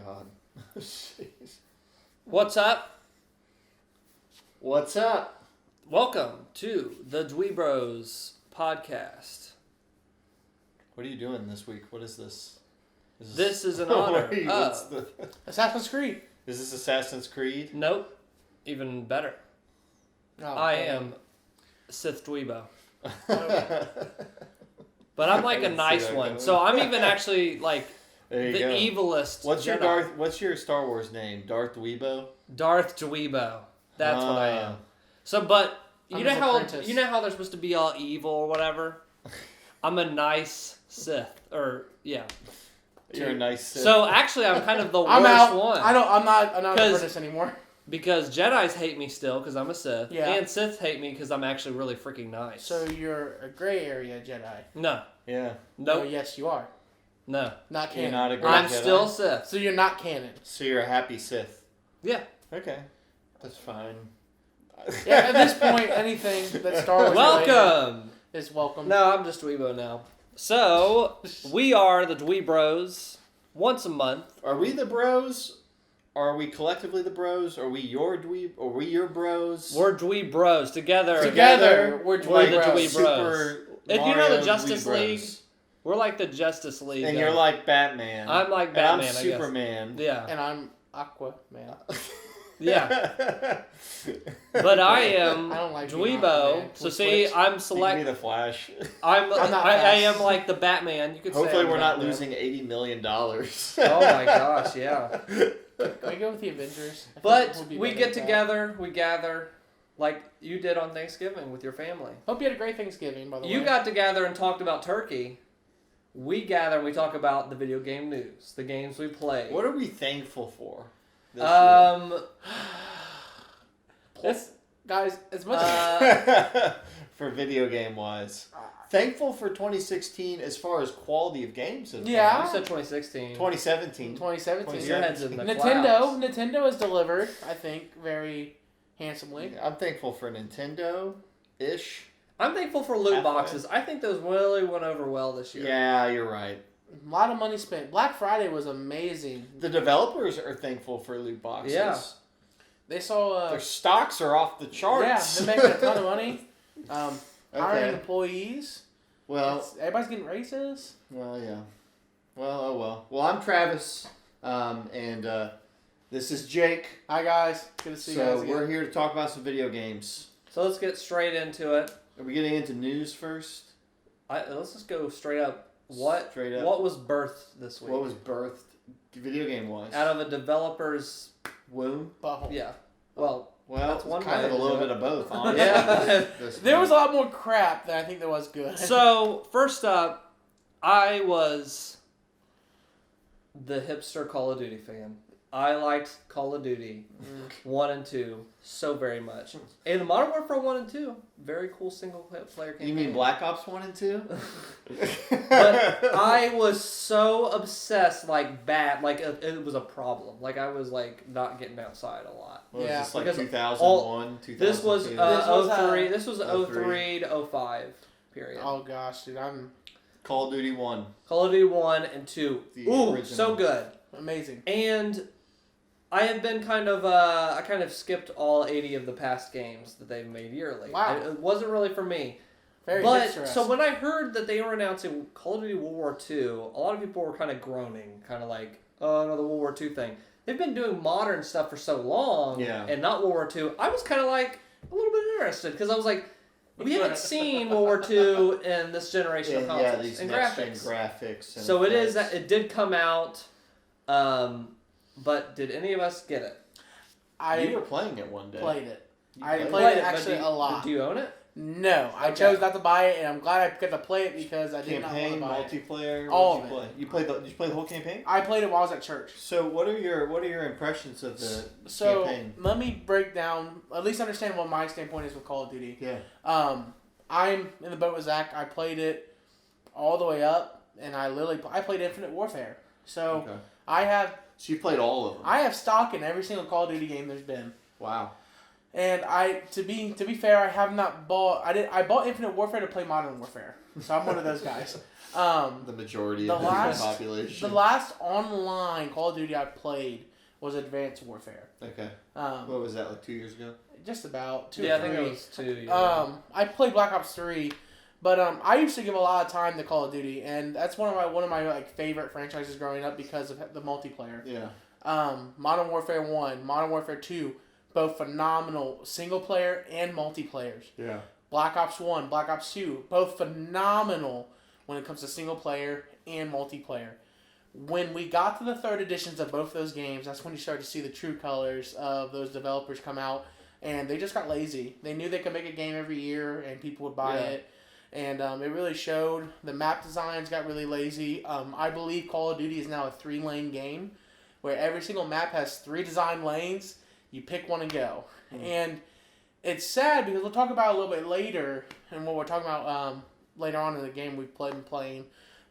God. Jeez. What's up? What's up? Welcome to the DweeBros Podcast. What are you doing this week? What is this? This is an honor What's of... Assassin's Creed. Is this Assassin's Creed? Nope. Even better. Oh, I am Sith Dweebo. But I'm like a nice one. So I'm even actually like the evilest Jedi. What's your Star Wars name? Darth Dweebo? Darth Dweebo. That's what I am. So, but you know how they're supposed to be all evil or whatever? I'm a nice Sith. Yeah. You're a nice Sith. So actually, I'm kind of the worst I'm out. one. I'm not an apprentice anymore. Because Jedis hate me still because I'm a Sith. Yeah. And Sith hate me because I'm actually really freaking nice. So you're a gray area Jedi. No. Yeah. Nope. Oh, yes, you are. No. Not canon. You're not a gray I'm Jedi? still Sith. So you're not canon. So you're a happy Sith. Yeah. Okay. That's fine. Yeah, at this point, anything that Star Wars Welcome! is welcome. No, I'm just Dweebo now. So, we are the DweeBros once a month. Are we the bros? Are we collectively the bros? Are we your dweeb? Are we your bros? We're DweeBros. Together we're the DweeBros. DweeBros. If you know Mario the Justice DweeBros. League, we're like the Justice League. And you're like Batman. I'm like Batman, and I'm I Superman. guess. Yeah. And I'm Aquaman. Yeah. But I am I don't like being Dweebo. Aquaman. So We see, switch. I'm You select. can be the Flash. I not am fast. like the Batman. You could say Hopefully I'm we're not Batman. losing $80 million. Oh my gosh, yeah. Can we go with the Avengers? I But think we'll be we better get at that. together, we gather, like you did on Thanksgiving with your family. Hope you had a great Thanksgiving, by the way. You got together and talked about turkey. We gather and we talk about the video game news, the games we play. What are we thankful for this year? Guys, as much as... For video game wise. Thankful for 2016 as far as quality of games. Yeah. You said 2016. 2017. 2017. Your head's in the Nintendo clouds. has delivered, I think, very handsomely. I'm thankful for Nintendo-ish. I'm thankful for loot boxes. I think those really went over well this year. Yeah, you're right. A lot of money spent. Black Friday was amazing. The developers are thankful for loot boxes. Yeah. They saw... Their stocks are off the charts. Yeah, they're making a ton of money. Hiring Okay. employees. Well, Everybody's getting raises. well, yeah. Well, oh well. Well, I'm Travis, and this is Jake. Hi, guys. Good to see you guys So again. we're here to talk about some video games. So let's get straight into it. Are we getting into news first? Let's just go straight up. What was birthed this week? What was birthed video game wise? Out of a developer's womb? Butthole. yeah. Well, Well, that's it's one kind way of a to little do bit it. of both, honestly. Yeah. There was a lot more crap than I think there was good. So first up, I was the hipster Call of Duty fan. I liked Call of Duty 1 and 2 so very much. And the Modern Warfare 1 and 2, very cool single player campaign. You mean Black Ops 1 and 2? But I was so obsessed, like bad, like it was a problem. Like I was like not getting outside a lot. What was Yeah. this, like Because 2001, 2002? This was 03. This was 03 to 05 period. Oh, gosh, dude. I'm Call of Duty 1. Call of Duty 1 and 2. The Ooh, original. so good. amazing. And I have been I kind of skipped all 80 of the past games that they've made yearly. Wow. It wasn't really for me. Very But, hipster-esque. so when I heard that they were announcing Call of Duty World War II, a lot of people were kind of groaning, kind of like, oh, another World War II thing. They've been doing modern stuff for so long, Yeah. and not World War II. I was kind of like, a little bit interested, because I was like, we haven't seen World War II in this generation of consoles. Yeah, these and next-gen graphics. graphics. And So it is effects. that it did come out, but did any of us get it? You were playing it one day. played it. You I played played it but actually a lot. Do you own it? No, I Okay. chose not to buy it, and I'm glad I got to play it because I did Campaign, not want to buy it. multiplayer. All what of did you it. play? Did you play the whole campaign? I played it while I was at church. So what are your impressions of the So campaign? let me break down, at least understand what my standpoint is with Call of Duty. Yeah. I'm in the boat with Zach. I played it all the way up, and I played Infinite Warfare. So Okay. So you played all of them. I have stock in every single Call of Duty game there's been. Wow. And to be fair, I have not bought. I bought Infinite Warfare to play Modern Warfare, so I'm one of those guys. The majority of the population. The last online Call of Duty I played was Advanced Warfare. Okay. What was that, like 2 years ago? Just about 2 Yeah, or 3. I think it was 2. Yeah. I played Black Ops 3, but I used to give a lot of time to Call of Duty, and that's one of my like favorite franchises growing up because of the multiplayer. Yeah. Modern Warfare 1, Modern Warfare 2, both phenomenal single player and multiplayers. Yeah. Black Ops 1, Black Ops 2, both phenomenal when it comes to single player and multiplayer. When we got to the third editions of both those games, that's when you started to see the true colors of those developers come out, and they just got lazy. They knew they could make a game every year and people would buy it, and it really showed. The map designs got really lazy. I believe Call of Duty is now a 3-lane game where every single map has 3 designed lanes. You pick one and go. And it's sad because we'll talk about it a little bit later, and what we're talking about later on in the game we've been playing.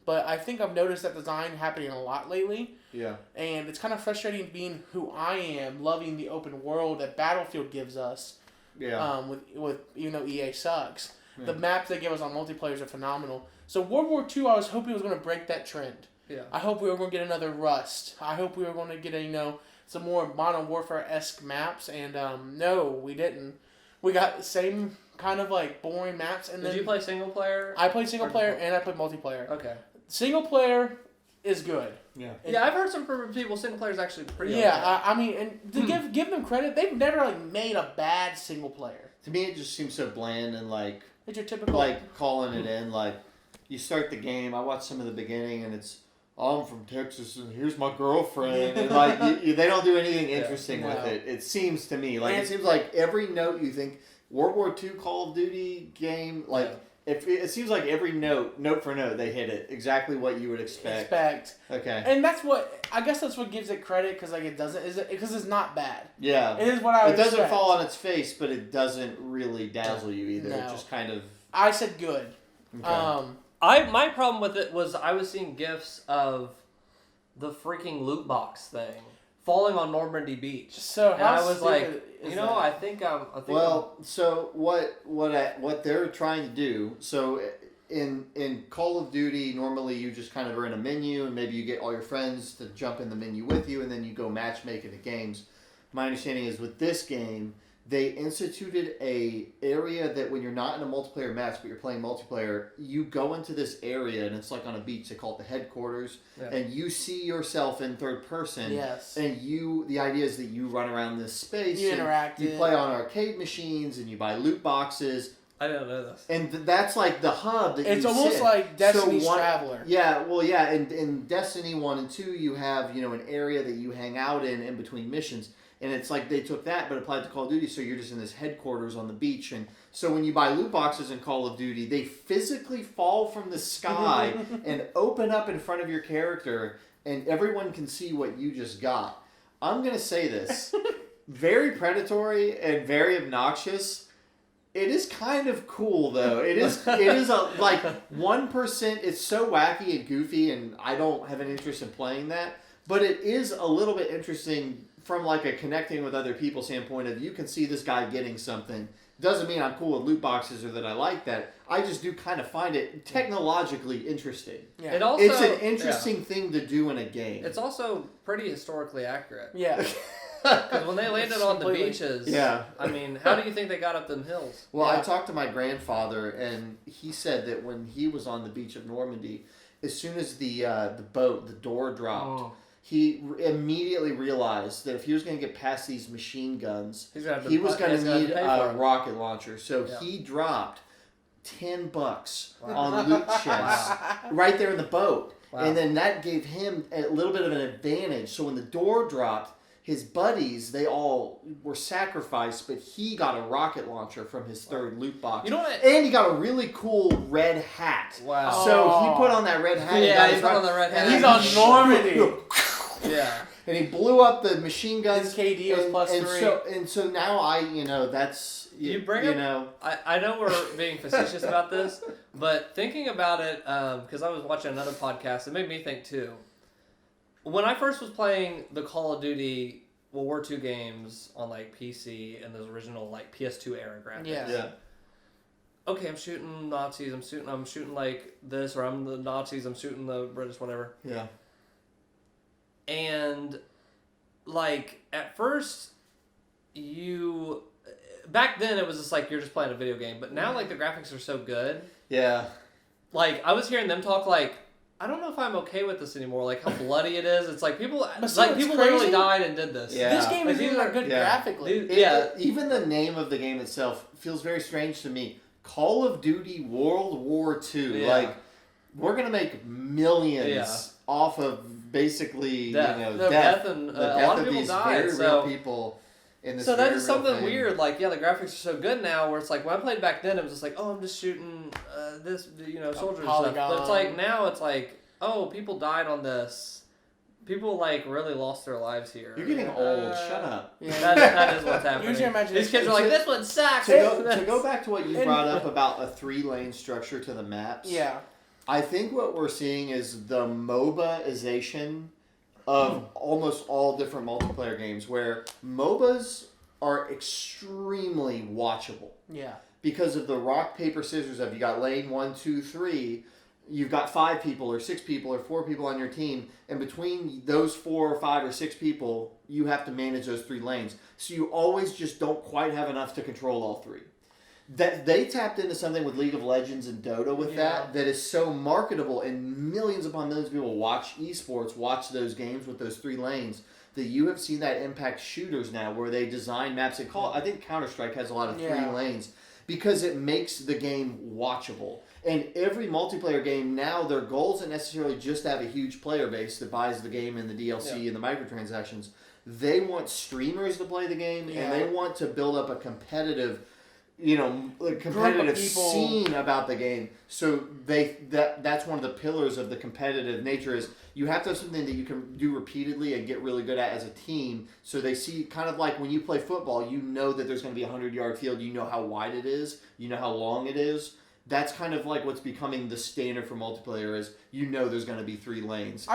But I think I've noticed that design happening a lot lately. Yeah. And it's kind of frustrating being who I am, loving the open world that Battlefield gives us. Yeah. With even though EA sucks. Yeah. The maps they give us on multiplayer are phenomenal. So World War II, I was hoping it was going to break that trend. Yeah. I hope we were going to get another Rust. I hope we were going to get some more Modern Warfare-esque maps, and no, we didn't. We got the same kind of like boring maps. And Did you play single player? I played single player and I played multiplayer. Okay. Single player is good. Yeah. Yeah, I've heard some people single player is actually pretty. Yeah, okay. I mean, and to give them credit, they've never like made a bad single player. To me, it just seems so bland and like. It's your typical. Like calling it in, like you start the game. I watched some of the beginning, and it's. I'm from Texas, and here's my girlfriend. And like they don't do anything interesting with it. It seems to me like it seems like every note you think World War II Call of Duty game, like if it seems like every note for note, they hit it exactly what you would expect. Okay. And that's what I guess that's what gives it credit because like it doesn't because it's not bad. Yeah. It is what I would expect. It doesn't fall on its face, but it doesn't really dazzle you either. No. It just kind of. I said good. Okay. My problem with it was I was seeing gifs of the freaking Lootbox thing falling on Normandy Beach. So and I was like, I think so what they're trying to do. So in Call of Duty, normally you just kind of are in a menu, and maybe you get all your friends to jump in the menu with you, and then you go matchmaking the games. My understanding is with this game, they instituted a area that when you're not in a multiplayer match, but you're playing multiplayer, you go into this area, and it's like on a beach. They call it the headquarters, and you see yourself in third person. Yes. And the idea is that you run around this space. You interact. You play on arcade machines, and you buy loot boxes. I didn't know this. And that's like the hub that it's almost like Destiny's Traveler. Yeah, well, yeah. In Destiny 1 and 2, you have an area that you hang out in between missions. And it's like they took that but applied to Call of Duty, so you're just in this headquarters on the beach. And so when you buy loot boxes in Call of Duty, they physically fall from the sky and open up in front of your character, and everyone can see what you just got. I'm going to say this. Very predatory and very obnoxious. It is kind of cool, though. It is like 1%. It's so wacky and goofy, and I don't have an interest in playing that. But it is a little bit interesting from like a connecting with other people standpoint of you can see this guy getting something. Doesn't mean I'm cool with loot boxes or that I like that. I just do kind of find it technologically interesting. Yeah. It's an interesting thing to do in a game. It's also pretty historically accurate. Yeah. Because when they landed on the beaches, I mean, how do you think they got up them hills? Well, I talked to my grandfather, and he said that when he was on the beach of Normandy, as soon as the door dropped, he immediately realized that if he was going to get past these machine guns, he was going to need a rocket launcher. So he dropped $10 on loot chests right there in the boat. Wow. And then that gave him a little bit of an advantage. So when the door dropped, his buddies, they all were sacrificed, but he got a rocket launcher from his third loot box. You know what? And he got a really cool red hat. Wow. So he put on that red hat. Yeah, he put on the red hat. He's on Normandy. Yeah. And he blew up the machine guns. His KD was +3. So now that's... I know we're being facetious about this, but thinking about it, because I was watching another podcast, it made me think too. When I first was playing the Call of Duty World War II games on like PC and those original like PS2 era graphics. Yeah. Okay, I'm shooting Nazis. I'm shooting like this, or I'm the Nazis. I'm shooting the British, whatever. Yeah. And like at first, back then it was just like you're just playing a video game, but now like the graphics are so good. Yeah. Like I was hearing them talk like, I don't know if I'm okay with this anymore. Like how bloody it is. It's like people literally died and did this. Yeah. This game isn't even good graphically. Even the name of the game itself feels very strange to me. Call of Duty World War II. Yeah. Like, we're gonna make millions off of basically death and a lot of people these died. very real people. In this so that is something thing. weird. Like, yeah, the graphics are so good now. Where it's like when I played back then, it was just like, oh, I'm just shooting this, soldiers and stuff. But it's like now, it's like, oh, people died on this. People like really lost their lives here. You're getting old. Shut up. Yeah. that is what's happening. Use your imagination. These kids are like, this one sucks. To go back to what you brought up about a 3-lane structure to the maps. Yeah. I think what we're seeing is the MOBAization of almost all different multiplayer games, where MOBAs are extremely watchable. Yeah. Because of the rock, paper, scissors of you got lane 1, 2, 3. You've got 5 people or 6 people or 4 people on your team, and between those 4 or 5 or 6 people, you have to manage those 3 lanes. So you always just don't quite have enough to control all 3. That they tapped into something with League of Legends and Dota with that is so marketable, and millions upon millions of people watch esports, watch those games with those 3 lanes. That you have seen that impact shooters now, where they design maps and I think Counter-Strike has a lot of 3 lanes because it makes the game watchable. And every multiplayer game now, their goal isn't necessarily just to have a huge player base that buys the game and the DLC and the microtransactions. They want streamers to play the game, and they want to build up a competitive scene about the game. So that's one of the pillars of the competitive nature is you have to have something that you can do repeatedly and get really good at as a team. So they see kind of like when you play football, you know that there's going to be a 100-yard field. You know how wide it is. You know how long it is. That's kind of like what's becoming the standard for multiplayer is there's going to be 3 lanes.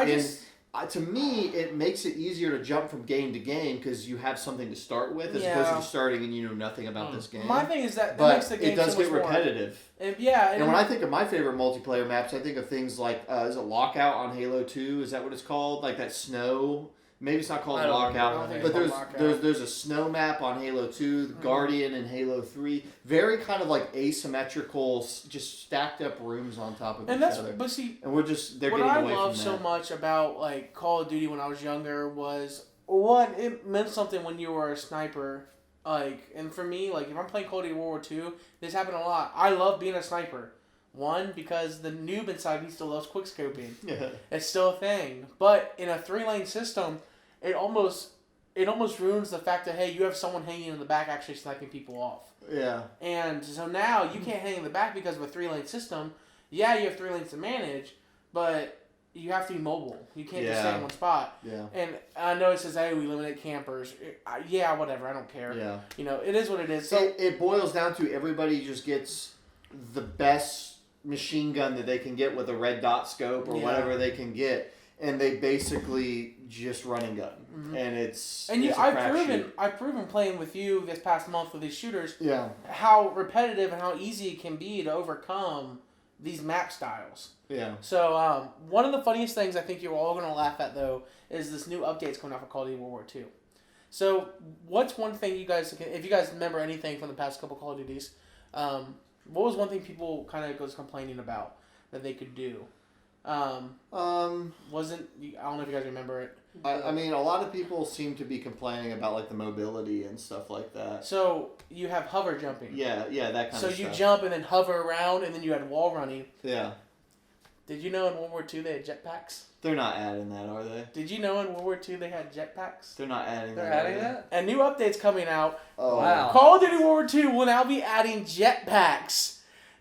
To me, it makes it easier to jump from game to game because you have something to start with as opposed to starting and you know nothing about this game. My thing is that makes the game it does so get much repetitive. And when I think of my favorite multiplayer maps, I think of things like, is it Lockout on Halo 2? Is that what it's called? Like that snow... Maybe it's not called Lockout, but there's a snow map on Halo 2, the Guardian in Halo 3. Very kind of like asymmetrical, just stacked up rooms on top of each other. But see, and they're getting away from that. What I love so much about like Call of Duty when I was younger was one, it meant something when you were a sniper. Like, and for me, like if I'm playing Call of Duty World War II, this happened a lot. I love being a sniper. One, because the noob inside me still loves quickscoping. Yeah. It's still a thing. But in a 3-lane system, it almost ruins the fact that, hey, you have someone hanging in the back actually sniping people off. Yeah. And so now you can't hang in the back because of a 3-lane system. Yeah, you have 3 lanes to manage, but you have to be mobile. You can't just stay in one spot. Yeah. And I know it says, hey, we eliminate campers. Yeah, whatever. I don't care. Yeah. It is what it is. So it boils down to everybody just gets the best machine gun that they can get with a red dot scope or whatever they can get, and they basically just run and gun. Mm-hmm. And I've proven playing with you this past month with these shooters how repetitive and how easy it can be to overcome these map styles. Yeah. So one of the funniest things I think you're all going to laugh at though is this new update's coming out for Call of Duty World War II. So what's one thing you guys, if you guys remember anything from the past couple Call of Duties, what was one thing people kind of was complaining about that they could do? I don't know if you guys remember it. I mean, a lot of people seem to be complaining about like the mobility and stuff like that. So you have hover jumping. Yeah, that kind of stuff. So you jump and then hover around, and then you had wall running. Yeah. Did you know in World War II they had jetpacks? They're not adding that, are they? Did you know in World War II they had jetpacks? They're not adding that. They're adding that? A new update's coming out. Oh, wow. Call of Duty World War II will now be adding jetpacks.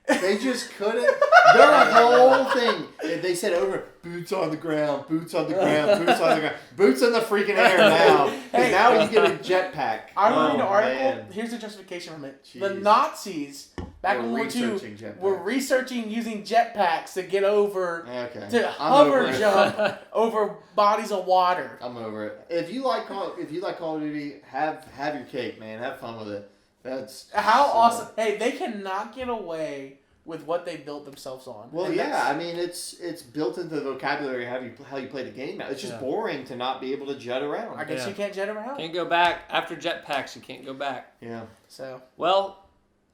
They just couldn't. Their whole thing. They said over, boots on the ground, boots on the ground, boots on the ground. Boots in the freaking air now. Hey, now you get a jetpack. I read an article. Man. Here's the justification from it. Jeez. The Nazis, Back in World War II, we're researching using jetpacks to get over to hover jump over bodies of water. I'm over it. If you like Call of Duty, have your cake, man. Have fun with it. That's how awesome. Hey, they cannot get away with what they built themselves on. Well, yeah, I mean, it's built into the vocabulary how you play the game now. It's just boring to not be able to jet around. I guess you can't jet around. Can't go back. After jetpacks, you can't go back. Yeah. So. Well,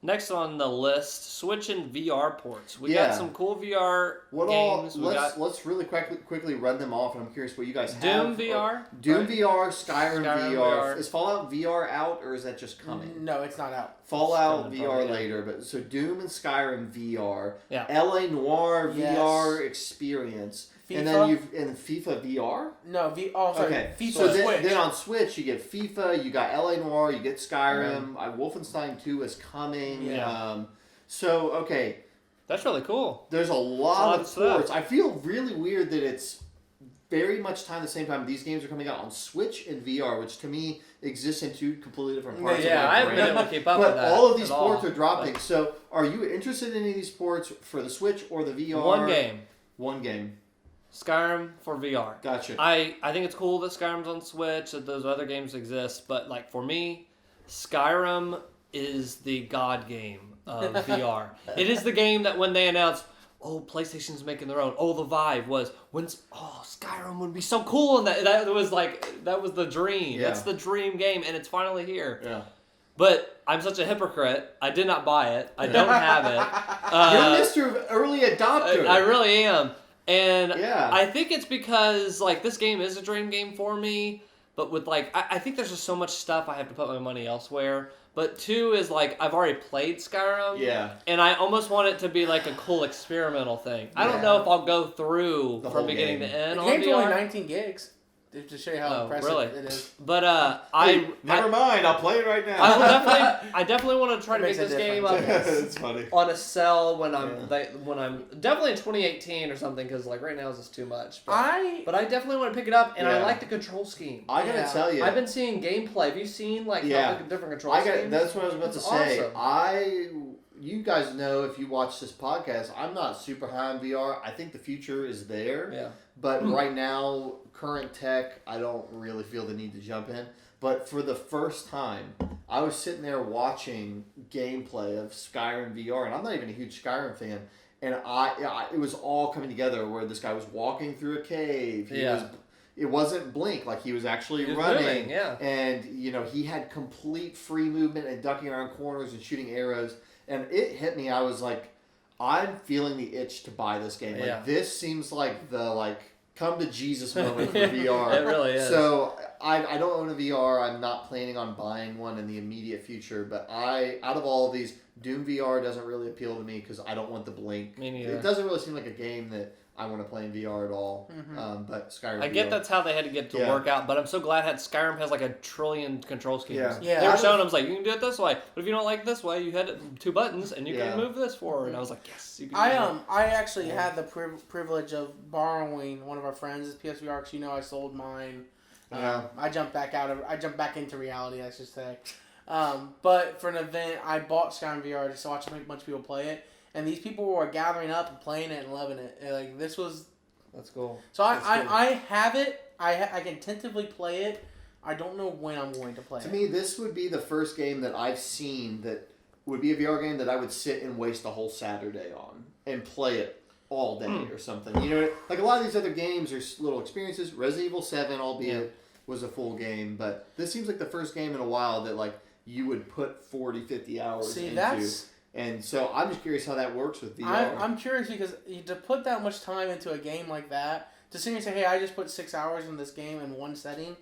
next on the list, Switch and VR ports. We got some cool VR games. Let's really quickly run them off, and I'm curious what you guys have. Doom VR? Doom VR, Skyrim VR. Is Fallout VR out, or is that just coming? No, it's not out. Fallout VR later, but so Doom and Skyrim VR. Yeah. LA Noire VR experience. FIFA? And then FIFA VR? No, FIFA so Switch. Then on Switch, you get FIFA, you got LA Noire, you get Skyrim, Wolfenstein 2 is coming. Yeah. That's really cool. There's a lot of ports. I feel really weird that it's very much the same time these games are coming out on Switch and VR, which to me exists in two completely different parts of my brain. I haven't been able to keep up with that. But all of these ports are dropping. So are you interested in any of these ports for the Switch or the VR? One game. Skyrim for VR. Gotcha. I think it's cool that Skyrim's on Switch, that those other games exist, but like for me, Skyrim is the god game of VR. It is the game that when they announced, PlayStation's making their own. The Vive was Skyrim would be so cool, and that was the dream. Yeah. That's the dream game, and it's finally here. Yeah. But I'm such a hypocrite. I did not buy it. I don't have it. You're Mr. Early Adopter. I really am. And I think it's because this game is a dream game for me, but with I think there's just so much stuff I have to put my money elsewhere. But two is I've already played Skyrim, and I almost want it to be a cool experimental thing. I don't know if I'll go through from beginning to end. The game's only 19 gigs. To show you how impressive it is. But never mind, I'll play it right now. I definitely want to try to make this game up it's funny. on a sell when I'm definitely in 2018 or something, because right now is just too much. But I definitely want to pick it up, and I like the control scheme. I gotta tell you, I've been seeing gameplay. Have you seen different control schemes? That's what I was about to say. Awesome. You guys know, if you watch this podcast, I'm not super high on VR. I think the future is there. Yeah. But right now, current tech, I don't really feel the need to jump in. But for the first time, I was sitting there watching gameplay of Skyrim VR, and I'm not even a huge Skyrim fan. And it was all coming together where this guy was walking through a cave. It wasn't blink, he was actually running. Moving, And, he had complete free movement and ducking around corners and shooting arrows. And it hit me. I was like, I'm feeling the itch to buy this game. This seems like the come to Jesus moment for VR. It really is. So I don't own a VR. I'm not planning on buying one in the immediate future. But out of all of these, Doom VR doesn't really appeal to me because I don't want the blink. Me neither. It doesn't really seem like a game that I want to play in VR at all. Mm-hmm. But Skyrim I get that's how they had to get to work out, but I'm so glad Skyrim has a trillion control schemes. Yeah. They were showing them you can do it this way, but if you don't like this way, you had 2 buttons and you can move this forward. And I was like, yes. You can I actually had the privilege of borrowing one of our friends' PSVR because I sold mine. I jumped back into reality, I should say. But for an event, I bought Skyrim VR just to watch a bunch of people play it. And these people were gathering up and playing it and loving it. That's cool. So I have it. I can tentatively play it. I don't know when I'm going to play it. To me, this would be the first game that I've seen that would be a VR game that I would sit and waste a whole Saturday on and play it all day or something. A lot of these other games are little experiences. Resident Evil 7, albeit, was a full game. But this seems like the first game in a while that you would put 40, 50 hours into. And so I'm just curious how that works with VR. I'm curious because to put that much time into a game like that, to sit and say, hey, I just put 6 hours in this game in one setting,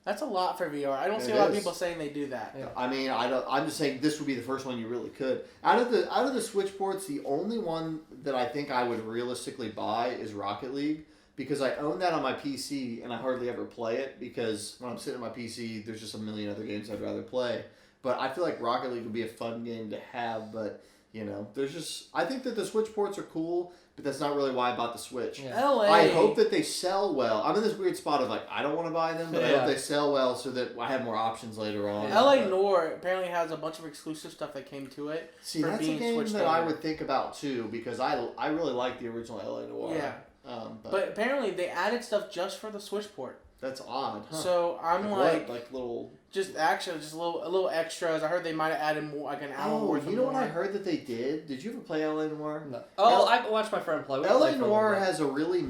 that's a lot for VR. I don't see a lot of people saying they do that. Yeah. I mean, I'm just saying this would be the first one you really could. Out of the Switch ports, the only one that I think I would realistically buy is Rocket League, because I own that on my PC and I hardly ever play it because when I'm sitting on my PC, there's just a million other games I'd rather play. But I feel like Rocket League would be a fun game to have, but You know, there's just I think that the Switch ports are cool, but that's not really why I bought the Switch. Yeah. LA. I hope that they sell well. I'm in this weird spot of like I don't want to buy them, but I Yeah. hope they sell well so that I have more options later on. LA But- Noir apparently has a bunch of exclusive stuff that came to it. See, for that's a being game switched that I over. would think about too because I really like the original LA Noir. Yeah. But But apparently they added stuff just for the Switch port. that's odd. Huh? So I'm Like little. just a little extras. I heard they might have added more, like an hour worth. You know what I heard that they did? Did you ever play LA Noir? No. Oh, I watched my friend play. We LA played for a Noir little bit. has a really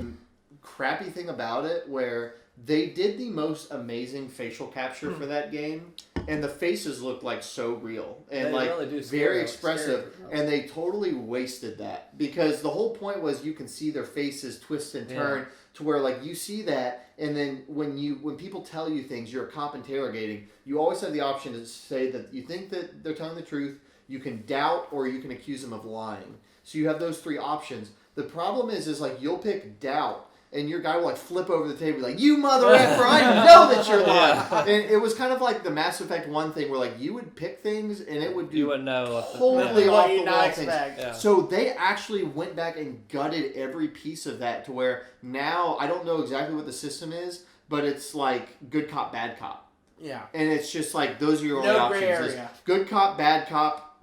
crappy thing about it where they did the most amazing facial capture for that game, and the faces look like so real and They like really do very scare expressive, people. and they totally wasted that because the whole point was you can see their faces twist and turn to where like you see that, and then when people tell you things, you're a cop interrogating, you always have the option to say that you think that they're telling the truth, you can doubt, or you can accuse them of lying. So you have those three options. The problem is like you'll pick doubt, and your guy will like flip over the table like, you mother effer, I know that you're lying. And it was kind of like the Mass Effect 1 thing where like you would pick things and it would do You would know. totally What off you the not wall things. expect. Yeah. So they actually went back and gutted every piece of that to where now I don't know exactly what the system is, but it's like good cop, bad cop. Yeah. And it's just like those are your only No gray options. Is area. good cop, bad cop,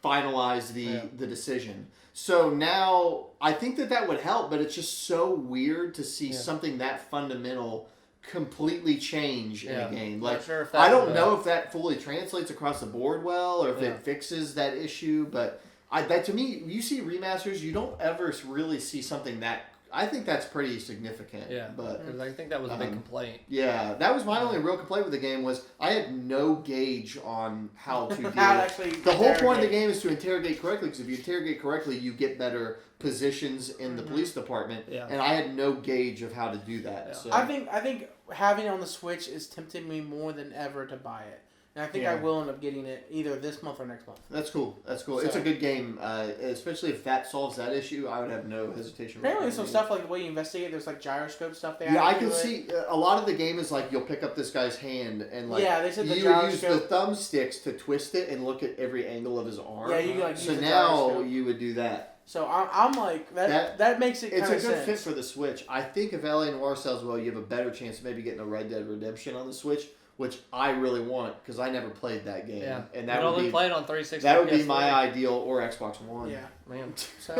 finalize the decision. So now I think that would help, but it's just so weird to see something that fundamental completely change in a game. Like Not sure if that I don't would, know if that fully translates across the board well, or if it fixes that issue. But that to me, you see remasters, you don't ever really see something that. I think that's pretty significant. Yeah, but because I think that was a big complaint. yeah, that was my only real complaint with the game was I had no gauge on how to deal with actually the whole point of the interrogate. game is to interrogate correctly, because if you interrogate correctly, you get better positions in the police department. Yeah. And I had no gauge of how to do that. Yeah. So I think having it on the Switch is tempting me more than ever to buy it. And I think I Yeah. will end up getting it either this month or next month. that's cool. That's cool. So- It's a good game, especially if that solves that issue. I would have no hesitation. Apparently some recommending stuff like the way you investigate, there's like gyroscope stuff they it. Yeah, added I can to it. see a lot of the game is like you'll pick up this guy's hand and like Yeah, they said the you use the gyroscope. thumbsticks to twist it and look at every angle of his arm. Yeah, you can like so use the now gyroscope. you would do that. So I'm like that makes it It's kind a of good sense. fit for the Switch. I think if LA Noire sells well, you have a better chance of maybe getting a Red Dead Redemption on the Switch, which I really want because I never played that game. Yeah, And it that would only be played on 360. that would be PS3. my ideal, or Xbox One. Yeah. Man. So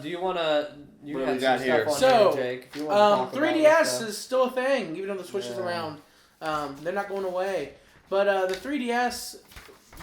Do you want to? You What do had we got some here? stuff on So, here, Jake. If you wanna talk about 3DS stuff. is still a thing, even though the Switch is Yeah. around. They're not going away. But the 3DS,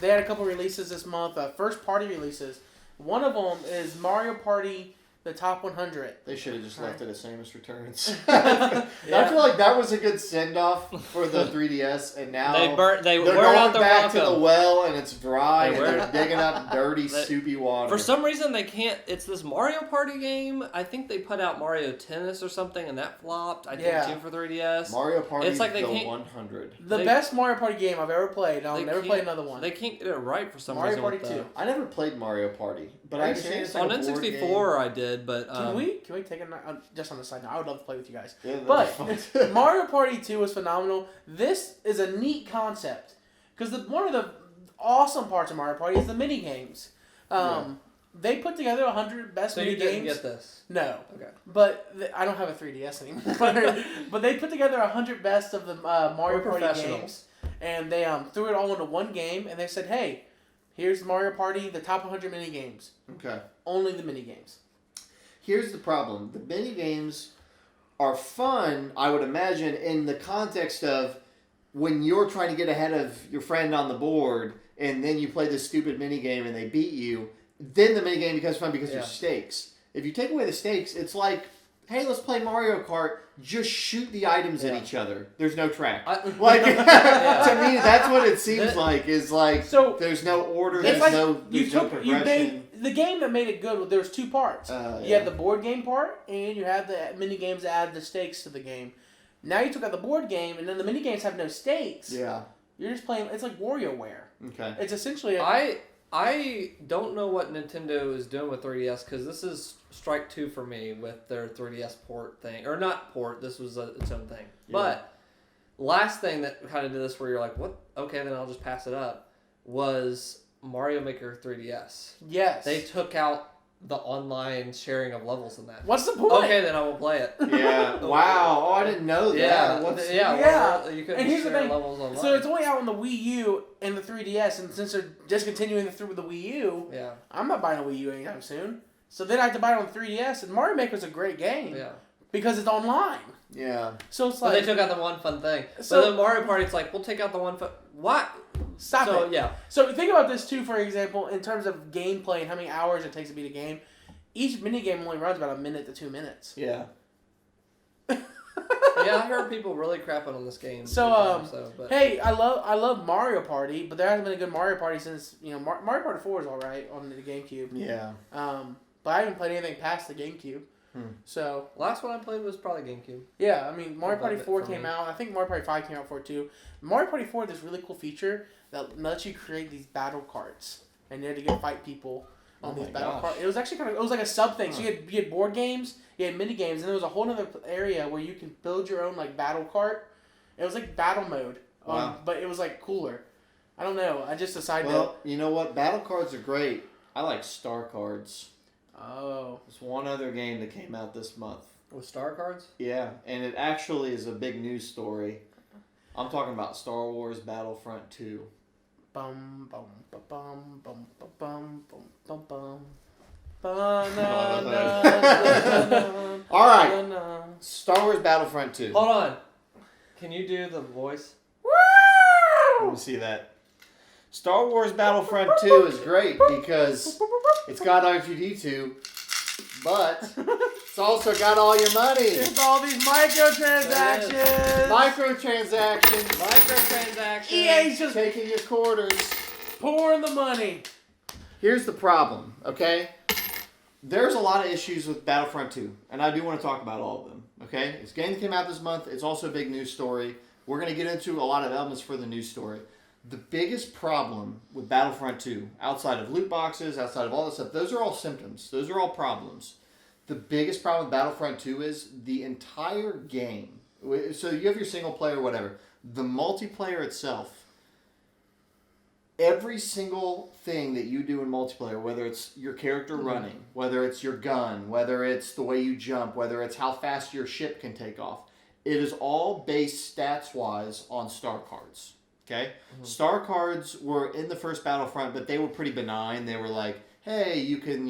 they had a couple releases this month, first party releases. One of them is Mario Party, the Top 100. They should have just left it as Samus Returns. Yeah. I feel like that was a good send off for the 3DS, and now They they're wear going out their back to the welcome. well, and it's dry, They and wear- they're digging up dirty, They- soupy water. For some reason, they can't. It's this Mario Party game. I think they put out Mario Tennis or something, and that flopped. I think Yeah. too for 3DS. Mario Party It's like they the can't- 100. The They- best Mario Party game I've ever played, and I'll They never can't- play another one. They can't get it right for some Mario reason. Party with 2. the- I never played Mario Party, but Are I you understand serious? it's like On a board N64, I did, but Can we take a just on the side? I would love to play with you guys. game. Yeah, But that'd be fun. Mario Party 2 was phenomenal. This is a neat concept because one of the awesome parts of Mario Party is the mini games. They put together 100 best So mini you didn't games. get this. No, Okay. but I don't have a 3DS anymore. But they put together 100 best of the Mario We're Party professionals. games, and they threw it all into one game. And they said, "Hey, here's Mario Party, the top 100 mini games. Okay. Only the mini games." Here's the problem. The mini games are fun, I would imagine, in the context of when you're trying to get ahead of your friend on the board, and then you play this stupid mini game and they beat you. Then the mini game becomes fun because there's stakes. If you take away the stakes, it's like, hey, let's play Mario Kart. Just shoot the items at each other. There's no track. Like to me, that's what it seems like. Is like So there's no order. it's There's like no you there's no took you progression. made the game that made it good. There was two parts. You had the board game part, and you had the mini games that added the stakes to the game. Now you took out the board game, and then the mini games have no stakes. Yeah. You're just playing. It's like WarioWare. Okay. It's essentially. I don't know what Nintendo is doing with 3DS because this is strike two for me with their 3DS port thing. Or not port, this was its own thing. Yeah. But last thing that kind of did this where you're like, what? Okay, then I'll just pass it up, was Mario Maker 3DS. Yes. They took out the online sharing of levels in that. What's the point? Okay, then I will play it. Yeah. Wow. Oh, I didn't know that. Yeah. Yeah. You couldn't And here's the share thing. levels online. So it's only out on the Wii U and the 3DS, and since they're discontinuing through the Wii U, yeah. I'm not buying a Wii U anytime soon. So then I have to buy it on 3DS, and Mario Maker's a great game. Yeah. Because it's online. Yeah. So it's But like... they took out the one fun thing. So- So the Mario Party, it's like, we'll take out the one fun... What? Stop So, it. yeah. So think about this, too, for example, in terms of gameplay and how many hours it takes to beat a game. Each minigame only runs about 1 minute to 2 minutes. Yeah. Yeah, I heard people really crapping on this game. So, but hey, I love Mario Party, but there hasn't been a good Mario Party since, Mario Party 4 is alright on the GameCube. Yeah. But I haven't played anything past the GameCube. So, last one I played was probably GameCube. yeah, I mean, Mario About Party it 4 for came me. out. I think Mario Party 5 came out for it too. Mario Party 4 had this really cool feature that lets you create these battle carts. And you had to go fight people on these battle carts. It was actually it was like a sub thing. So you had board games, you had mini games, and there was a whole other area where you can build your own like battle cart. It was like battle mode. Wow. But it was like cooler. I don't know. I just decided Well, you know what? Battle cards are great. I like Star Cards. Oh. There's one other game that came out this month. With star cards? Yeah, and it actually is a big news story. I'm talking about Star Wars Battlefront II. Bum bum bum bum bum bum bum bum bum. Ba-na-na-na-na-na. All right, Na-na. Star Wars Battlefront 2. Hold on. Can you do the voice? Let me see that. Star Wars Battlefront 2 is great because it's got R2D2, but it's also got all your money. It's all these microtransactions. Microtransactions. Microtransactions. EA's just Taking your quarters. pouring the money. Here's the problem, okay? There's a lot of issues with Battlefront 2, and I do want to talk about all of them, okay? It's a game that came out this month. It's also a big news story. We're going to get into a lot of elements for the news story. The biggest problem with Battlefront 2, outside of loot boxes, outside of all this stuff, those are all symptoms. Those are all problems. The biggest problem with Battlefront 2 is the entire game. So you have your single player, whatever. The multiplayer itself, every single thing that you do in multiplayer, whether it's your character running, whether it's your gun, whether it's the way you jump, whether it's how fast your ship can take off, it is all based stats-wise on star cards. Okay? Star cards were in the first Battlefront, but they were pretty benign. They were like, hey, you can,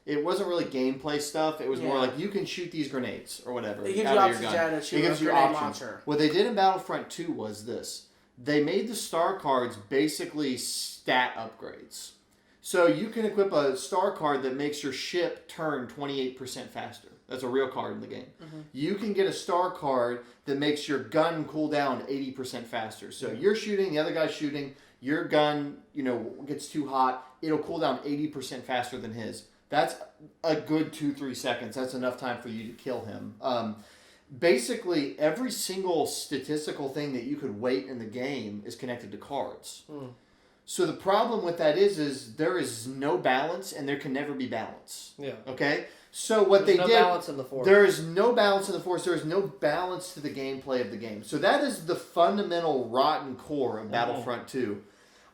it wasn't really gameplay stuff. It was more like you can shoot these grenades or whatever. It gives out you of your options, gun. to shoot It gives a you grenade options. launcher. What they did in Battlefront 2 was this. They made the star cards basically stat upgrades. So you can equip a star card that makes your ship turn 28% faster. That's a real card in the game. You can get a star card that makes your gun cool down 80% faster. So you're shooting, the other guy's shooting, your gun, gets too hot, it'll cool down 80% faster than his. That's a good 2-3 seconds. That's enough time for you to kill him. Basically, every single statistical thing that you could weight in the game is connected to cards. So the problem with that is there is no balance, and there can never be balance. Yeah. Okay? So what There's they no did... balance in the force. There is no balance in the force. There is no balance to the gameplay of the game. So that is the fundamental rotten core of Battlefront 2.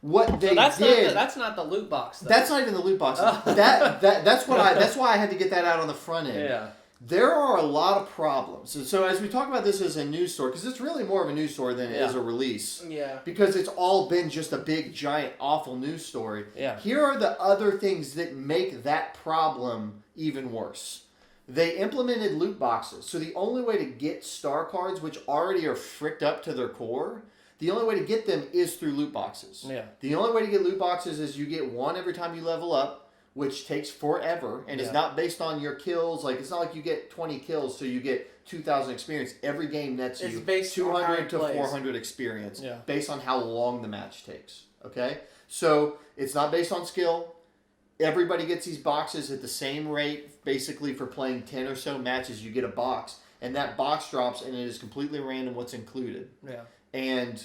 What they did... That's not the loot box, though. That's not even the loot box. That's why I had to get that out on the front end. Yeah. There are a lot of problems. So as we talk about this as a news story, because it's really more of a news story than it is a release. Yeah. Because it's all been just a big, giant, awful news story. Yeah. Here are the other things that make that problem even worse. They implemented loot boxes. So the only way to get star cards, which already are fricked up to their core, the only way to get them is through loot boxes. Yeah. The only way to get loot boxes is you get one every time you level up, which takes forever and is not based on your kills. Like, it's not like you get 20 kills so you get 2,000 experience. Every game nets you based on how 200 it to plays. 400 experience Yeah. based on how long the match takes. Okay? So it's not based on skill. Everybody gets these boxes at the same rate. Basically, for playing 10 or so matches, you get a box. And that box drops, and it is completely random what's included. Yeah. And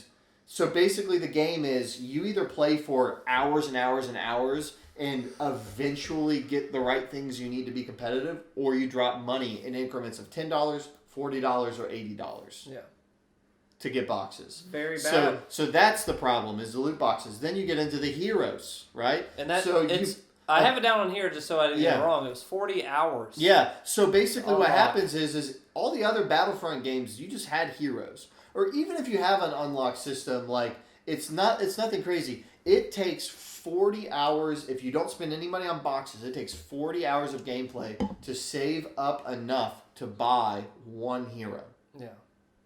so basically the game is you either play for hours and hours and hours and eventually get the right things you need to be competitive, or you drop money in increments of $10, $40, or $80. Yeah. to get boxes. Very bad. So that's the problem, is the loot boxes. Then you get into the heroes, right? And that so I have it down on here just so I didn't get it wrong. It was 40 hours. Yeah. So basically what happens is all the other Battlefront games, you just had heroes. Or even if you have an unlocked system, like it's nothing crazy. It takes 40 hours, if you don't spend any money on boxes, it takes 40 hours of gameplay to save up enough to buy one hero. Yeah.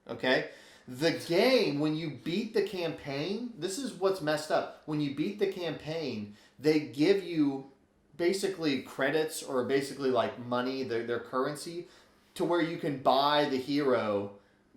Okay? The game, when you beat the campaign, this is what's messed up. When you beat the campaign, they give you basically credits or basically like money, their currency, to where you can buy the hero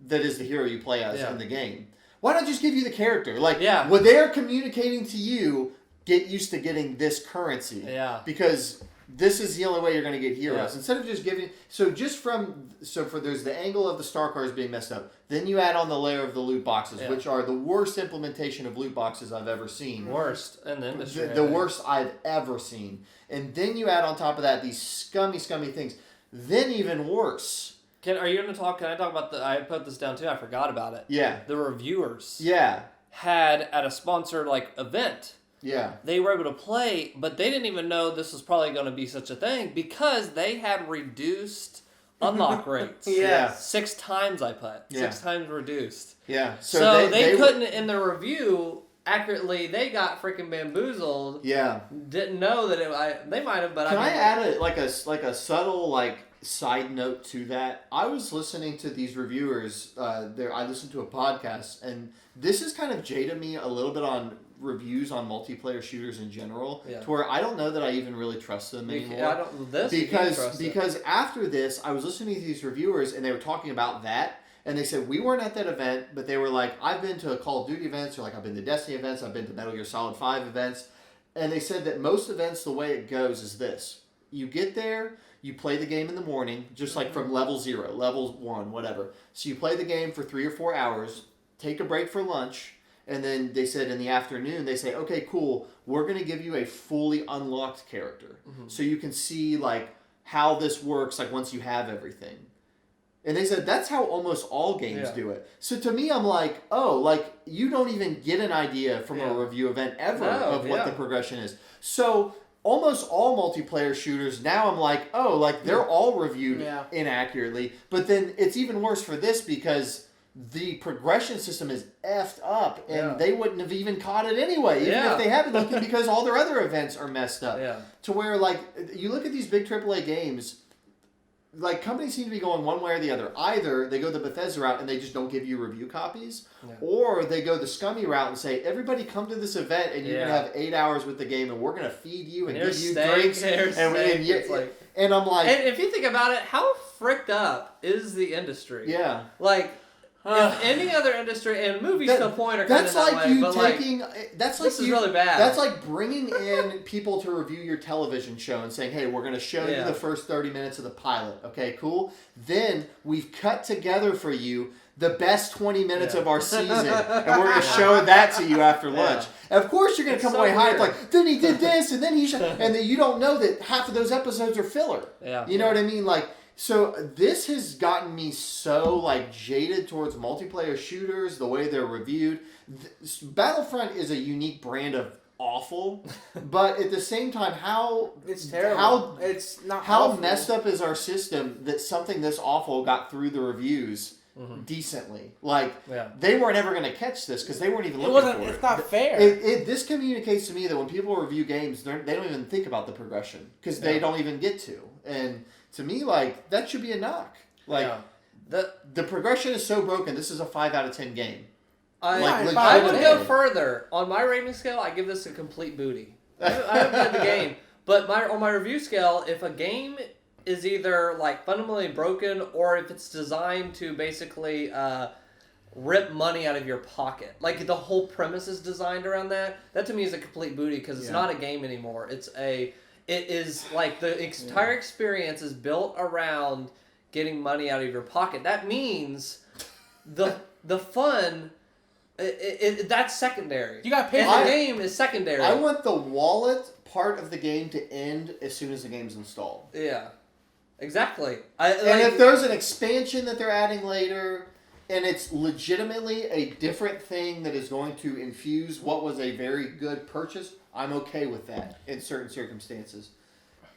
that is the hero you play as in the game. Why not just give you the character? Like, what they're communicating to you, get used to getting this currency. Yeah. Because this is the only way you're going to get heroes. Instead of just giving... there's the angle of the star cars being messed up. Then you add on the layer of the loot boxes, which are the worst implementation of loot boxes I've ever seen. Worst in the industry. The worst I've ever seen. And then you add on top of that these scummy things. Then even worse... Can I talk about I put this down too, I forgot about it. Yeah. The reviewers. Yeah. Had at a sponsored event. Yeah. They were able to play, but they didn't even know this was probably going to be such a thing because they had reduced unlock rates. 6 times I put. 6 times reduced. Yeah. So they couldn't, in the review, accurately, they got freaking bamboozled. Yeah. Didn't know that they might have, but Can I add a subtle side note to that? I was listening to these reviewers. I listened to a podcast, and this has kind of jaded me a little bit on reviews on multiplayer shooters in general, to where I don't know that I even really trust them anymore. Because after this, I was listening to these reviewers, and they were talking about that, and they said we weren't at that event, but they were like, I've been to Call of Duty events, or I've been to Destiny events, I've been to Metal Gear Solid 5 events, and they said that most events, the way it goes is this: you get there. You play the game in the morning, just like from level 0, level 1, whatever. So you play the game for 3 or 4 hours, take a break for lunch, and then they said in the afternoon, they say, okay, cool, we're going to give you a fully unlocked character. Mm-hmm. So you can see how this works once you have everything. And they said that's how almost all games do it. So to me, I'm like, you don't even get an idea from a review event ever of what the progression is. So... almost all multiplayer shooters, now I'm like, they're all reviewed inaccurately. But then it's even worse for this because the progression system is effed up, and they wouldn't have even caught it anyway, even if they had been looking, because all their other events are messed up. Yeah. To where, you look at these big AAA games, companies seem to be going one way or the other. Either they go the Bethesda route and they just don't give you review copies, or they go the scummy route and say, everybody come to this event and you're going to have 8 hours with the game and we're going to feed you and give you drinks. And I'm like... And if you think about it, how fricked up is the industry? Yeah. If any other industry, and movies to a point are kind of that way, but this is really bad. That's like bringing in people to review your television show and saying, hey, we're going to show you the first 30 minutes of the pilot. Okay, cool. Then we've cut together for you the best 20 minutes of our season, and we're going to show that to you after lunch. And of course, you're going to come away hyped, then he did this, and then he and then you don't know that half of those episodes are filler. Yeah. You know what I mean? So this has gotten me so jaded towards multiplayer shooters, the way they're reviewed. Battlefront is a unique brand of awful, but at the same time, it's terrible. How messed up is our system that something this awful got through the reviews decently? They weren't ever going to catch this because they weren't even looking for it. It's not fair. This communicates to me that when people review games, they don't even think about the progression because they don't even get to. And to me, that should be a knock. The progression is so broken. This is a 5 out of 10 game. I would go further. On my rating scale, I give this a complete booty. I haven't played the game, but on my review scale, if a game is either fundamentally broken or if it's designed to basically rip money out of your pocket, the whole premise is designed around that to me is a complete booty because it's not a game anymore. It is the entire experience is built around getting money out of your pocket. That means the fun, that's secondary. You got paid. The game is secondary. I want the wallet part of the game to end as soon as the game's installed. Yeah, exactly. And if there's an expansion that they're adding later, and it's legitimately a different thing that is going to infuse what was a very good purchase, I'm okay with that in certain circumstances.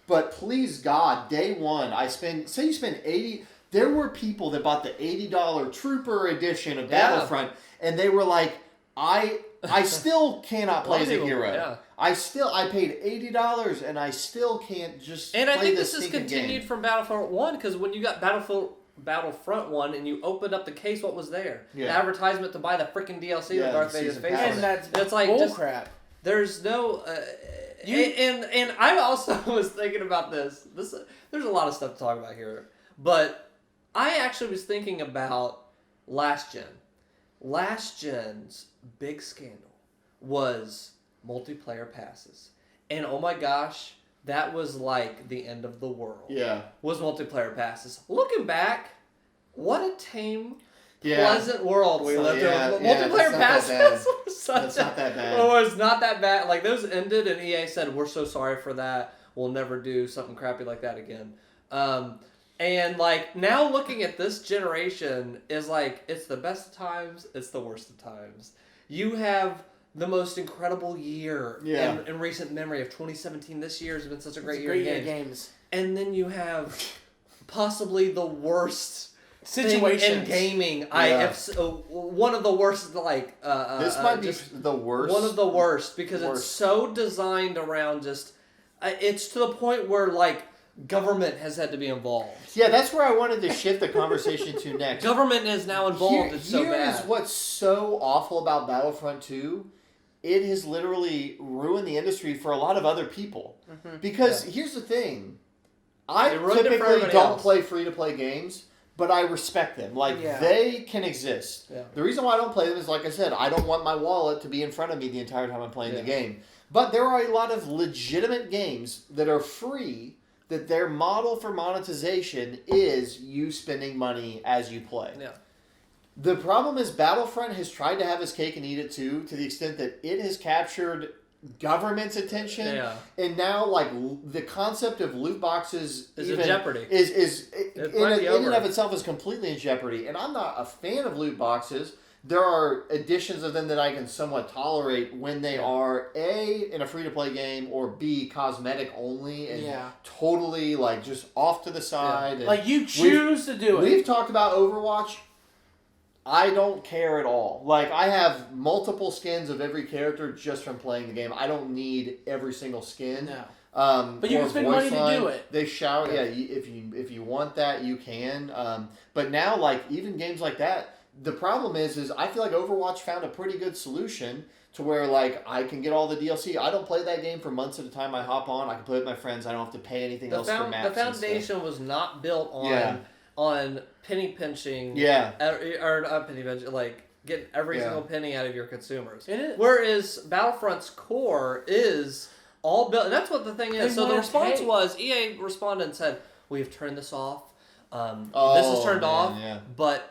But please God, day one, say you spend $80. There were people that bought the $80 Trooper edition of Battlefront, and they were like, I still cannot play as a hero. Yeah. I paid $80 and I still can't just And play I think this this is stinking continued game. from Battlefront 1, because when you got Battlefront 1 and you opened up the case, what was there? Yeah. The advertisement to buy the freaking DLC with Darth Vader's season face pass. on And it. that's It's like bullcrap. There's no... and I also was thinking about this. There's a lot of stuff to talk about here. But I actually was thinking about last gen. Last gen's big scandal was multiplayer passes. And oh my gosh, that was like the end of the world. Yeah. Was multiplayer passes. Looking back, what a tame, Yeah. pleasant world we lived in. Multiplayer that's not passes that was such That's not that bad. It was not that bad. Like, those ended and EA said, we're so sorry for that. We'll never do something crappy like that again. And like, now looking at this generation is like, it's the best of times, it's the worst of times. You have the most incredible year in recent memory of 2017. This year has been such a great year in games. And then you have possibly the worst situation in gaming. One of the worst, like this might be the worst. One of the worst, because it's so designed around just it's to the point where like government has had to be involved. Yeah, that's where I wanted to shift the conversation to next. Government is now involved. It's so bad. Here is what's so awful about Battlefront 2. It has literally ruined the industry for a lot of other people. Mm-hmm. Because here's the thing. I typically don't play free-to-play games, but I respect them. Like, they can exist. Yeah. The reason why I don't play them is, like I said, I don't want my wallet to be in front of me the entire time I'm playing the game. But there are a lot of legitimate games that are free, that their model for monetization is you spending money as you play. Yeah. The problem is Battlefront has tried to have his cake and eat it too, to the extent that it has captured government's attention, and now like the concept of loot boxes is in jeopardy. Is in and of itself is completely in jeopardy. And I'm not a fan of loot boxes. There are editions of them that I can somewhat tolerate when they are A, in a free-to-play game, or B, cosmetic only, and totally like just off to the side. Yeah. Like you choose to do it. We've talked about Overwatch. I don't care at all. Like, I have multiple skins of every character just from playing the game. I don't need every single skin. No. But you can spend money to do it. They shower. Yeah, if you want that, you can. But now, like, even games like that, the problem is I feel like Overwatch found a pretty good solution to where, like, I can get all the DLC. I don't play that game for months at a time. I hop on. I can play with my friends. I don't have to pay anything else for maps. The foundation was not built on penny pinching, or not penny pinching, like getting every single penny out of your consumers. It is. Whereas Battlefront's core is all built. And that's what the thing is. So the response was EA responded and said, "We've turned this off. This is turned off, but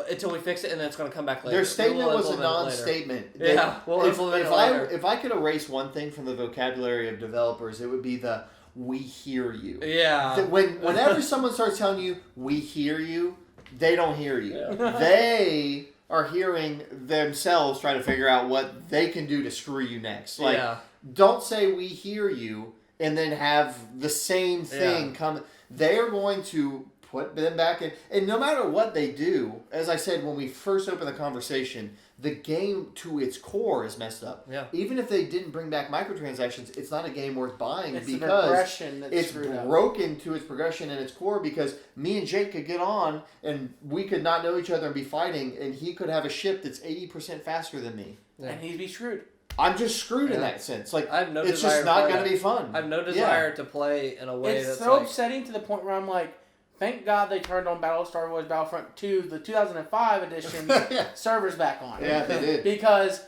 until we fix it, and then it's going to come back later." Their statement was a non-statement. If I could erase one thing from the vocabulary of developers, it would be the "we hear you." Yeah. Whenever someone starts telling you "we hear you," they don't hear you. Yeah. They are hearing themselves trying to figure out what they can do to screw you next. Like, don't say "we hear you" and then have the same thing come. They are going to put them back in. And no matter what they do, as I said when we first opened the conversation, the game to its core is messed up. Yeah. Even if they didn't bring back microtransactions, it's not a game worth buying because it's broken to its progression and its core, because me and Jake could get on and we could not know each other and be fighting, and he could have a ship that's 80% faster than me. Yeah. And he'd be screwed. I'm just screwed in that sense. Like, I have no it's just not going to be fun. I have no desire to play in a way that's so upsetting to the point where I'm like, thank God they turned on Star Wars Battlefront II, the 2005 edition, servers back on. Yeah, they did. Because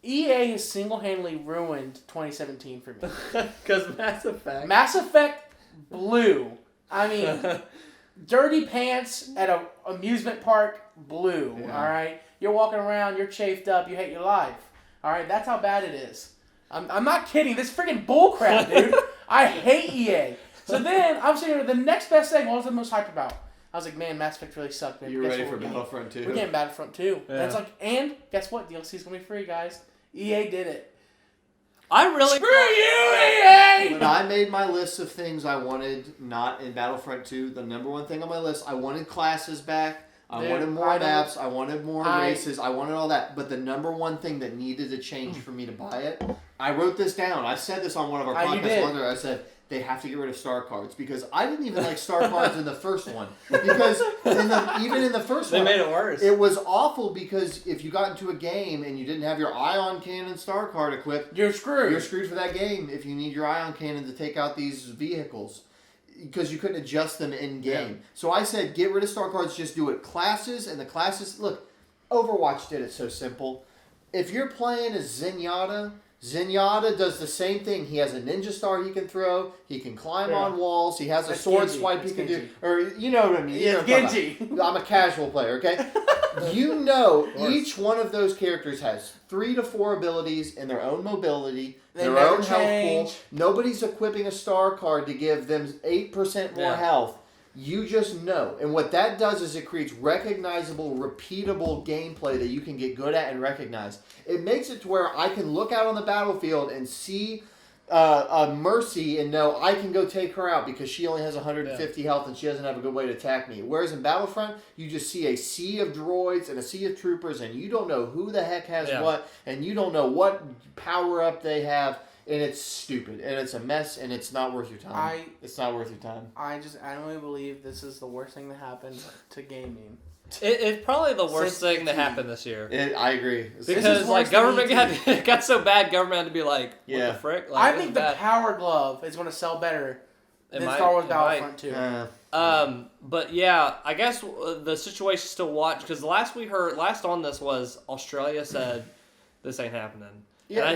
EA has single-handedly ruined 2017 for me. Because Mass Effect blew. I mean, dirty pants at an amusement park blew, all right? You're walking around, you're chafed up, you hate your life. All right, that's how bad it is. I'm not kidding. This is freaking bullcrap, dude. I hate EA. So then I'm sitting here, the next best thing, what was I most hyped about? I was like, man, Mass Effect really sucked. Man. You're Guess ready what for we're getting? Battlefront 2. We're getting Battlefront 2. Yeah. And it's like, and guess what? DLC's gonna be free, guys. EA did it. I really Screw you, EA! When I made my list of things I wanted not in Battlefront 2, the number one thing on my list, I wanted classes back. I wanted more maps. I wanted more races. I wanted all that. But the number one thing that needed to change for me to buy it, I wrote this down. I said this on one of our podcasts. I said, they have to get rid of star cards because I didn't even like star cards in the first one because even in the first one they made it worse. It was awful because if you got into a game and you didn't have your ion cannon star card equipped, you're screwed. You're screwed for that game if you need your ion cannon to take out these vehicles because you couldn't adjust them in game. Yeah. So I said get rid of star cards, just do it classes, and the classes look. Overwatch did it so simple. If you're playing as Zenyatta does the same thing. He has a ninja star he can throw. He can climb on walls. He has a sword swipe he can do. Or, you know what I mean. Yeah, Genji. I'm a casual player, okay? You know each one of those characters has 3 to 4 abilities in their own mobility, their own health pool. Nobody's equipping a star card to give them 8% more health. You just know. And what that does is it creates recognizable, repeatable gameplay that you can get good at and recognize. It makes it to where I can look out on the battlefield and see a Mercy and know I can go take her out because she only has 150 health and she doesn't have a good way to attack me. Whereas in Battlefront, you just see a sea of droids and a sea of troopers and you don't know who the heck has what and you don't know what power-up they have. And it's stupid, and it's a mess, and it's not worth your time. It's not worth your time. I just adamantly believe this is the worst thing that happened to gaming. It's probably the worst thing that happened this year. I agree. Because like government got so bad, government had to be like, what the frick? Like, I think the Power Glove is going to sell better than Star Wars Battlefront 2. But yeah, I guess the situation still watch because last on this was Australia said this ain't happening. Yeah, and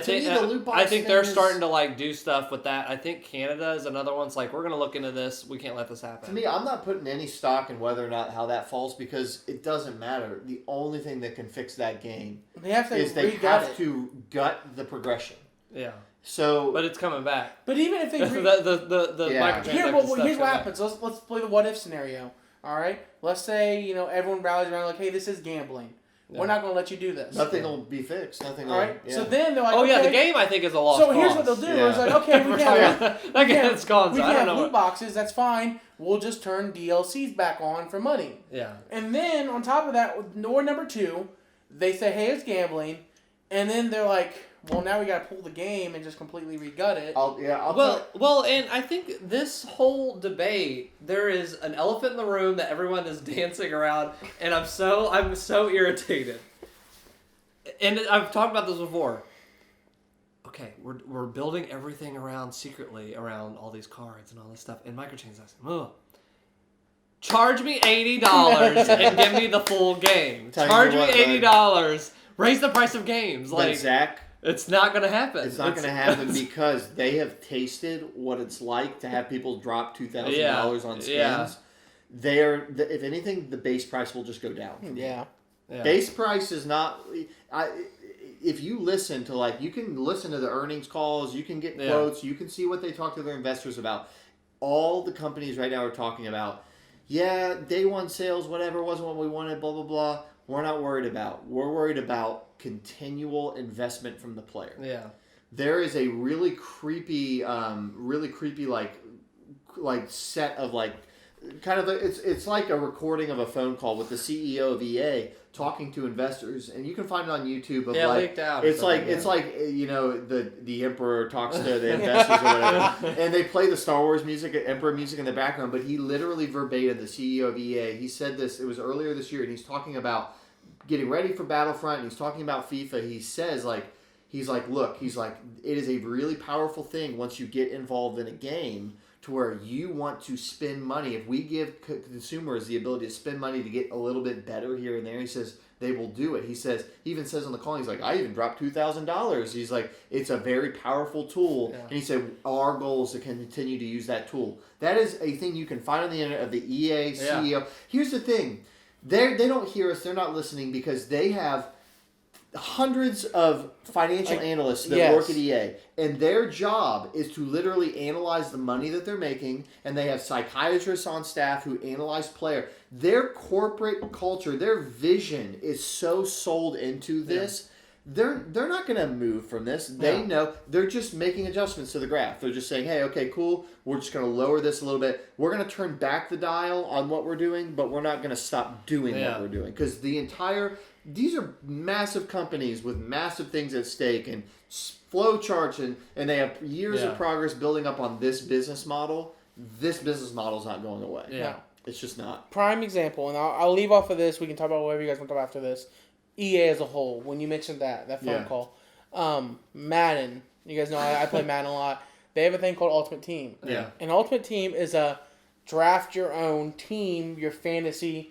I think they're starting to like do stuff with that. I think Canada is another one's like we're gonna look into this. We can't let this happen. To me, I'm not putting any stock in whether or not how that falls because it doesn't matter. The only thing that can fix that game they have to gut the progression. Yeah. So, but it's coming back. But even if they the microtransactions here's what happens. Let's play the what if scenario. All right. Let's say everyone rallies around like, hey, this is gambling. We're not going to let you do this. Nothing will be fixed. Nothing will. All right. Yeah. So then they're like, the game I think is a lost So here's what they'll do. It's like, okay, we can have loot boxes. That's fine. We'll just turn DLCs back on for money. Yeah. And then on top of that, or number 2, they say, hey, it's gambling, and then they're like, well, now we got to pull the game and just completely re-gut it. Well, and I think this whole debate, there is an elephant in the room that everyone is dancing around, and I'm so irritated. And I've talked about this before. Okay, we're building everything secretly around all these cards and all this stuff, and microtransactions. Ugh. Charge me $80 and give me the full game. Charge me $80. Raise the price of games. Like Zach. It's not going to happen. It's not going to happen because they have tasted what it's like to have people drop $2,000 on skins. Yeah. If anything, the base price will just go down. Yeah. Base price is not. If you listen to you can listen to the earnings calls, you can get quotes, you can see what they talk to their investors about. All the companies right now are talking about, day one sales, whatever, wasn't what we wanted, blah, blah, blah. We're not worried about. We're worried about continual investment from the player. Yeah. There is a really creepy set of it's like a recording of a phone call with the CEO of EA talking to investors, and you can find it on YouTube. Leaked out. It's like the Emperor talks to the investors or whatever, and they play the Star Wars music, Emperor music in the background. But he literally verbatim, the CEO of EA, he said this. It was earlier this year, and he's talking about getting ready for Battlefront, and he's talking about FIFA. He says look, it is a really powerful thing once you get involved in a game to where you want to spend money. If we give consumers the ability to spend money to get a little bit better here and there, he says they will do it. He even says on the call, he's like, I even dropped $2,000. He's like, it's a very powerful tool. Yeah. And he said, our goal is to continue to use that tool. That is a thing you can find on the internet of the EA CEO. Here's the thing. They don't hear us. They're not listening because they have hundreds of financial analysts that work at EA, and their job is to literally analyze the money that they're making, and they have psychiatrists on staff who analyze player. Their corporate culture, their vision is so sold into this. They're not going to move from this. They know. They're just making adjustments to the graph. They're just saying, hey, okay, cool. We're just going to lower this a little bit. We're going to turn back the dial on what we're doing, but we're not going to stop doing what we're doing. Because these are massive companies with massive things at stake and flow charts, and they have years of progress building up on this business model. This business model is not going away. Yeah. It's just not. Prime example, and I'll leave off of this. We can talk about whatever you guys want to talk about after this. EA as a whole, when you mentioned that phone call. Madden, you guys know I play Madden a lot. They have a thing called Ultimate Team. Yeah. And Ultimate Team is a draft your own team, your fantasy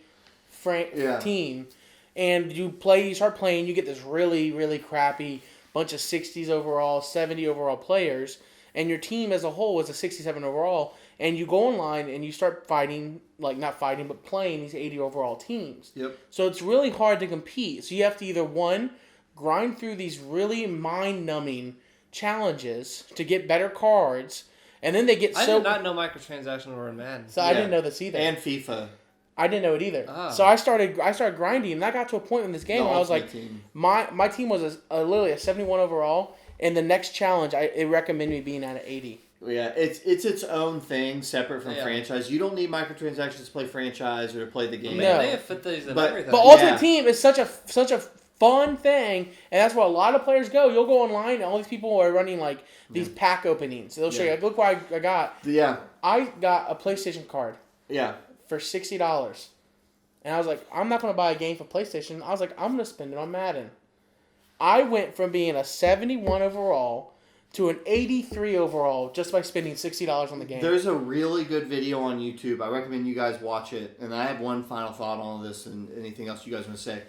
team. And you start playing, you get this really, really crappy bunch of 60s overall, 70 overall players, and your team as a whole is a 67 overall, and you go online and you start fighting, not fighting, but playing these 80 overall teams. Yep. So it's really hard to compete. So you have to either, one, grind through these really mind-numbing challenges to get better cards, and then they get I did not know microtransactions were in Madden. So I didn't know this either. And FIFA. I didn't know it either. Oh. So I started grinding, and I got to a point in this game where I was like, my team was literally a 71 overall, and the next challenge, it recommended me being at an 80. Yeah, it's its own thing, separate from franchise. You don't need microtransactions to play franchise or to play the game. No. They have fit these in everything. But Ultimate Team is such a fun thing, and that's where a lot of players go. You'll go online, and all these people are running these pack openings. They'll show you, look what I got. Yeah. I got a PlayStation card. Yeah. For $60. And I was like, I'm not going to buy a game for PlayStation. I was like, I'm going to spend it on Madden. I went from being a 71 overall to an 83 overall just by spending $60 on the game. There's a really good video on YouTube. I recommend you guys watch it. And I have one final thought on all this and anything else you guys want to say.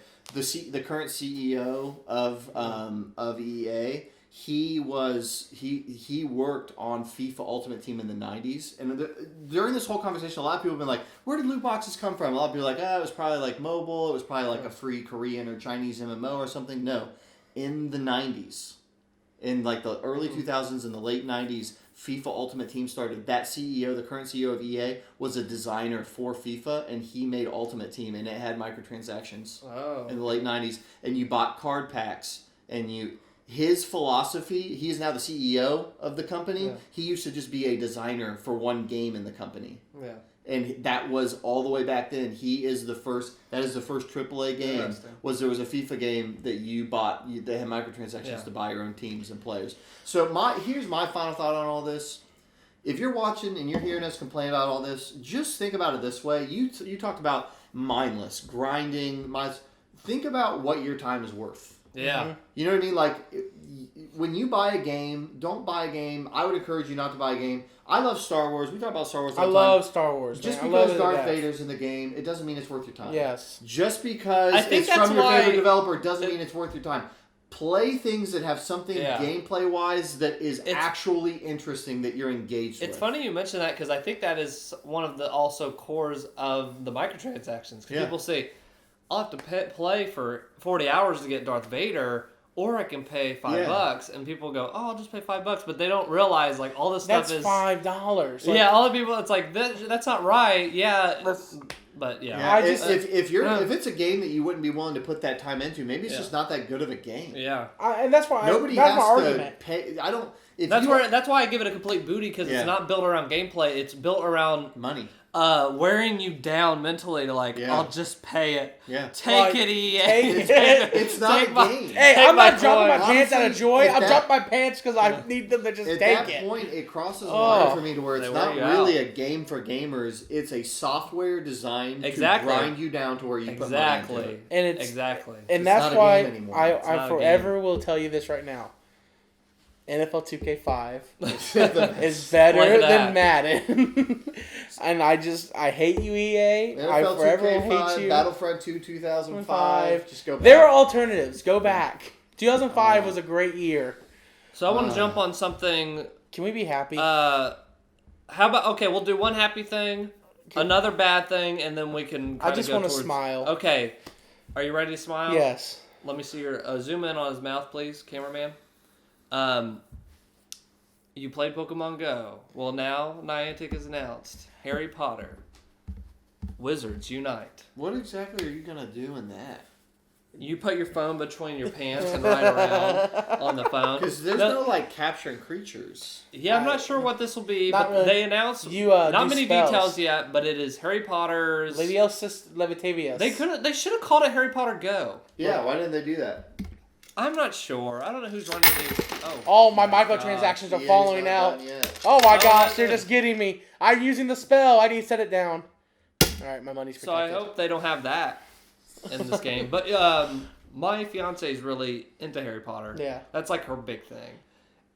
The current CEO of EA, he worked on FIFA Ultimate Team in the 90s. And during this whole conversation, a lot of people have been like, where did loot boxes come from? A lot of people are like, it was probably mobile. It was probably a free Korean or Chinese MMO or something. No. In the 90s, in the early 2000s and the late 90s, FIFA Ultimate Team started. That CEO, the current CEO of EA, was a designer for FIFA, and he made Ultimate Team, and it had microtransactions in the late 90s. And you bought card packs, and his philosophy, he is now the CEO of the company. Yeah. He used to just be a designer for one game in the company. Yeah. And that was all the way back then. That is the first AAA game. There was a FIFA game that you bought. They had microtransactions to buy your own teams and players. So here's my final thought on all this. If you're watching and you're hearing us complain about all this, just think about it this way. You talked about mindless, grinding. Think about what your time is worth. Yeah. Mm-hmm. You know what I mean? When you buy a game, don't buy a game. I would encourage you not to buy a game. I love Star Wars. We talk about Star Wars all the time. I love Star Wars. Just because Darth Vader's in the game, it doesn't mean it's worth your time. Yes. Just because it's from your favorite developer doesn't mean it's worth your time. Play things that have something gameplay-wise that is actually interesting that you're engaged with. It's funny you mention that because I think that is one of the also cores of the microtransactions. Because people say, I'll have to play for 40 hours to get Darth Vader, or I can pay $5, and people go, "Oh, I'll just pay $5," but they don't realize all this stuff is $5. All the people, it's that's not right. Yeah, but if it's a game that you wouldn't be willing to put that time into, maybe it's just not that good of a game. Yeah, and that's why nobody that's has my to argument. pay. I don't. That's why I give it a complete booty because it's not built around gameplay. It's built around money. Wearing you down mentally to I'll just pay it. Yeah. Take it, EA. It's not a game. Hey, I'm not dropping my pants out of joy. I'm dropping my pants because I need them to just take it. At that point, it crosses the line for me to where it's not really a game for gamers. It's a software designed to grind you down to where you put money into it. And it's exactly. And that's why I forever will tell you this right now. NFL 2K5 is better than Madden. And I hate you, EA. I forever hate you. Battlefront 2 2005. Just go back. There are alternatives. Go back. 2005 was a great year. So I want to jump on something. Can we be happy? How about, we'll do one happy thing, another bad thing, and then we can I just want to smile. Okay. Are you ready to smile? Yes. let me see your zoom in on his mouth, please, cameraman. You played Pokemon Go. Well, now Niantic has announced Harry Potter, Wizards Unite. What exactly are you gonna do in that? You put your phone between your pants and ride around on the phone. Because there's no like capturing creatures. Yeah, I'm not sure what this will be, Not but really. they announced not many details yet. But it is Harry Potter's. Levitavius. They should have called it Harry Potter Go. Yeah, why didn't they do that? I'm not sure. I don't know who's running these. Oh, my microtransactions are EA's following not out. done yet. Oh my Oh, gosh, that's they're it. just getting me. I'm using the spell. I need to set it down. All right, my money's So I protected. hope they don't have that in this game. But my fiance is really into Harry Potter. Yeah. That's like her big thing.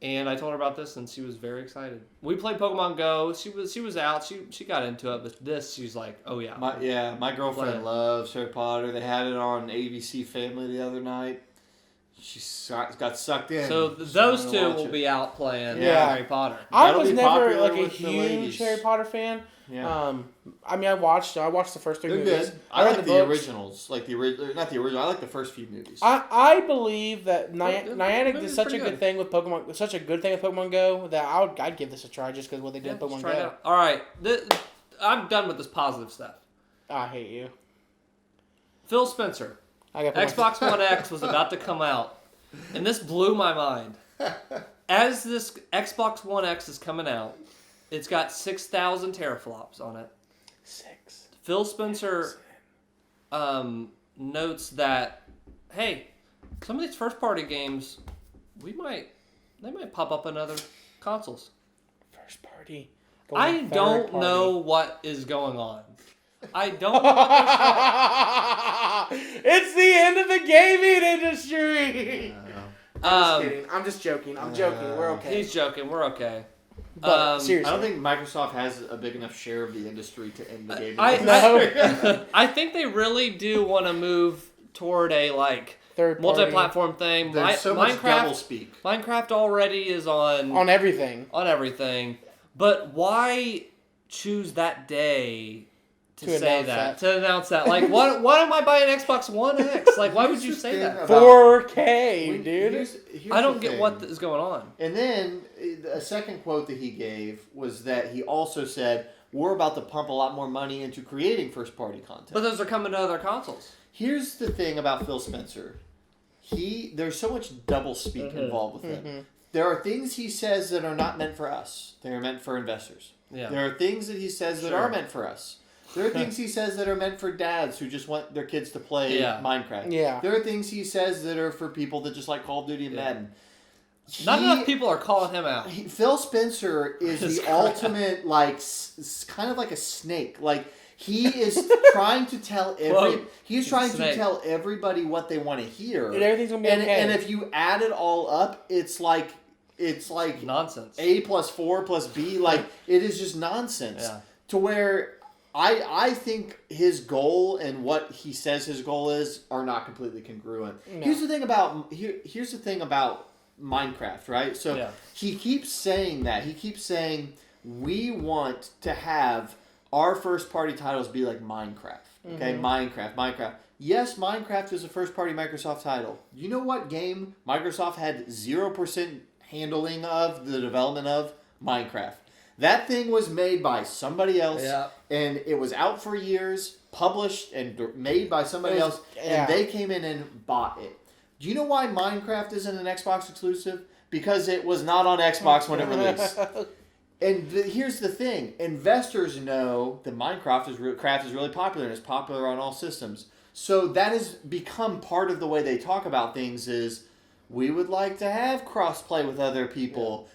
And I told her about this, and she was very excited. We played Pokemon Go. She was out. She got into it, but this she's like, oh yeah. My girlfriend Play it. loves Harry Potter. They had it on ABC Family the other night. She got sucked in. So those two will be out playing Yeah. Harry Potter. I That'll was be never popular like a with the huge ladies. Harry Potter fan. Yeah. I mean, I watched the first 3 They're movies. good. I read like the books. originals. Like the original, not the original. I like the first few movies. I believe that Niantic did movie's such a pretty good good. thing with Pokemon, such a good thing with Pokemon Go that I'd give this a try just because what they did Yeah, with let's Pokemon try it Go. out. All right, I'm done with this positive stuff. I hate you. Phil Spencer, I got Pokemon. Xbox One X was about to come out, and this blew my mind. As this Xbox One X is coming out, it's got 6,000 teraflops on it. 6. Phil Spencer notes that, hey, some of these first-party games, they might pop up in other consoles. First party. I Going don't third party. know what is going on. I don't know what It's the end of the gaming industry. I'm just Um, kidding. I'm just joking. I'm joking. We're okay. He's joking. We're okay. But seriously, I don't think Microsoft has a big enough share of the industry to end the gaming. No. I think they really do want to move toward a third party multi-platform thing. There's so much double Minecraft. speak. Minecraft already is on everything. on everything, but why choose that day to say announce that? that. To announce that? Like, why am I buying an Xbox One X? Like, why would you say that? 4K, dude. Here's I don't the get thing. what is going on. And then a second quote that he gave was that he also said, "We're about to pump a lot more money into creating first-party content." But those are coming to other consoles. Here's the thing about Phil Spencer. There's so much double speak Mm-hmm. involved with him. There are things he says that are not meant for us. They are meant for investors. Yeah. There are things that he says that Sure. are meant for us. There are things he says that are meant for dads who just want their kids to play Yeah. Minecraft. Yeah. There are things he says that are for people that just like Call of Duty and Yeah. Madden. Not enough people are calling him out. Phil Spencer is Jesus the Christ. ultimate, kind of like a snake. Like, he is trying to tell Quote, he's trying snake. to tell everybody what they want to hear. Dude, everything's gonna be and, okay. and if you add it all up, it's like Nonsense. A plus 4 plus B. Like, it is just nonsense. Yeah. To where I think his goal and what he says his goal is are not completely congruent. No. Here's the thing about Minecraft, right? So Yeah. he keeps saying that. He keeps saying we want to have our first party titles be like Minecraft. Okay, Minecraft. Yes, Minecraft is a first party Microsoft title. You know what game Microsoft had 0% handling of the development of? Minecraft. That thing was made by somebody else, Yeah. and it was out for years, published and made by somebody else, yeah. and they came in and bought it. Do you know why Minecraft isn't an Xbox exclusive? Because it was not on Xbox when it released. And here's the thing. Investors know that Minecraft is really popular, and it's popular on all systems. So that has become part of the way they talk about things is, we would like to have cross-play with other people. Yeah.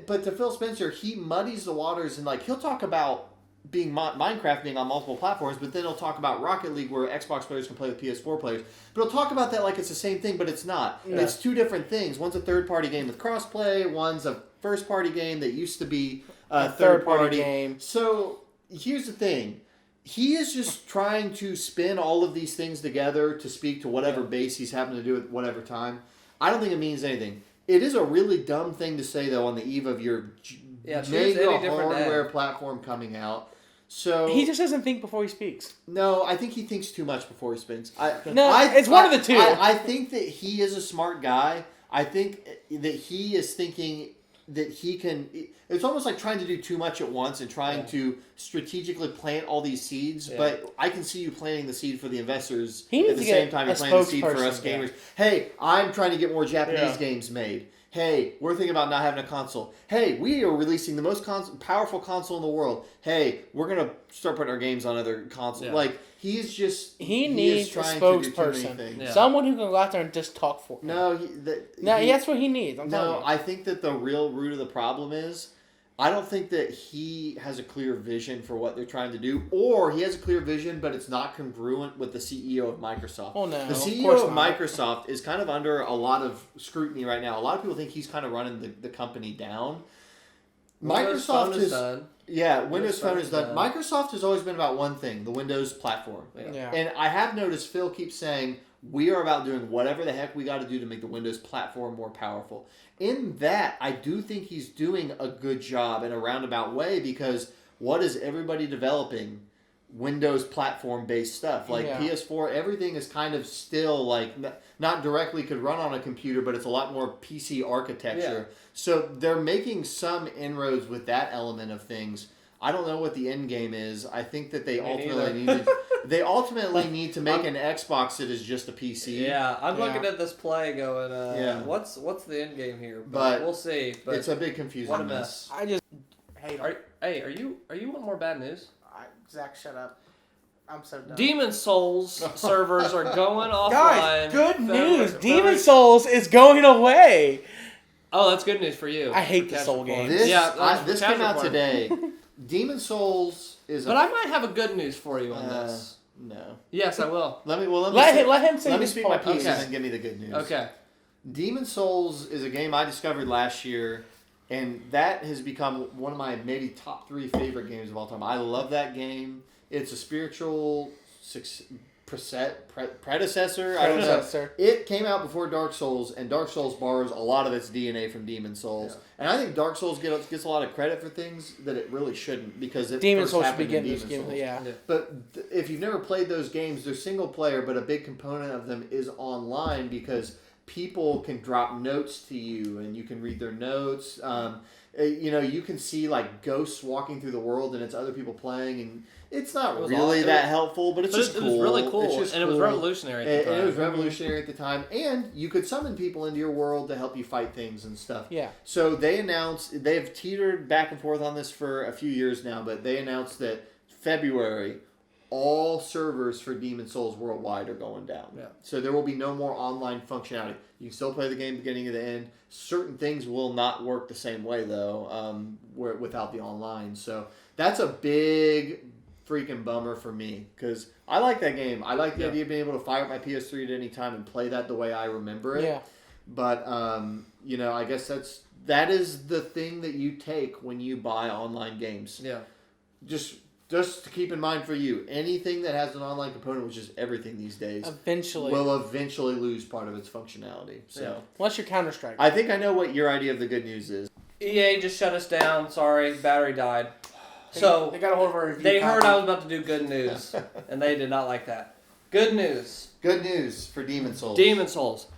But to Phil Spencer, he muddies the waters, and he'll talk about Minecraft being on multiple platforms, but then he'll talk about Rocket League where Xbox players can play with PS4 players. But he'll talk about that like it's the same thing, but it's not. Yeah. It's two different things. One's a third-party game with cross-play. One's a first-party game that used to be a third-party game. So here's the thing. He is just trying to spin all of these things together to speak to whatever base he's having to do at whatever time. I don't think it means anything. It is a really dumb thing to say, though, on the eve of your Yeah, choose mega any different hardware day. platform coming out. So He just doesn't think before he speaks. no, I think he thinks too much before he speaks. It's one of the two. I think that he is a smart guy. I think that he is thinking that he can. It's almost like trying to do too much at once and trying to strategically plant all these seeds. Yeah. But I can see you planting the seed for the investors at the same time you're planting the seed for us gamers. Hey, I'm trying to get more Japanese games made. Hey, we're thinking about not having a console. Hey, we are releasing the most powerful console in the world. Hey, we're going to start putting our games on other consoles. Yeah. Like, he's just... He needs a spokesperson. Yeah. Someone who can go out there and just talk for him. No, that's what he needs. I'm telling you. I think that the real root of the problem is... I don't think that he has a clear vision for what they're trying to do, or he has a clear vision, but it's not congruent with the CEO of Microsoft. Oh, no. The CEO of Microsoft is kind of under a lot of scrutiny right now. A lot of people think he's kind of running the company down. Windows Phone is done. Yeah, Windows Phone is done. Microsoft has always been about one thing, the Windows platform. Yeah. And I have noticed Phil keeps saying, we are about doing whatever the heck we got to do to make the Windows platform more powerful. In that, I do think he's doing a good job in a roundabout way, because what is everybody developing? Windows platform-based stuff. Like PS4, everything is kind of still like not directly could run on a computer, but it's a lot more PC architecture. Yeah. So they're making some inroads with that element of things. I don't know what the end game is. I think that they ultimately need to make an Xbox that is just a PC. Yeah, I'm looking at this play going, what's the end game here? But we'll see. But it's a big confusing What a mess. I just hate it. Are you want more bad news? Zach, shut up. I'm so done. Demon Souls servers are going offline. Guys, good news. Demon Souls is going away. Oh, that's good news for you. I hate the Soul games. This came out today. Demon Souls is. But I might have a good news for you on this. No. Yes, I will. Let him say. Let me speak my piece and then give me the good news. Okay. Demon Souls is a game I discovered last year, and that has become one of my maybe top 3 favorite games of all time. I love that game. It's a spiritual predecessor. I don't know. It came out before Dark Souls, and Dark Souls borrows a lot of its DNA from Demon Souls. Yeah. And I think Dark Souls gets a lot of credit for things that it really shouldn't, because it Demon Souls should be getting this game. Yeah. But if you've never played those games, they're single player, but a big component of them is online, because people can drop notes to you, and you can read their notes. You can see like ghosts walking through the world, and it's other people playing, and it's not really that helpful, but it's just cool. It was really cool, and it was revolutionary at the time. It was revolutionary at the time, and you could summon people into your world to help you fight things and stuff. Yeah. So they announced, they've teetered back and forth on this for a few years now, but they announced that February, all servers for Demon Souls worldwide are going down. Yeah. So there will be no more online functionality. You can still play the game beginning to the end. Certain things will not work the same way, though, without the online. So that's a big freaking bummer for me, because I like that game. I like the idea of being able to fire up my PS3 at any time and play that the way I remember it. Yeah. But, I guess that is the thing that you take when you buy online games. Yeah. Just to keep in mind for you, anything that has an online component, which is everything these days, will eventually lose part of its functionality. So, unless you're Counter-Strike. I think I know what your idea of the good news is. EA just shut us down. Sorry, battery died. So they got a hold of our review. They heard I was about to do good news, and they did not like that. Good news. Good news for Demon Souls. Demon Souls.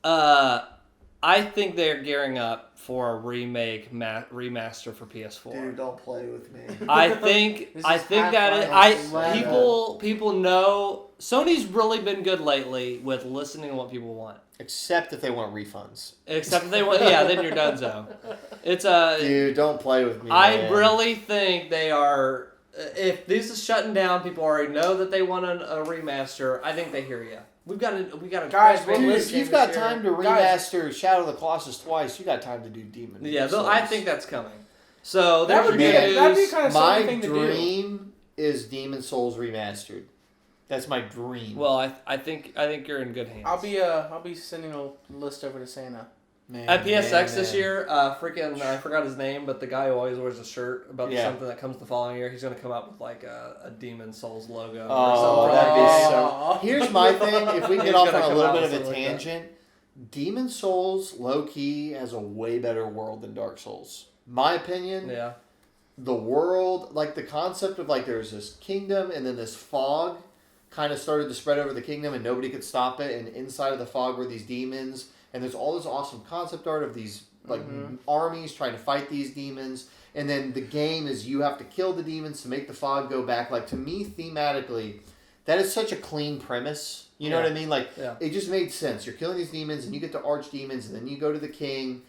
I think they're gearing up for a remaster for PS4. Dude, don't play with me. I think people know Sony's really been good lately with listening to what people want. Except if they want refunds. Except if they want, then you're donezo. Dude, don't play with me. I really think they are. If this is shutting down, people already know that they want a remaster. I think they hear you. We got a guys. Dude, if you've got time to remaster Shadow of the Colossus twice, you got time to do Demon. Yeah, I think that's coming. So that'd be kind of my thing to do. My dream is Demon Souls remastered. That's my dream. Well, I think you're in good hands. I'll be sending a list over to Santa. At PSX this year, I forgot his name, but the guy who always wears a shirt about something that comes the following year, he's going to come up with like a Demon Souls logo. Oh, that'd be so. Here's my thing. If we can get off on a little bit of a tangent, Demon Souls low key has a way better world than Dark Souls. My opinion. Yeah. the world, like the concept of like there's this kingdom and then this fog kind of started to spread over the kingdom and nobody could stop it, and inside of the fog were these demons, and there's all this awesome concept art of these like armies trying to fight these demons, and then the game is you have to kill the demons to make the fog go back. Like, to me, thematically, that is such a clean premise. You know what I mean? Like, it just made sense. You're killing these demons, and you get to archdemons, and then you go to the king.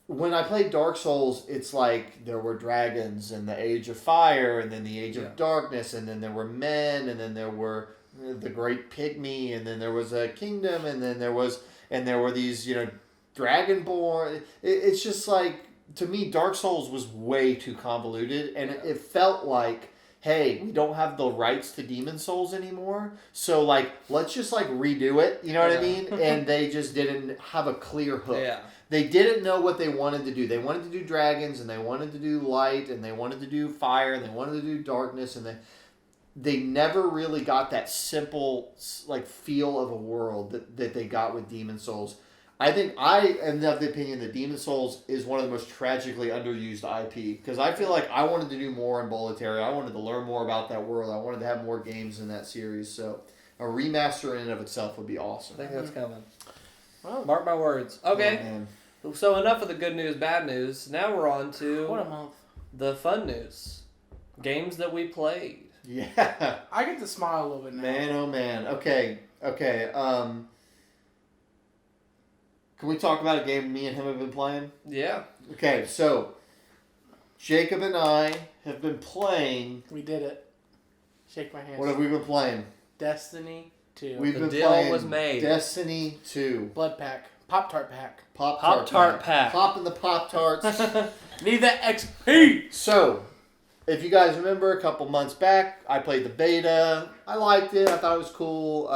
When I played Dark Souls, it's like there were dragons and the Age of Fire, and then the Age of Darkness, and then there were men, and then there were the Great Pygmy, and then there was a kingdom, and then there were these, Dragonborn. It's just like, to me, Dark Souls was way too convoluted, and it felt like, hey, we don't have the rights to Demon Souls anymore, so like let's just like redo it. You know what I mean? And they just didn't have a clear hook. Yeah. They didn't know what they wanted to do. They wanted to do dragons, and they wanted to do light, and they wanted to do fire, and they wanted to do darkness, and they never really got that simple like feel of a world that they got with Demon Souls. I think I am of the opinion that Demon Souls is one of the most tragically underused IP, because I feel like I wanted to do more in Boletaria. I wanted to learn more about that world. I wanted to have more games in that series. So a remaster in and of itself would be awesome. I think that's coming. Well, mark my words. Okay. Oh, so enough of the good news, bad news. Now we're on to what a month. The fun news. Games that we played. Yeah. I get to smile a little bit now. Man, oh man. Okay. Can we talk about a game me and him have been playing? Yeah. Okay, so Jacob and I have been playing. We did it. Shake my hand. What have we been playing? Destiny 2. We've the been deal playing was made. Destiny 2. Blood Pack. Pop-Tart Pack. Pop-Tart pack. Popping the Pop-Tarts. Need that XP! So, if you guys remember, a couple months back, I played the beta. I liked it. I thought it was cool.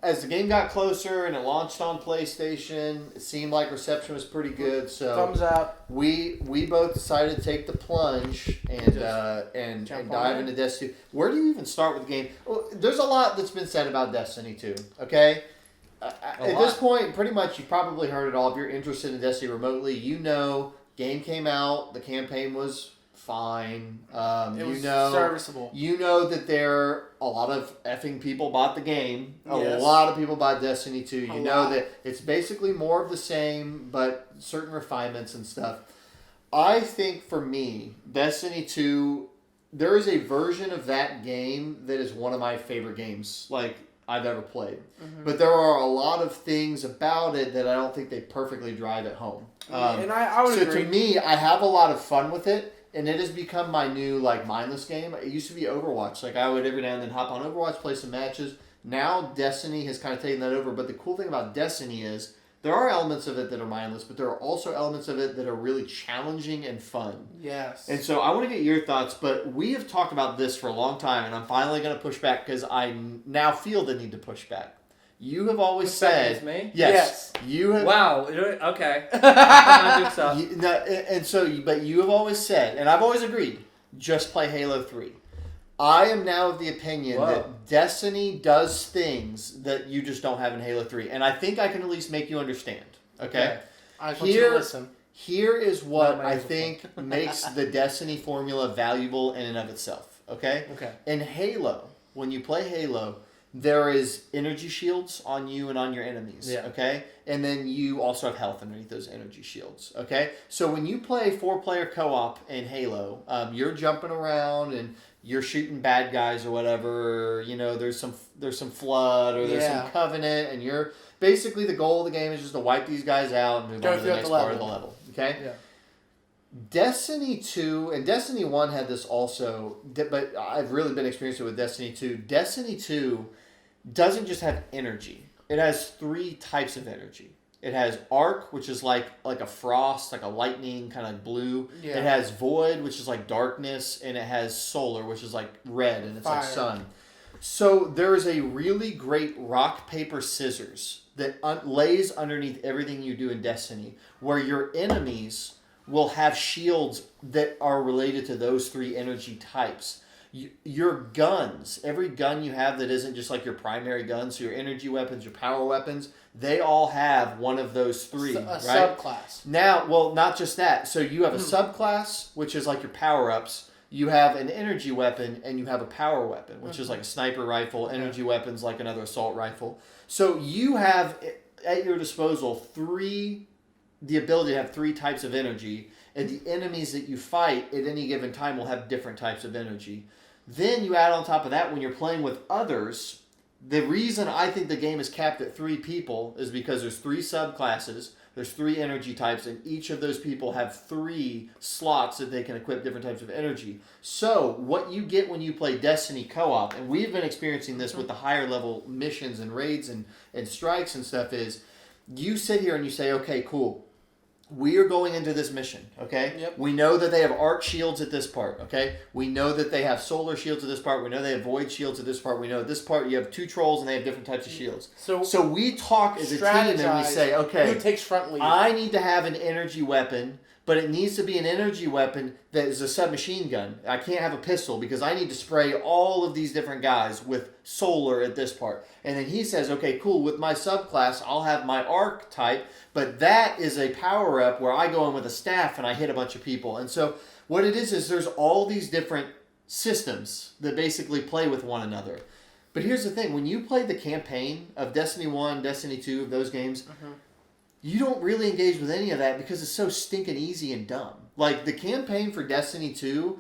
As the game got closer and it launched on PlayStation, it seemed like reception was pretty good. So thumbs up. We both decided to take the plunge and dive into Destiny. Where do you even start with the game? Well, there's a lot that's been said about Destiny 2. Okay, at this point, pretty much you've probably heard it all. If you're interested in Destiny remotely, game came out. The campaign was fine. It was serviceable. You know that a lot of effing people bought the game. Yes. A lot of people bought Destiny 2. You know that it's basically more of the same, but certain refinements and stuff. I think for me, Destiny 2, there is a version of that game that is one of my favorite games like I've ever played. Mm-hmm. But there are a lot of things about it that I don't think they perfectly drive it home. And I would agree. So to me, I have a lot of fun with it. And it has become my new, mindless game. It used to be Overwatch. I would every now and then hop on Overwatch, play some matches. Now, Destiny has kind of taken that over. But the cool thing about Destiny is there are elements of it that are mindless, but there are also elements of it that are really challenging and fun. Yes. And so I want to get your thoughts, but we have talked about this for a long time, and I'm finally going to push back because I now feel the need to push back. You have always said... me? Yes. You have... Wow. Okay. But you have always said, and I've always agreed, just play Halo 3. I am now of the opinion that Destiny does things that you just don't have in Halo 3. And I think I can at least make you understand. Okay? I want you to listen. Here is what I think makes the Destiny formula valuable in and of itself. Okay? Okay. In Halo, when you play Halo... there is energy shields on you and on your enemies, okay? And then you also have health underneath those energy shields, okay? So when you play 4-player co-op in Halo, you're jumping around and you're shooting bad guys or whatever. There's some flood or there's some covenant, and you're basically the goal of the game is just to wipe these guys out and move on to the next part of the level, okay? Yeah. Destiny 2, and Destiny 1 had this also, but I've really been experiencing it with Destiny 2. Destiny 2 doesn't just have energy. It has 3 types of energy. It has arc, which is like a frost, like a lightning, kind of blue. Yeah. It has void, which is like darkness, and it has solar, which is like red, and it's like sun. So there is a really great rock, paper, scissors that lays underneath everything you do in Destiny, where your enemies will have shields that are related to those 3 energy types. your guns, every gun you have that isn't just like your primary gun, so your energy weapons, your power weapons, they all have one of those three, right? Subclass. Now, well, not just that. So you have a subclass, which is like your power-ups. You have an energy weapon, and you have a power weapon, which is like a sniper rifle. Energy weapons like another assault rifle. So you have at your disposal the ability to have 3 types of energy, and the enemies that you fight at any given time will have different types of energy. Then you add on top of that, when you're playing with others, the reason I think the game is capped at 3 people is because there's 3 subclasses, there's 3 energy types, and each of those people have 3 slots that they can equip different types of energy. So what you get when you play Destiny co-op, and we've been experiencing this with the higher level missions and raids and strikes and stuff, is you sit here and you say, okay, cool. We are going into this mission, okay? Yep. We know that they have arc shields at this part, okay? We know that they have solar shields at this part. We know they have void shields at this part. We know at this part you have 2 trolls and they have different types of shields. So we talk as a team and we say, okay, who takes front lead? I need to have an energy weapon, but it needs to be an energy weapon that is a submachine gun. I can't have a pistol because I need to spray all of these different guys with solar at this part. And then he says, okay, cool, with my subclass, I'll have my arc type, but that is a power-up where I go in with a staff and I hit a bunch of people. And so what it is there's all these different systems that basically play with one another. But here's the thing. When you play the campaign of Destiny 1, Destiny 2, of those games, you don't really engage with any of that because it's so stinking easy and dumb. Like, the campaign for Destiny 2,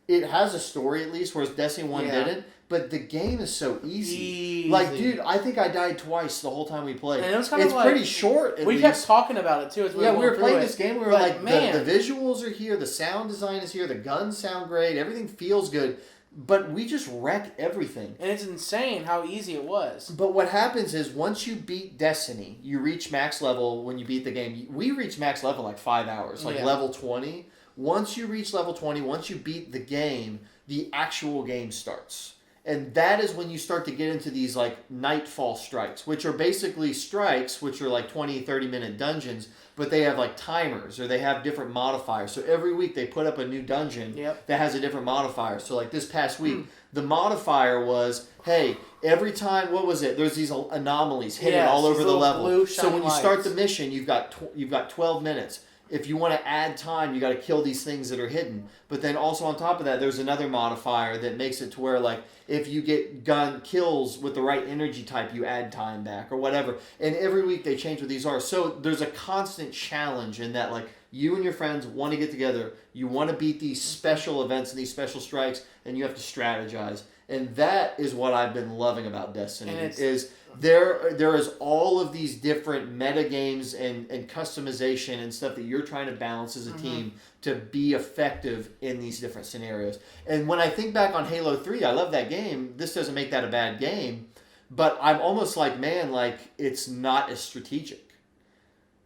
it has a story at least, whereas Destiny 1 didn't. But the game is so easy. Like, dude, I think I died twice the whole time we played. And it was kind of pretty short, at we least. kept talking about it, too. As we were playing this game. We were like, man, the visuals are here. The sound design is here. The guns sound great. Everything feels good. But we just wreck everything. And it's insane how easy it was. But what happens is once you beat Destiny, you reach max level when you beat the game. We reached max level in like 5 hours, like level 20. Once you reach level 20, once you beat the game, the actual game starts. And that is when you start to get into these like nightfall strikes, which are basically strikes, which are like 20, 30-minute dungeons, but they have like timers or they have different modifiers. So every week they put up a new dungeon that has a different modifier. So like this past week, the modifier was, hey, every time, what was it? There's these anomalies hidden all over the level. Blue, so when you lights. start the mission, you've got 12 minutes. If you want to add time, you got to kill these things that are hidden. But then also on top of that, there's another modifier that makes it to where, like, if you get gun kills with the right energy type, you add time back or whatever. And every week they change what these are. So there's a constant challenge in that, like, you and your friends want to get together. You want to beat these special events and these special strikes, and you have to strategize. And that is what I've been loving about Destiny. Is there is all of these different meta games and customization and stuff that you're trying to balance as a team to be effective in these different scenarios. And when I think back on Halo 3, I love that game. This doesn't make that a bad game, but I'm almost like, man, like it's not as strategic.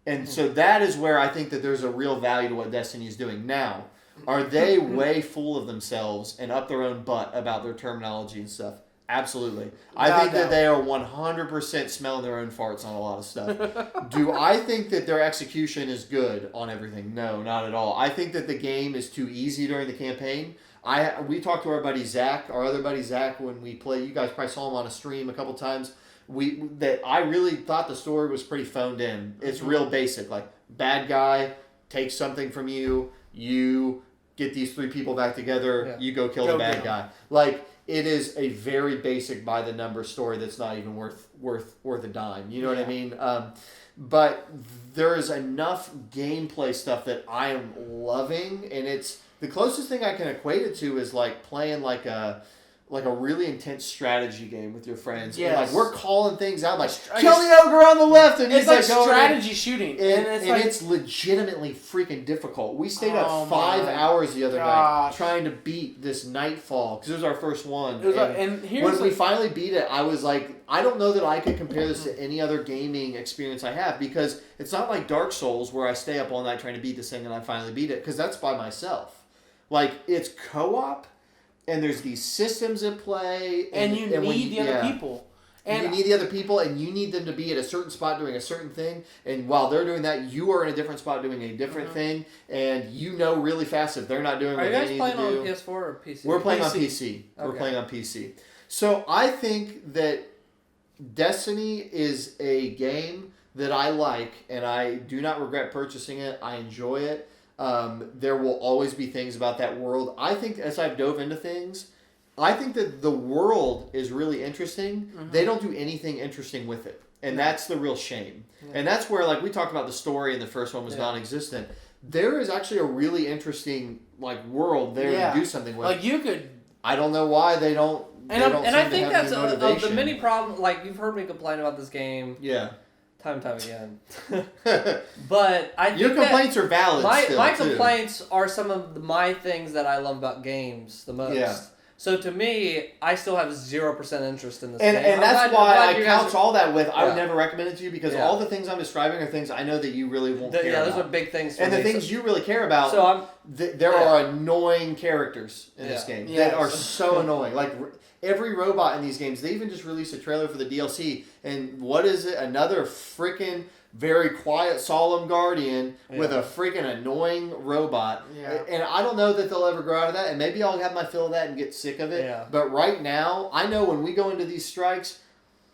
And so that is where I think that there's a real value to what Destiny is doing. Now, are they way full of themselves and up their own butt about their terminology and stuff? Absolutely. I think that they are 100% smelling their own farts on a lot of stuff. Do I think that their execution is good on everything? No, not at all. I think that the game is too easy during the campaign. We talked to our buddy Zach, our other buddy Zach, when we play. You guys probably saw him on a stream a couple times. I really thought the story was pretty phoned in. It's real basic. Like, bad guy takes something from you. You get these 3 people back together. You go kill the bad guy. Like, it is a very basic by the number story that's not even worth a dime. You know what I mean? But there is enough gameplay stuff that I am loving, and it's the closest thing I can equate it to is like playing like a really intense strategy game with your friends. Yes. And like we're calling things out like kill the ogre on the left, and it's he's like strategy shooting, and it's legitimately freaking difficult. We stayed up 5 hours the other night trying to beat this Nightfall because it was our first one. When we finally beat it, I was like, I don't know that I could compare this to any other gaming experience I have because it's not like Dark Souls where I stay up all night trying to beat this thing and I finally beat it because that's by myself. Like, it's co-op. And there's these systems at play. And you need the other people. And you need the other people, and you need them to be at a certain spot doing a certain thing. And while they're doing that, you are in a different spot doing a different thing. And you know really fast if they're not doing what they need to do. Are you guys playing on PS4 or PC? We're playing on PC. Okay. We're playing on PC. So I think that Destiny is a game that I like, and I do not regret purchasing it. I enjoy it. There will always be things about that world. I think as I've dove into things, I think that the world is really interesting. They don't do anything interesting with it. And that's the real shame. Yeah. And that's where, like, we talked about the story and the first one was non-existent. There is actually a really interesting, like, world there to do something with. Like, you could... I don't know why they don't... And I think that's of the many problems... Like, you've heard me complain about this game... Yeah. Time and time again. But I think your complaints are valid my complaints are some of my things that I love about games the most. Yeah. So to me, I still have 0% interest in this game. And that's why I couch all that with, I would never recommend it to you because all the things I'm describing are things I know that you really won't care about. Yeah, those are big things for me. And the things you really care about, there are annoying characters in this game that are so annoying. Like, every robot in these games, they even just released a trailer for the DLC, and what is it? Another freaking very quiet, solemn guardian with a freaking annoying robot. Yeah. And I don't know that they'll ever grow out of that, and maybe I'll have my fill of that and get sick of it. Yeah. But right now, I know when we go into these strikes,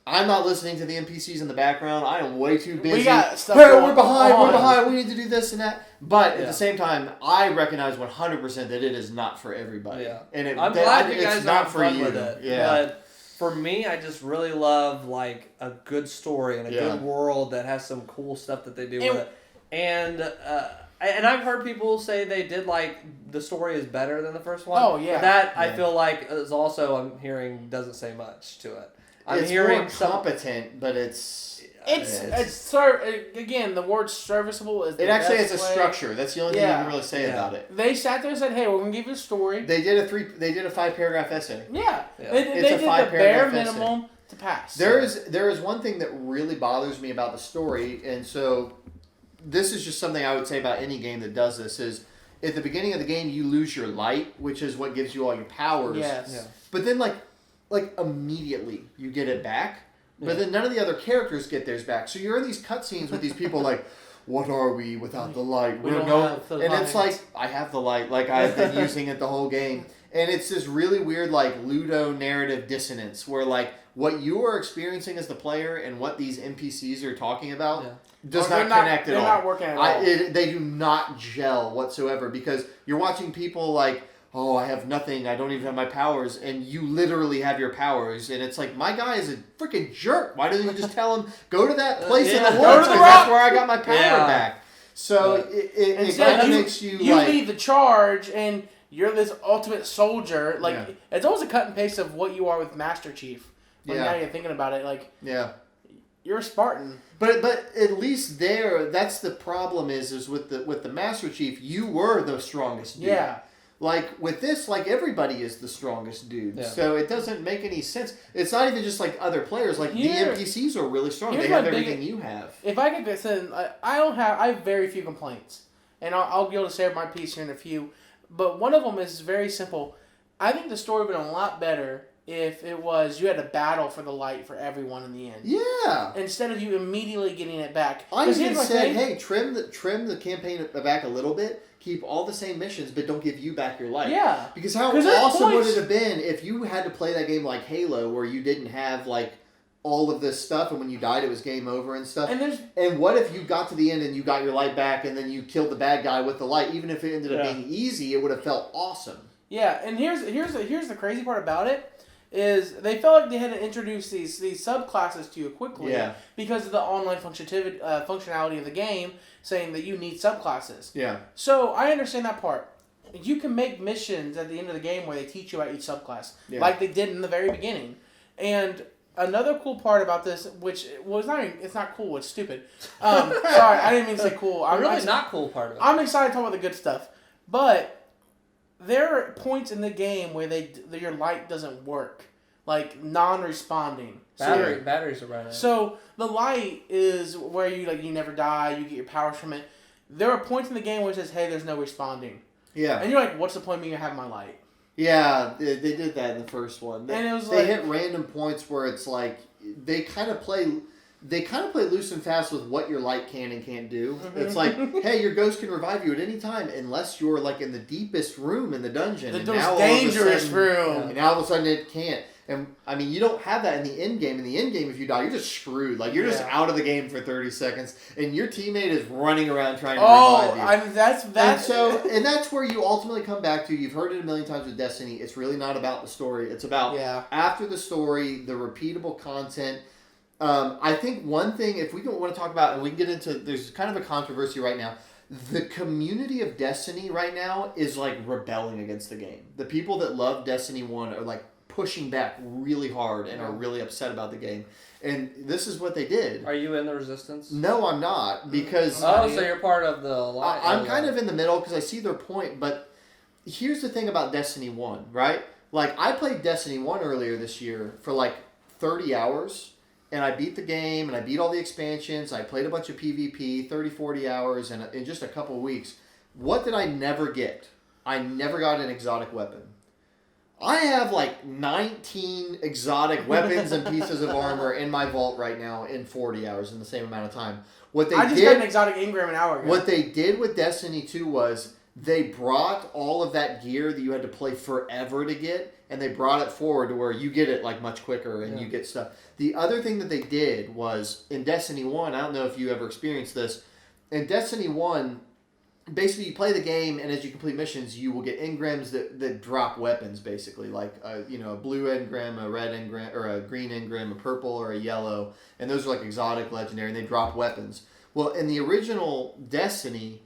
I'm not listening to the NPCs in the background. I am way too busy. We got stuff we're behind, we need to do this and that. But at the same time, I recognize 100% that it is not for everybody. Yeah. And I'm glad you guys are fun with it. Yeah. But for me, I just really love like a good story and a good world that has some cool stuff that they do with it. And I've heard people say they did like the story is better than the first one. Oh yeah. But that I feel like is also I'm hearing doesn't say much to it. I'm hearing more competent, but it's again the word serviceable is. It actually has a structure. That's the only thing you can really say about it. They sat there and said, "Hey, we're gonna give you a story." They did a 5-paragraph essay. Yeah. They did the bare minimum to pass. There is one thing that really bothers me about the story, and so this is just something I would say about any game that does this is. At the beginning of the game, you lose your light, which is what gives you all your powers. Yes. Yeah. But then, like immediately you get it back, but then none of the other characters get theirs back. So you're in these cutscenes with these people like, what are we without the light? We don't have the light. It's like, I have the light, like I've been using it the whole game. And it's this really weird like Ludo narrative dissonance where like what you are experiencing as the player and what these NPCs are talking about does not connect at all. They're not working at all. They do not gel whatsoever because you're watching people like, oh, I have nothing, I don't even have my powers, and you literally have your powers, and it's like, my guy is a freaking jerk. Why don't you just tell him, go to that place in the woods, because that's where I got my power back. So it kind of makes you You lead the charge, and you're this ultimate soldier. Like, it's almost a cut and paste of what you are with Master Chief. Now you're thinking about it, like, you're a Spartan. But at least that's the problem is with the Master Chief, you were the strongest dude. Yeah. Like, with this, like, everybody is the strongest dude. Yeah. So it doesn't make any sense. It's not even just, like, other players. Like, the NPCs are really strong. They have everything you have. If I could get in, I have very few complaints. And I'll be able to share my piece here in a few. But one of them is very simple. I think the story would have been a lot better if it was you had a battle for the light for everyone in the end. Yeah. Instead of you immediately getting it back. I even said, hey, trim the campaign back a little bit. Keep all the same missions, but don't give you back your life. Yeah. Because how awesome would it have been if you had to play that game like Halo, where you didn't have like all of this stuff, and when you died, it was game over and stuff. And what if you got to the end and you got your light back, and then you killed the bad guy with the light? Even if it ended up being easy, it would have felt awesome. Yeah, and here's the crazy part about it. Is they felt like they had to introduce these subclasses to you quickly because of the online functionality of the game, saying that you need subclasses. Yeah. So I understand that part. You can make missions at the end of the game where they teach you about each subclass, like they did in the very beginning. And another cool part about this, which was it's not cool, it's stupid. Sorry, I didn't mean to say cool. Not cool part of it. I'm excited to talk about the good stuff, but there are points in the game where your light doesn't work, like non-responding. Batteries are running. So the light is where you never die. You get your powers from it. There are points in the game where it says, "Hey, there's no responding." Yeah. And you're like, "What's the point of me having my light?" Yeah, they did that in the first one. And it was they hit random points where it's like they kind of play loose and fast with what your light can and can't do. It's like, hey, your ghost can revive you at any time unless you're like in the deepest room in the dungeon. The most dangerous room. And now all of a sudden it can't. And I mean, you don't have that in the end game. In the end game, if you die, you're just screwed. Like you're just out of the game for 30 seconds, and your teammate is running around trying to revive you. I mean, that's and that's where you ultimately come back to. You've heard it a million times with Destiny. It's really not about the story. It's about after the story, the repeatable content. I think one thing, if we want to talk about, and we can get into, there's kind of a controversy right now. The community of Destiny right now is like rebelling against the game. The people that love Destiny 1 are like pushing back really hard and are really upset about the game. And this is what they did. Are you in the Resistance? No, I'm not, because... so you're part of the... I'm kind of in the middle because I see their point, but here's the thing about Destiny 1, right? Like, I played Destiny 1 earlier this year for like 30 hours, and I beat the game, and I beat all the expansions, I played a bunch of PvP, 30, 40 hours, and in just a couple of weeks. What did I never get? I never got an exotic weapon. I have like 19 exotic weapons and pieces of armor in my vault right now in 40 hours in the same amount of time. I just got an exotic engram an hour ago. What they did with Destiny 2 was they brought all of that gear that you had to play forever to get, and they brought it forward to where you get it like much quicker and you get stuff. The other thing that they did was in Destiny 1, I don't know if you ever experienced this, in Destiny 1, basically you play the game, and as you complete missions, you will get engrams that drop weapons, basically, like a blue engram, a red engram, or a green engram, a purple, or a yellow, and those are like exotic, legendary, and they drop weapons. Well, in the original Destiny,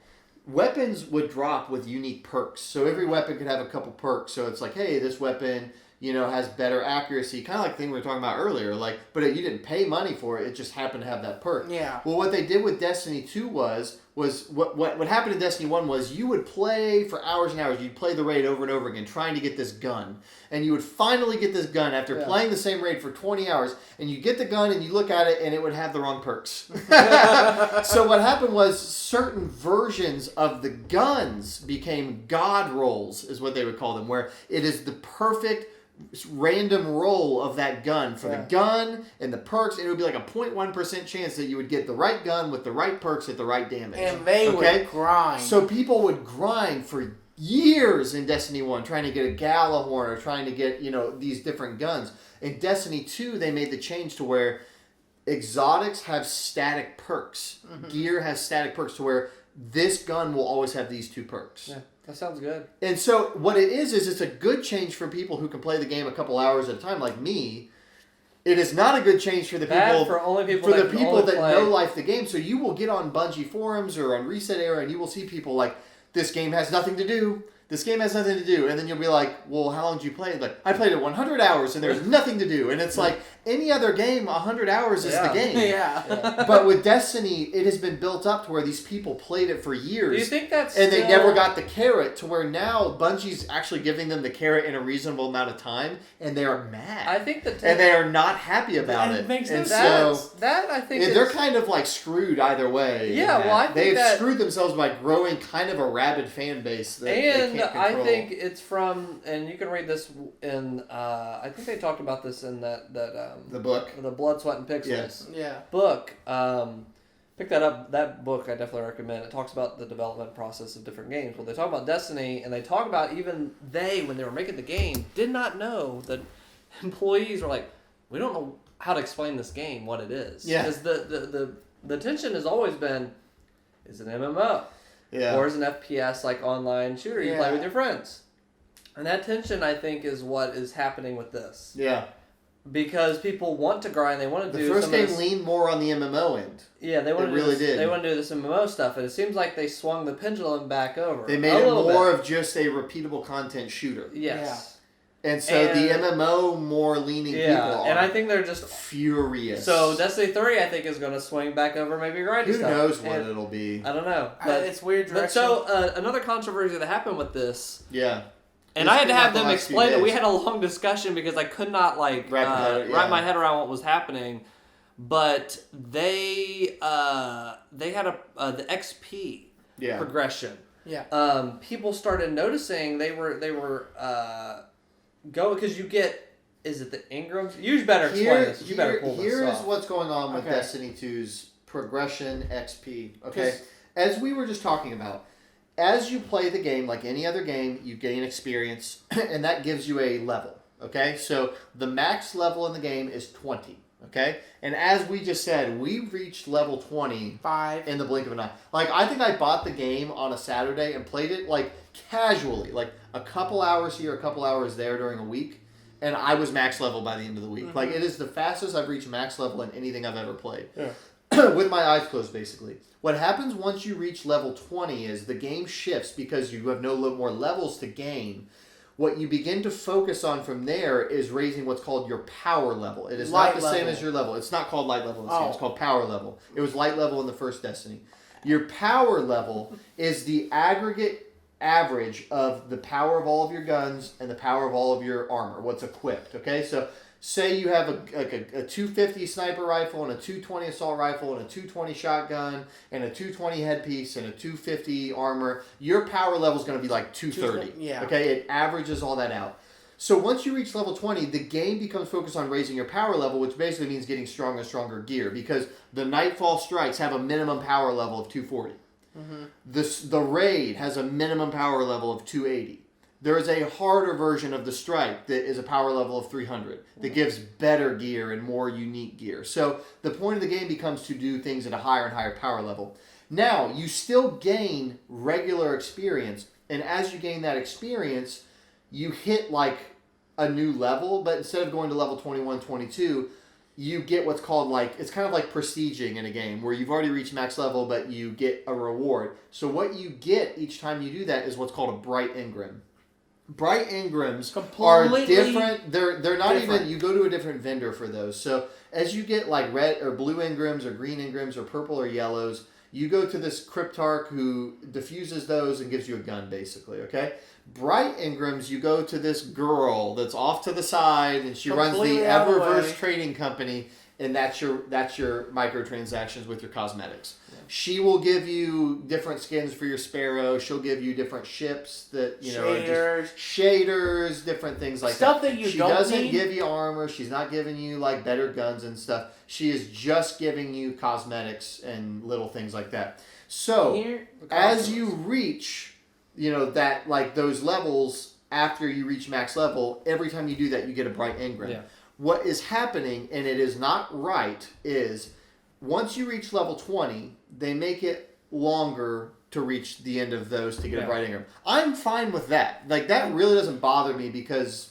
weapons would drop with unique perks, so every weapon could have a couple perks, so it's like, hey, this weapon... has better accuracy, kind of like the thing we were talking about earlier. Like, but you didn't pay money for it; it just happened to have that perk. Yeah. Well, what they did with Destiny 2 was what happened in Destiny 1 was you would play for hours and hours. You'd play the raid over and over again, trying to get this gun, and you would finally get this gun after playing the same raid for 20 hours. And you get the gun, and you look at it, and it would have the wrong perks. So what happened was certain versions of the guns became god rolls, is what they would call them, where it is the perfect random roll of that gun for the gun and the perks, and it would be like a 0.1% chance that you would get the right gun with the right perks at the right damage. And they would grind. So people would grind for years in Destiny 1 trying to get a Galahorn or trying to get, these different guns. In Destiny 2, they made the change to where exotics have static perks. Mm-hmm. Gear has static perks to where this gun will always have these two perks. Yeah. That sounds good. And so what it is it's a good change for people who can play the game a couple hours at a time, like me. It is not a good change for the people that know life the game. So you will get on Bungie forums or on Reset Era, and you will see people like, this game has nothing to do. This game has nothing to do. And then you'll be like, well, how long did you play it? Like, I played it 100 hours and there's nothing to do. And it's like, any other game, 100 hours is the game. Yeah. But with Destiny, it has been built up to where these people played it for years. Do you think that's And they never got the carrot, to where now Bungie's actually giving them the carrot in a reasonable amount of time, and they are mad. I think that... And they are not happy about it. Makes no sense. That, I think... They're kind of like screwed either way. Yeah, well, I think they've screwed themselves by growing kind of a rabid fan base that they can't control. I think it's from, and you can read this in, I think they talked about this in the book, the Blood, Sweat, and Pixels book. Pick that up. That book I definitely recommend. It talks about the development process of different games. Well, they talk about Destiny, and they talk about even when they were making the game, did not know that employees were like, we don't know how to explain this game, what it is. Yeah. Because the tension has always been, is it an MMO? Yeah. Or is an FPS like online shooter you play with your friends? And that tension, I think, is what is happening with this. Yeah. Because people want to grind, they want to do. The first game leaned more on the MMO end. Yeah, they want to really did. They want to do this MMO stuff, and it seems like they swung the pendulum back over. They made it more of just a repeatable content shooter. Yes. Yeah. And so the MMO more leaning people are. And I think they're just furious. So Destiny 3, I think, is going to swing back over maybe grinding stuff. Who knows what it'll be? I don't know. But it's weird direction. But so another controversy that happened with this. Yeah. And I had to have them explain it. We had a long discussion because I could not wrap my head around what was happening. But they had the XP progression. Yeah. People started noticing they were go because you get Is it the Ingrams? You better explain this. You better pull this Here's off. what's going on with Destiny 2's progression XP. Okay, as we were just talking about, as you play the game like any other game, you gain experience, and that gives you a level. Okay, so the max level in the game is 20. Okay, and as we just said, we reached level 20 in the blink of an eye. Like, I think I bought the game on a Saturday and played it like casually, like a couple hours here, a couple hours there during a week. And I was max level by the end of the week. Mm-hmm. Like, it is the fastest I've reached max level in anything I've ever played. Yeah. With my eyes closed, basically. What happens once you reach level 20 is the game shifts because you have no more levels to gain. What you begin to focus on from there is raising what's called your power level. It is not the same as your level. It's not called light level in this game. It's called power level. It was light level in the first Destiny. Your power level is the aggregate average of the power of all of your guns and the power of all of your armor, what's equipped. Okay, so say you have a 250 sniper rifle and a 220 assault rifle and a 220 shotgun and a 220 headpiece and a 250 armor. Your power level is going to be like 230. Yeah. Okay, it averages all that out. So once you reach level 20, the game becomes focused on raising your power level, which basically means getting stronger and stronger gear, because the Nightfall strikes have a minimum power level of 240. Mm-hmm. The raid has a minimum power level of 280. There is a harder version of the strike that is a power level of 300 that gives better gear and more unique gear. So the point of the game becomes to do things at a higher and higher power level. Now, you still gain regular experience, and as you gain that experience, you hit like a new level, but instead of going to level 21, 22, you get what's called it's kind of like prestiging in a game where you've already reached max level, but you get a reward. So what you get each time you do that is what's called a bright engram. Bright engrams are different. They're not even, you go to a different vendor for those. So as you get like red or blue engrams or green engrams or purple or yellows, you go to this cryptarch who diffuses those and gives you a gun, basically, okay? Bright engrams, you go to this girl that's off to the side, and she runs the Eververse Trading Company, and that's your microtransactions with your cosmetics. Yeah. She will give you different skins for your Sparrow. She'll give you different ships that, shaders, different things like stuff that. She doesn't give you armor. She's not giving you like better guns and stuff. She is just giving you cosmetics and little things like that. So as you reach that, like, those levels, after you reach max level, every time you do that, you get a bright engram. Yeah. What is happening, and it is not right, is once you reach level 20, they make it longer to reach the end of those to get a bright engram. I'm fine with that. Like, that really doesn't bother me because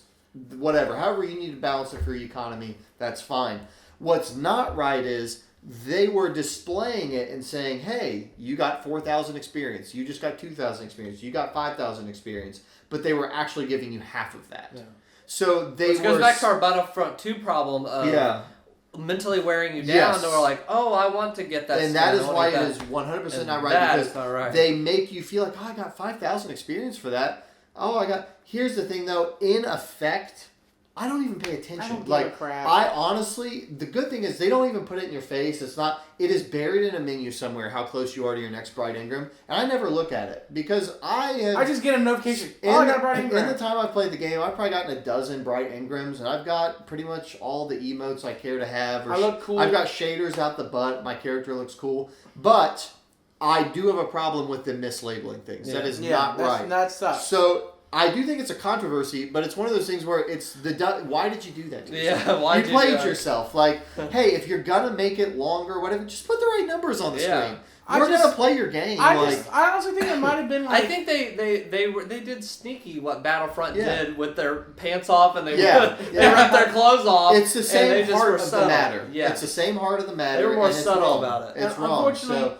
whatever. However you need to balance it for your economy, that's fine. What's not right is they were displaying it and saying, hey, you got 4,000 experience. You just got 2,000 experience. You got 5,000 experience. But they were actually giving you half of that. Yeah. So Which goes back to our Battlefront II problem of mentally wearing you down to where like, oh, I want to get that. And that is why it is 100% not right. Because not right. They make you feel like, oh, I got 5,000 experience for that. Here's the thing though, in effect, I don't even pay attention. I don't give a crap. I honestly, the good thing is they don't even put it in your face. It is buried in a menu somewhere how close you are to your next bright engram. And I never look at it because I just get a notification. I got a bright engram. In the time I've played the game, I've probably gotten a dozen bright engrams, and I've got pretty much all the emotes I care to have. I look cool. I've got shaders out the butt. My character looks cool. But I do have a problem with them mislabeling things. Yeah. That is not right. That sucks. So I do think it's a controversy, but it's one of those things where it's why did you do that to yourself? Yeah, why you played yourself. Like, hey, if you're gonna make it longer, whatever, just put the right numbers on the screen. We're gonna play your game. I honestly think it might have been like, I think they did sneaky what Battlefront did with their pants off and they ripped their clothes off. It's the same heart of the matter. Yeah. It's the same heart of the matter. They were more subtle about it. It's wrong. So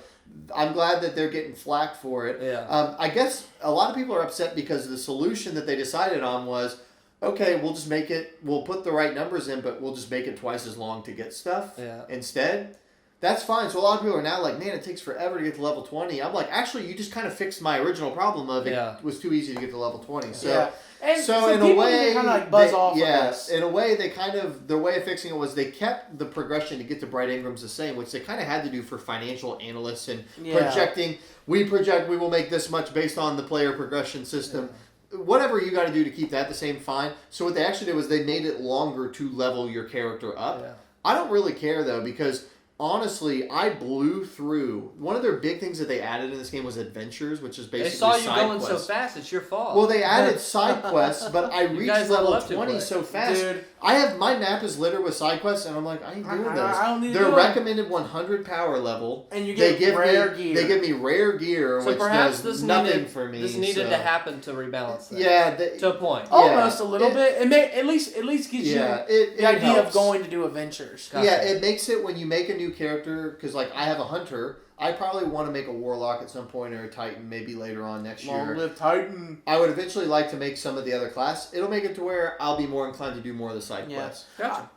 I'm glad that they're getting flack for it. Yeah. I guess a lot of people are upset because the solution that they decided on was, okay, we'll put the right numbers in, but we'll just make it twice as long to get stuff instead. That's fine. So a lot of people are now like, man, it takes forever to get to level 20. I'm like, actually, you just kind of fixed my original problem of it was too easy to get to level 20. So, so in a way, kind of like buzz off. Yes, in a way, their way of fixing it was they kept the progression to get to bright engrams the same, which they kind of had to do for financial analysts and projecting. We project we will make this much based on the player progression system. whatever you got to do to keep that the same, fine. So what they actually did was they made it longer to level your character up. Yeah. I don't really care though, because honestly, I blew through. One of their big things that they added in this game was adventures, which is basically They saw you side going quests. so fast, it's your fault. Well, they added side quests, but I reached guys level leveled up too 20 quick. so fast. Dude. I have my map is littered with side quests, and I'm like, I ain't doing those. I don't need to They're do it. recommended 100 power level. And you get rare gear. They give me rare gear, so which perhaps does this nothing needed, for me. This needed so. to happen to rebalance that. Yeah. To a point. Almost a little bit. It may at least gives you the idea helps. of going to do adventures. Gotcha. Yeah, it makes it when you make a new character, because like I have a hunter. I probably want to make a warlock at some point or a titan maybe later on next Long year. live Titan. I would eventually like to make some of the other class. It'll make it to where I'll be more inclined to do more of the side quests. Gotcha.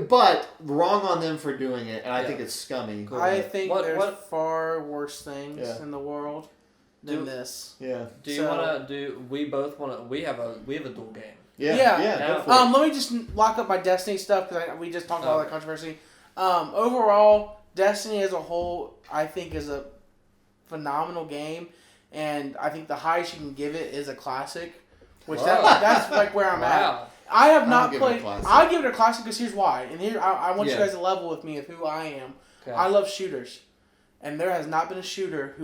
But wrong on them for doing it, and I Yeah. think it's scummy. I think there's what- far worse things Yeah. in the world than this. Yeah. Do you want to do? We both want to. We have a dual game. Yeah. Go for it. Let me just lock up my Destiny stuff because we just talked about all that controversy. Overall, Destiny as a whole, I think, is a phenomenal game, and I think the highest you can give it is a classic, which that's like where I'm at. I have not played. I give it a classic because here's why, and here I want you guys to level with me of who I am. Okay. I love shooters, and there has not been a shooter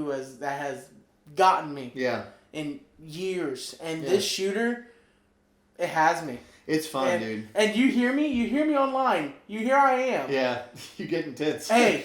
that has gotten me in years, and this shooter, it has me. It's fun, dude. And you hear me online. Here I am. Yeah, you get intense. Hey,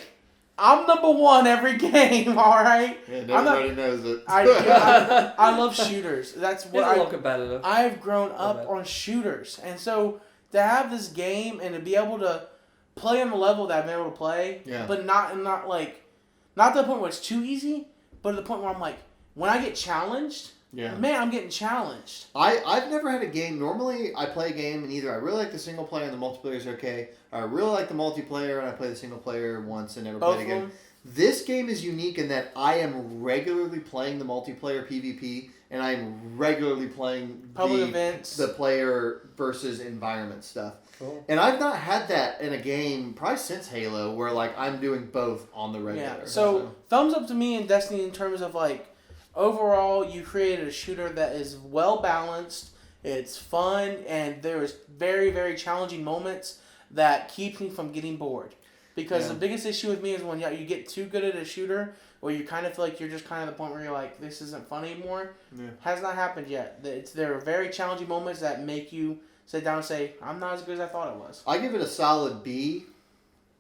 I'm number one every game. All right. Yeah, everybody knows it. I love shooters. That's what it's a little competitive. I've grown up on shooters, and so to have this game and to be able to play on the level that I've been able to play, but not to the point where it's too easy, but to the point where I'm like, when I get challenged. Yeah. Man, I'm getting challenged. I've never had a game. Normally, I play a game and either I really like the single player and the multiplayer is okay, or I really like the multiplayer and I play the single player once and never play it again. This game is unique in that I am regularly playing the multiplayer PvP and I'm regularly playing public events, the player versus environment stuff. Cool. And I've not had that in a game probably since Halo, where like I'm doing both on the regular. Yeah. So thumbs up to me in Destiny in terms of like. Overall, you created a shooter that is well balanced, it's fun, and there is very, very challenging moments that keep me from getting bored. Because the biggest issue with me is when you get too good at a shooter, where you kind of feel like you're just kind of the point where you're like, this isn't fun anymore. Yeah. Has not happened yet. There are very challenging moments that make you sit down and say, I'm not as good as I thought it was. I give it a solid B,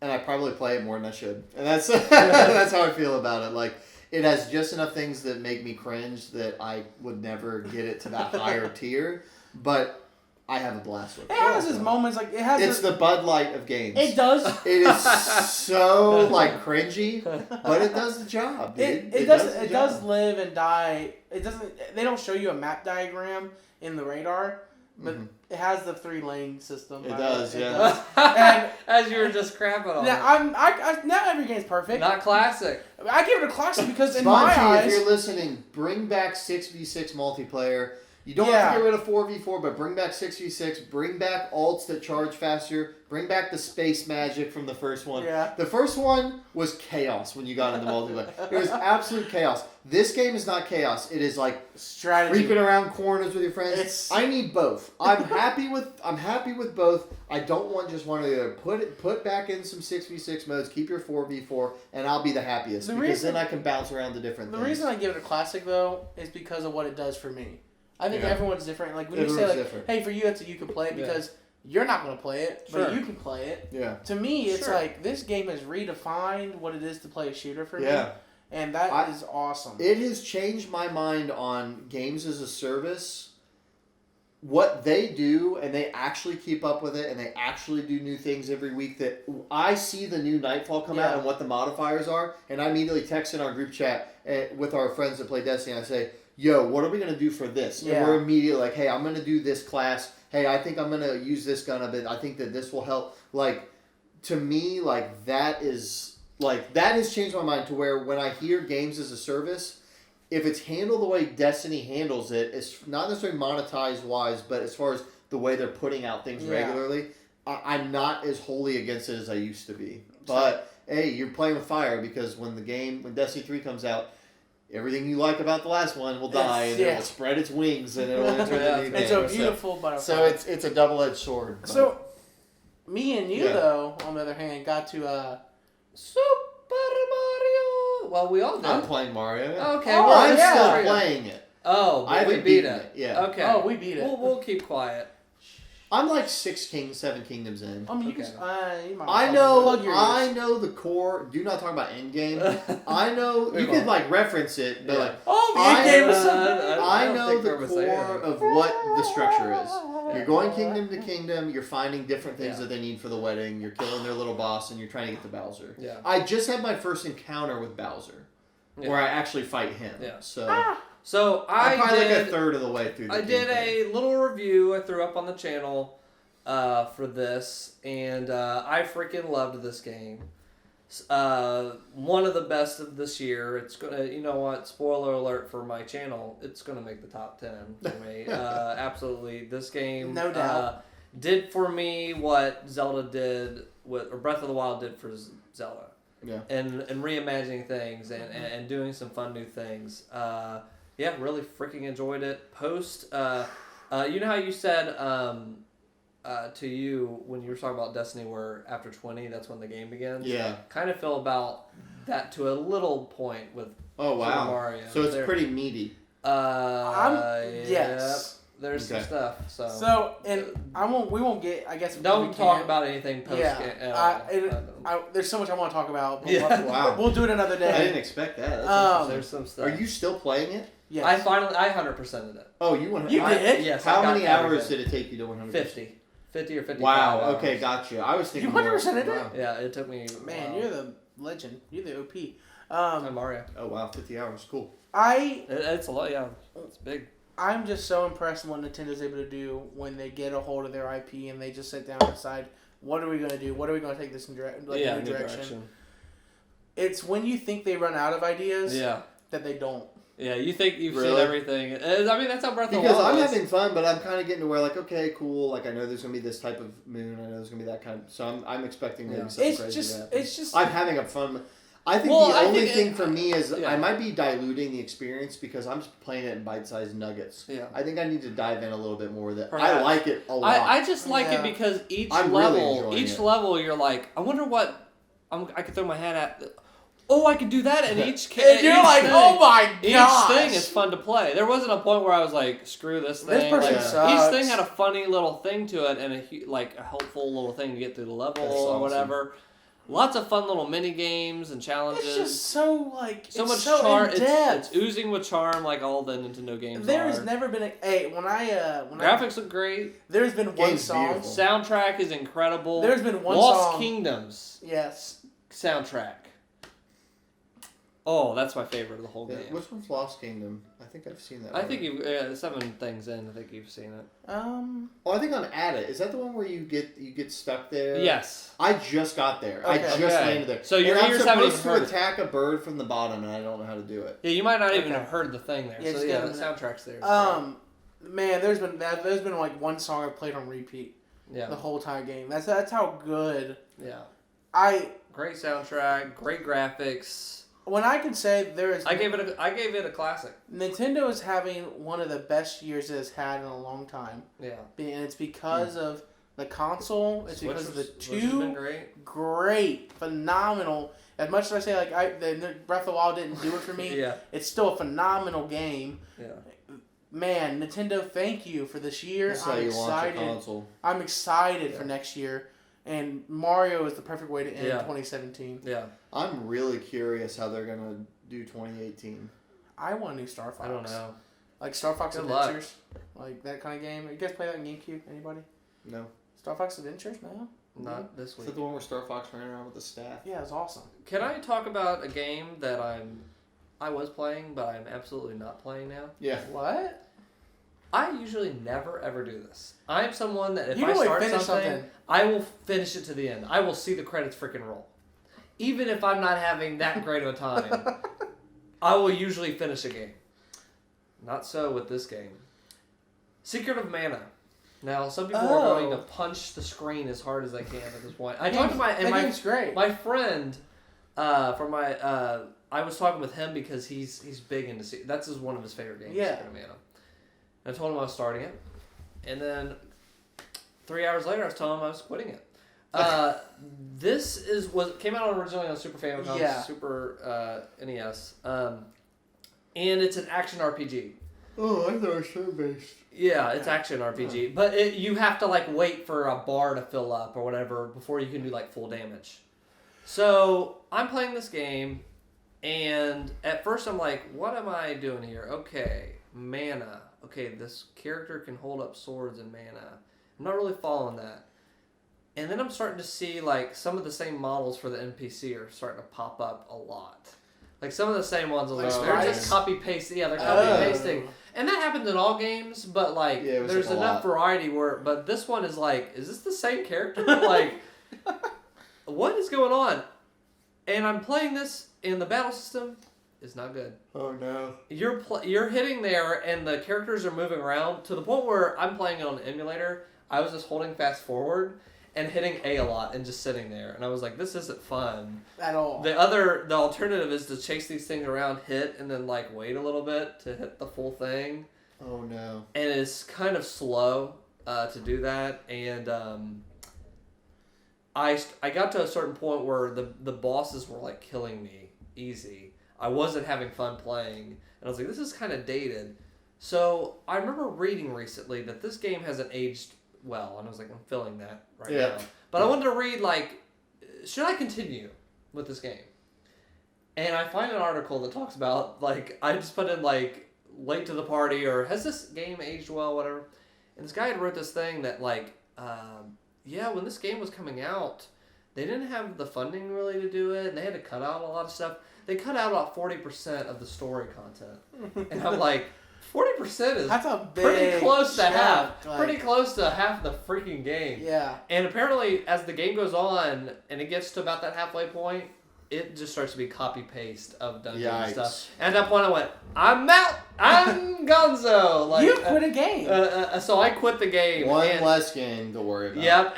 and I probably play it more than I should. And that's that's how I feel about it. Like, it has just enough things that make me cringe that I would never get it to that higher tier, but I have a blast with it. It has its moments, like it has. It's the Bud Light of games. It does. It is so like cringy, but it does the job. Dude. It does live and die. It doesn't. They don't show you a map diagram in the radar, but it has the 3-lane system. It does, It yeah. does. And as you were just crapping on now, not every game's perfect. Not classic. I give it a classic because in Spongy, my eyes, if you're listening, bring back 6v6 multiplayer. You don't have to get rid of 4v4, but bring back 6v6. Bring back ults that charge faster. Bring back the space magic from the first one. Yeah. The first one was chaos when you got into multiplayer. It was absolute chaos. This game is not chaos. It is like strategy. creeping around corners with your friends. I need both. I'm happy with both. I don't want just one or the other. Put back in some 6v6 modes. Keep your 4v4, and I'll be the happiest because then I can bounce around to different things. The reason I give it a classic though is because of what it does for me. I think everyone's different. Like when you say like, hey, for you you can play it because you're not going to play it, but you can play it. Yeah. To me, it's like this game has redefined what it is to play a shooter for me. And that is awesome. It has changed my mind on games as a service. What they do, and they actually keep up with it, and they actually do new things every week. That I see the new Nightfall come out and what the modifiers are, and I immediately text in our group chat with our friends that play Destiny. I say, yo, what are we going to do for this? And we're immediately like, hey, I'm going to do this class. Hey, I think I'm going to use this gun a bit. I think that this will help. Like, to me, like, that has changed my mind to where when I hear games as a service, if it's handled the way Destiny handles it, it's not necessarily monetized-wise, but as far as the way they're putting out things regularly, I'm not as wholly against it as I used to be. But, hey, you're playing with fire because when Destiny 3 comes out, everything you like about the last one will die, and it will spread its wings, and it will enter the new It's game. a beautiful butterfly. So it's a double-edged sword. But. So, me and you, though, on the other hand, got to Super Mario. Well, we all did. I'm playing Mario. Okay, Oh, well, I'm yeah. still playing it. Oh, I but we haven't beat beaten it. Yeah. Okay. Oh, we beat it. We'll keep quiet. I'm like 7 kingdoms in. I mean, you Okay. can. You might I plug your know ears. the core. Do not talk about endgame. I know you could like reference it, but like Oh, the I- end game was so good. I don't know think the we're gonna say core anything. of what the structure is. You're going kingdom to kingdom. You're finding different things Yeah. that they need for the wedding. You're killing their little boss, and you're trying to get to Bowser. Yeah. I just had my first encounter with Bowser, Yeah. where I actually fight him. Yeah. So So I'm probably did. like a third of the way through. I did a little review I threw up on the channel for this, and I freaking loved this game. One of the best of this year. It's gonna, you know what? Spoiler alert for my channel. It's gonna make the top 10 for me. Absolutely, this game, No doubt. did for me what Zelda did with, or Breath of the Wild did for Zelda. Yeah. And reimagining things and doing some fun new things. Yeah, really freaking enjoyed it. You know how you said to you when you were talking about Destiny where after 20, that's when the game begins? Yeah. Kind of feel about that to a little point with Oh wow. Super Mario. So it's pretty meaty. Yes. Yep, there's some Okay. stuff. So, So, and we won't get, I guess. don't we talk can. about anything post Yeah. There's so much I want to talk about. But Yeah. Wow. We'll do it another day. I didn't expect that. That's There's some stuff. Are you still playing it? Yes. I 100%ed it. Oh, you want You did? Yes. How I got many hours everything. did it take you to 100? 50 or 55 Wow. hours. Okay, gotcha. I was thinking You 100%ed it? Wow. Yeah, it took me. Man, you're the legend. You're the OP. I'm Mario. Oh wow, 50 hours. Cool. It's a lot. Yeah, it's big. I'm just so impressed with what Nintendo's able to do when they get a hold of their IP and they just sit down and decide, what are we going to do? What are we going to take this in New new direction? It's when you think they run out of ideas Yeah. that they don't. Yeah, you think you've seen Really? everything. I mean, that's how Breath of the Because Wild I'm was. having fun, but I'm kind of getting to where like, okay, cool. Like I know there's gonna be this type of moon. I know there's gonna be that kind of. So I'm expecting maybe Yeah. something It's crazy to just, happen. it's just. I'm having a fun. I think Well, the I only think thing for me is yeah. I might be diluting the experience because I'm just playing it in bite-sized nuggets. Yeah. I think I need to dive in a little bit more. That I Perhaps. like it a lot. I just like Yeah. it because each I'm really level, enjoying it. you're like, I wonder what I could throw my hat at. Oh, I could do that, and each And you're each like, thing- oh my Each gosh. thing is fun to play. There wasn't a point where I was like, screw this thing. This person Like, sucks. each thing had a funny little thing to it and a helpful little thing to get through the level That's or awesome. whatever. Lots of fun little mini games and challenges. It's just so like so it's much so charm. in depth. It's oozing with charm, like all the Nintendo games There are. has never been when Graphics look great. there's been one Game's song. beautiful. Soundtrack is incredible. There's been one Lost song. Kingdoms Yes. soundtrack. Oh, that's my favorite of the whole Yeah, game. which one's Lost Kingdom? I think I've seen that. I one. think you've 7 things in. I think you've seen it. Oh, I think on At It. Is that the one where you get stuck there? Yes. I just got there. I Okay. just Okay. landed there. So your and I'm ears haven't supposed even to heard it. attack a bird from the bottom, and I don't know how to do it. Yeah, you might not even Okay. have heard the thing there. Yeah, So just yeah, get the them soundtrack's there. Man, there's been like one song I played on repeat Yeah. the whole entire game. That's how good. Yeah. Great soundtrack, great graphics. When I can say there is. I gave it a classic. Nintendo is having one of the best years it has had in a long time, Yeah. and it's because of the console. It's because of the Switch has been two great. phenomenal. As much as I say like the Breath of the Wild didn't do it for me, Yeah. it's still a phenomenal game. Yeah. Man, Nintendo, thank you for this year. That's how I'm you launch a excited. console. I'm excited Yeah. for next year, and Mario is the perfect way to end Yeah. 2017. Yeah. I'm really curious how they're gonna do 2018. I want a new Star Fox. I don't know. Like Star Fox Good luck. Adventures, like that kind of game. You guys play that on GameCube? Anybody? No. Star Fox Adventures? No. Not this Is week. that the one where Star Fox ran around with the staff? Yeah, it's awesome. Can I talk about a game that I was playing, but I'm absolutely not playing now? Yeah. What? I usually never ever do this. I'm someone that if You I really start finish something, I will finish it to the end. I will see the credits freaking roll. Even if I'm not having that great of a time, I will usually finish a game. Not so with this game. Secret of Mana. Now, some people are going to punch the screen as hard as they can at this point. I talked to game's great. my friend for my I was talking with him because he's big into that's one of his favorite games. Yeah. Secret of Mana. And I told him I was starting it, and then 3 hours later I was telling him I was quitting it. This came out originally on Super Famicom, Super NES, and it's an action RPG. Oh, I thought it was turn-based. Yeah, it's action RPG, but you have to like wait for a bar to fill up or whatever before you can do like full damage. So I'm playing this game, and at first I'm like, what am I doing here? Okay, mana. Okay, this character can hold up swords and mana. I'm not really following that. And then I'm starting to see like some of the same models for the NPC are starting to pop up a lot. Like some of the same ones, they're just copy paste. Yeah, they're copy pasting, and that happens in all games. But like, there's enough variety But this one is like, is this the same character? Like, what is going on? And I'm playing this, and the battle system is not good. Oh no! You're hitting there, and the characters are moving around to the point where I'm playing it on the emulator. I was just holding fast forward and hitting A lot and just sitting there. And I was like, this isn't fun. At all. The alternative is to chase these things around, hit, and then like wait a little bit to hit the full thing. Oh no. And it's kind of slow to do that. And I got to a certain point where the bosses were like killing me easy. I wasn't having fun playing. And I was like, this is kind of dated. So I remember reading recently that this game hasn't aged well, and I was like, I'm feeling that now. But I wanted to read, like, should I continue with this game? And I find an article that talks about, like, I just put in, like, late to the party, or has this game aged well, whatever. And this guy had wrote this thing that, like, when this game was coming out, they didn't have the funding really to do it, and they had to cut out a lot of stuff. They cut out about 40% of the story content. And I'm like, 40% is pretty close to half. Pretty close to half the freaking game. Yeah. And apparently, as the game goes on and it gets to about that halfway point, it just starts to be copy paste of dungeon and stuff. And at that point, I went, "I'm out. I'm gonzo." Like, you quit a game. So I quit the game. One less game to worry about. Yep.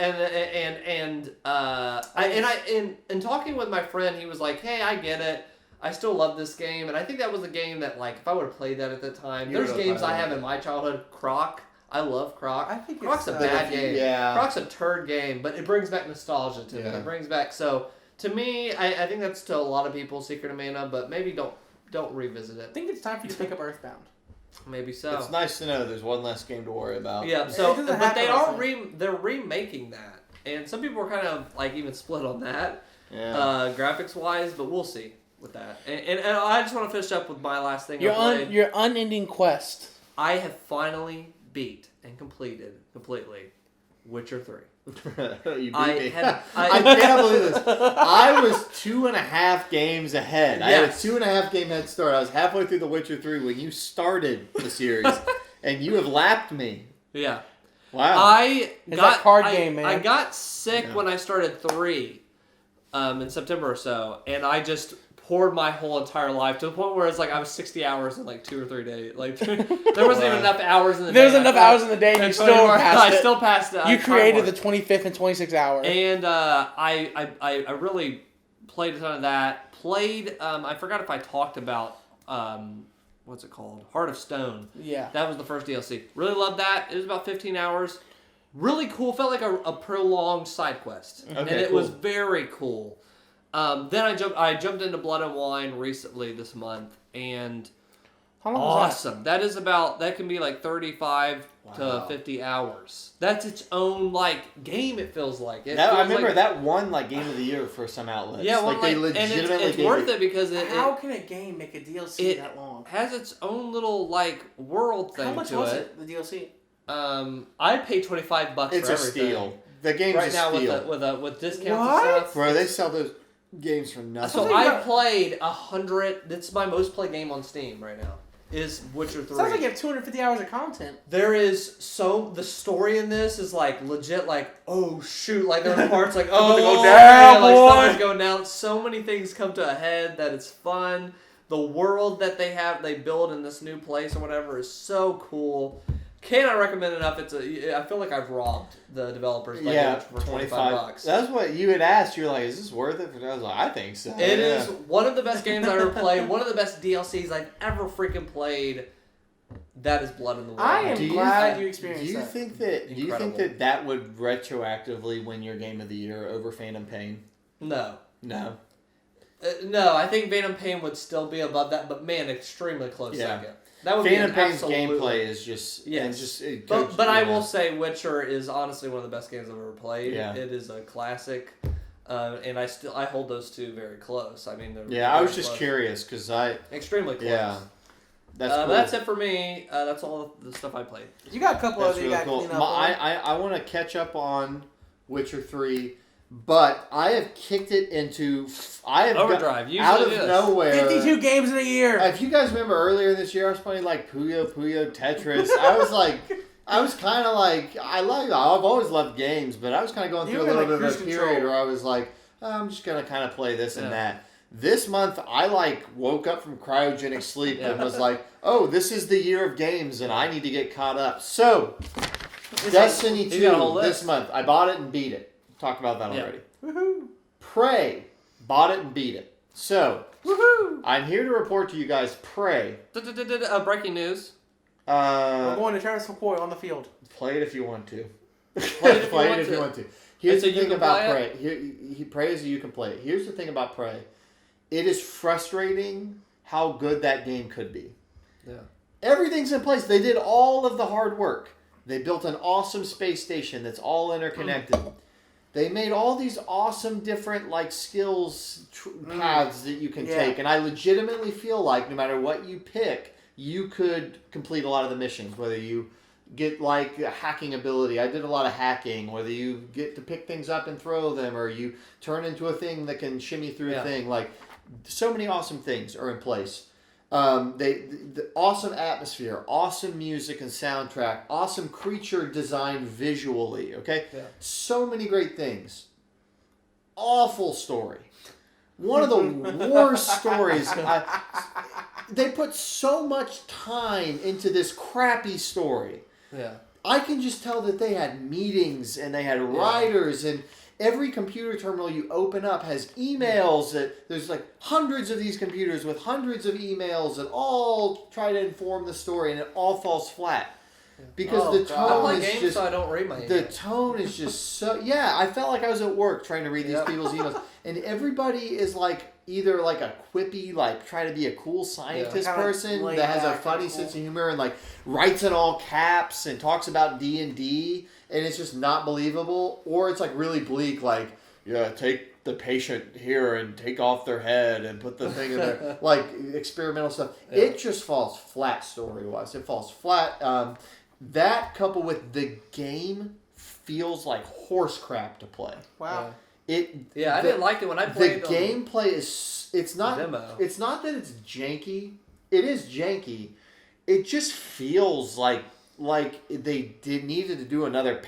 And talking with my friend, he was like, "Hey, I get it. I still love this game," and I think that was a game that, like, if I would have played that at the time, there's games I have in my childhood. Croc, I love Croc. I think Croc's a bad game. Yeah. Croc's a turd game, but it brings back nostalgia to me. It brings back to me. I think that's to a lot of people, Secret of Mana, but maybe don't revisit it. I think it's time for you to pick up Earthbound. Maybe so. It's nice to know there's one less game to worry about. Yeah. So, but they're remaking that, and some people are kind of like even split on that, graphics wise, but we'll see with that. And I just want to finish up with my last thing. Your unending quest. I have finally beat and completed completely Witcher 3. You beat me. I can't believe this. I was 2.5 games ahead. I had a 2.5 game head start. I was halfway through The Witcher 3 when you started the series, and you have lapped me. Yeah. Wow. That card game, man. I got sick when I started 3 in September or so, and I just poured my whole entire life to the point where it's like I was 60 hours in like 2 or 3 days. Like there wasn't even enough hours in the day. There was enough hours in the day, and you still passed it. I still passed it. You created the 25th and 26th hour. And I really played a ton of that. I forgot if I talked about what's it called? Heart of Stone. Yeah. That was the first DLC. Really loved that. It was about 15 hours. Really cool. Felt like a prolonged side quest. Okay, and it was very cool. Then I jumped into Blood and Wine recently this month, and how long was awesome. That can be like 35 to 50 hours. That's its own like game. It feels like it. I remember that won like Game of the Year for some outlets. Yeah, like they legitimately. And it's worth it because how can a game make a DLC that long? Has its own little like world thing. How much was it? The DLC. I paid $25 for everything. It's a steal. The game's right a now steal. with discounts and stuff. Bro, they sell those games for nothing. So I played 100. That's my most played game on Steam right now. Is Witcher 3. Sounds like you have 250 hours of content. There is the story in this is like legit like, oh shoot, like there are parts like, oh go down, like boy. something's going down. So many things come to a head that it's fun. The world that they build in this new place or whatever is so cool. Cannot recommend enough. I feel like I've robbed the developers by getting it for $25. That's what you had asked. You were like, "Is this worth it?" I was like, "I think so." It is one of the best games I've ever played. One of the best DLCs I've ever freaking played. That is Blood in the Wild. I am glad you experienced that. Do you think that would retroactively win your Game of the Year over Phantom Pain? No. No. No, I think Phantom Pain would still be above that, but man, extremely close second. That would Phantom be Pain's gameplay is just but I will say Witcher is honestly one of the best games I've ever played. Yeah. It is a classic, and I hold those two very close. I mean, I was just curious because extremely close. Yeah, that's cool. That's it for me. That's all the stuff I played. You got a couple that's of really cool. I want to catch up on Witcher 3. But I have kicked it into Overdrive. Out of nowhere. 52 games in a year. If you guys remember earlier this year, I was playing like Puyo Tetris. I was kind of like, I've always loved games, but I was kind of going through a little bit of a period where I was like, I'm just gonna kind of play this and that. This month, I woke up from cryogenic sleep and was like, oh, this is the year of games, and I need to get caught up. So, Destiny 2 this month. I bought it and beat it. Talked about that already. Woohoo! Prey. Bought it and beat it. So, woohoo! I'm here to report to you guys, Prey. Breaking news. We're going to Travis McCoy on the field. Play it if you want to. Play it if you want to. Here's the thing about Prey. Prey is you can play it. Here's the thing about Prey. It is frustrating how good that game could be. Yeah. Everything's in place. They did all of the hard work. They built an awesome space station that's all interconnected. They made all these awesome different skills paths that you can take. And I legitimately feel like no matter what you pick, you could complete a lot of the missions. Whether you get a hacking ability. I did a lot of hacking. Whether you get to pick things up and throw them, or you turn into a thing that can shimmy through a thing. So many awesome things are in place. The awesome atmosphere, awesome music and soundtrack, awesome creature design visually, okay? Yeah. So many great things. Awful story. One of the worst stories. They put so much time into this crappy story. Yeah. I can just tell that they had meetings and they had writers and every computer terminal you open up has emails. There's hundreds of these computers with hundreds of emails that all try to inform the story, and it all falls flat because the tone is just. So I don't read my emails. The tone is just so. Yeah, I felt like I was at work trying to read these people's emails, and everybody is either a quippy, try to be a cool scientist person that has a funny sense of humor and writes in all caps and talks about D&D. And it's just not believable, or it's really bleak, take the patient here and take off their head and put the thing in there, experimental stuff. Yeah. It just falls flat story-wise. It falls flat. That coupled with the game feels like horse crap to play. Wow. I didn't like it when I played. The gameplay is it's not demo. It's not that it's janky. It is janky. It just feels like they needed to do another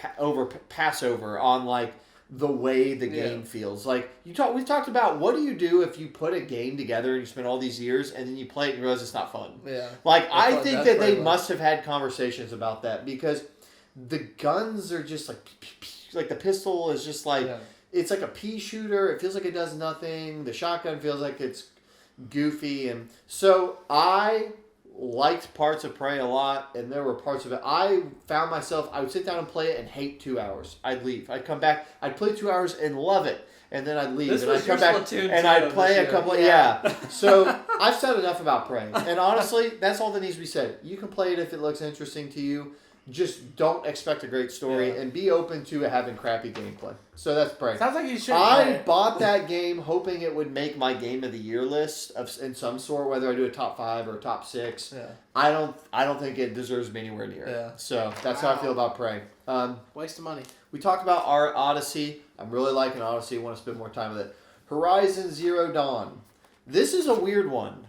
Passover on the way the game feels. We talked about what do you do if you put a game together and you spend all these years and then you play it and you realize it's not fun. Yeah. I think that they must have had conversations about that because the guns are just the pistol is just it's like a pea shooter. It feels like it does nothing. The shotgun feels like it's goofy, and so I liked parts of Prey a lot, and there were parts of it. I found myself, I would sit down and play it and hate 2 hours. I'd leave. I'd come back. I'd play 2 hours and love it. And then I'd leave. And I'd come back and I'd play a couple. So I've said enough about Prey. And honestly, that's all that needs to be said. You can play it if it looks interesting to you. Just don't expect a great story and be open to having crappy gameplay. So that's Prey. Sounds like you should. I bought that game hoping it would make my Game of the Year list in some sort, whether I do a top 5 or a top 6. Yeah. I don't think it deserves me anywhere near it. Yeah. So that's how I feel about Prey. Waste of money. We talked about our Odyssey. I'm really liking Odyssey. I want to spend more time with it. Horizon Zero Dawn. This is a weird one.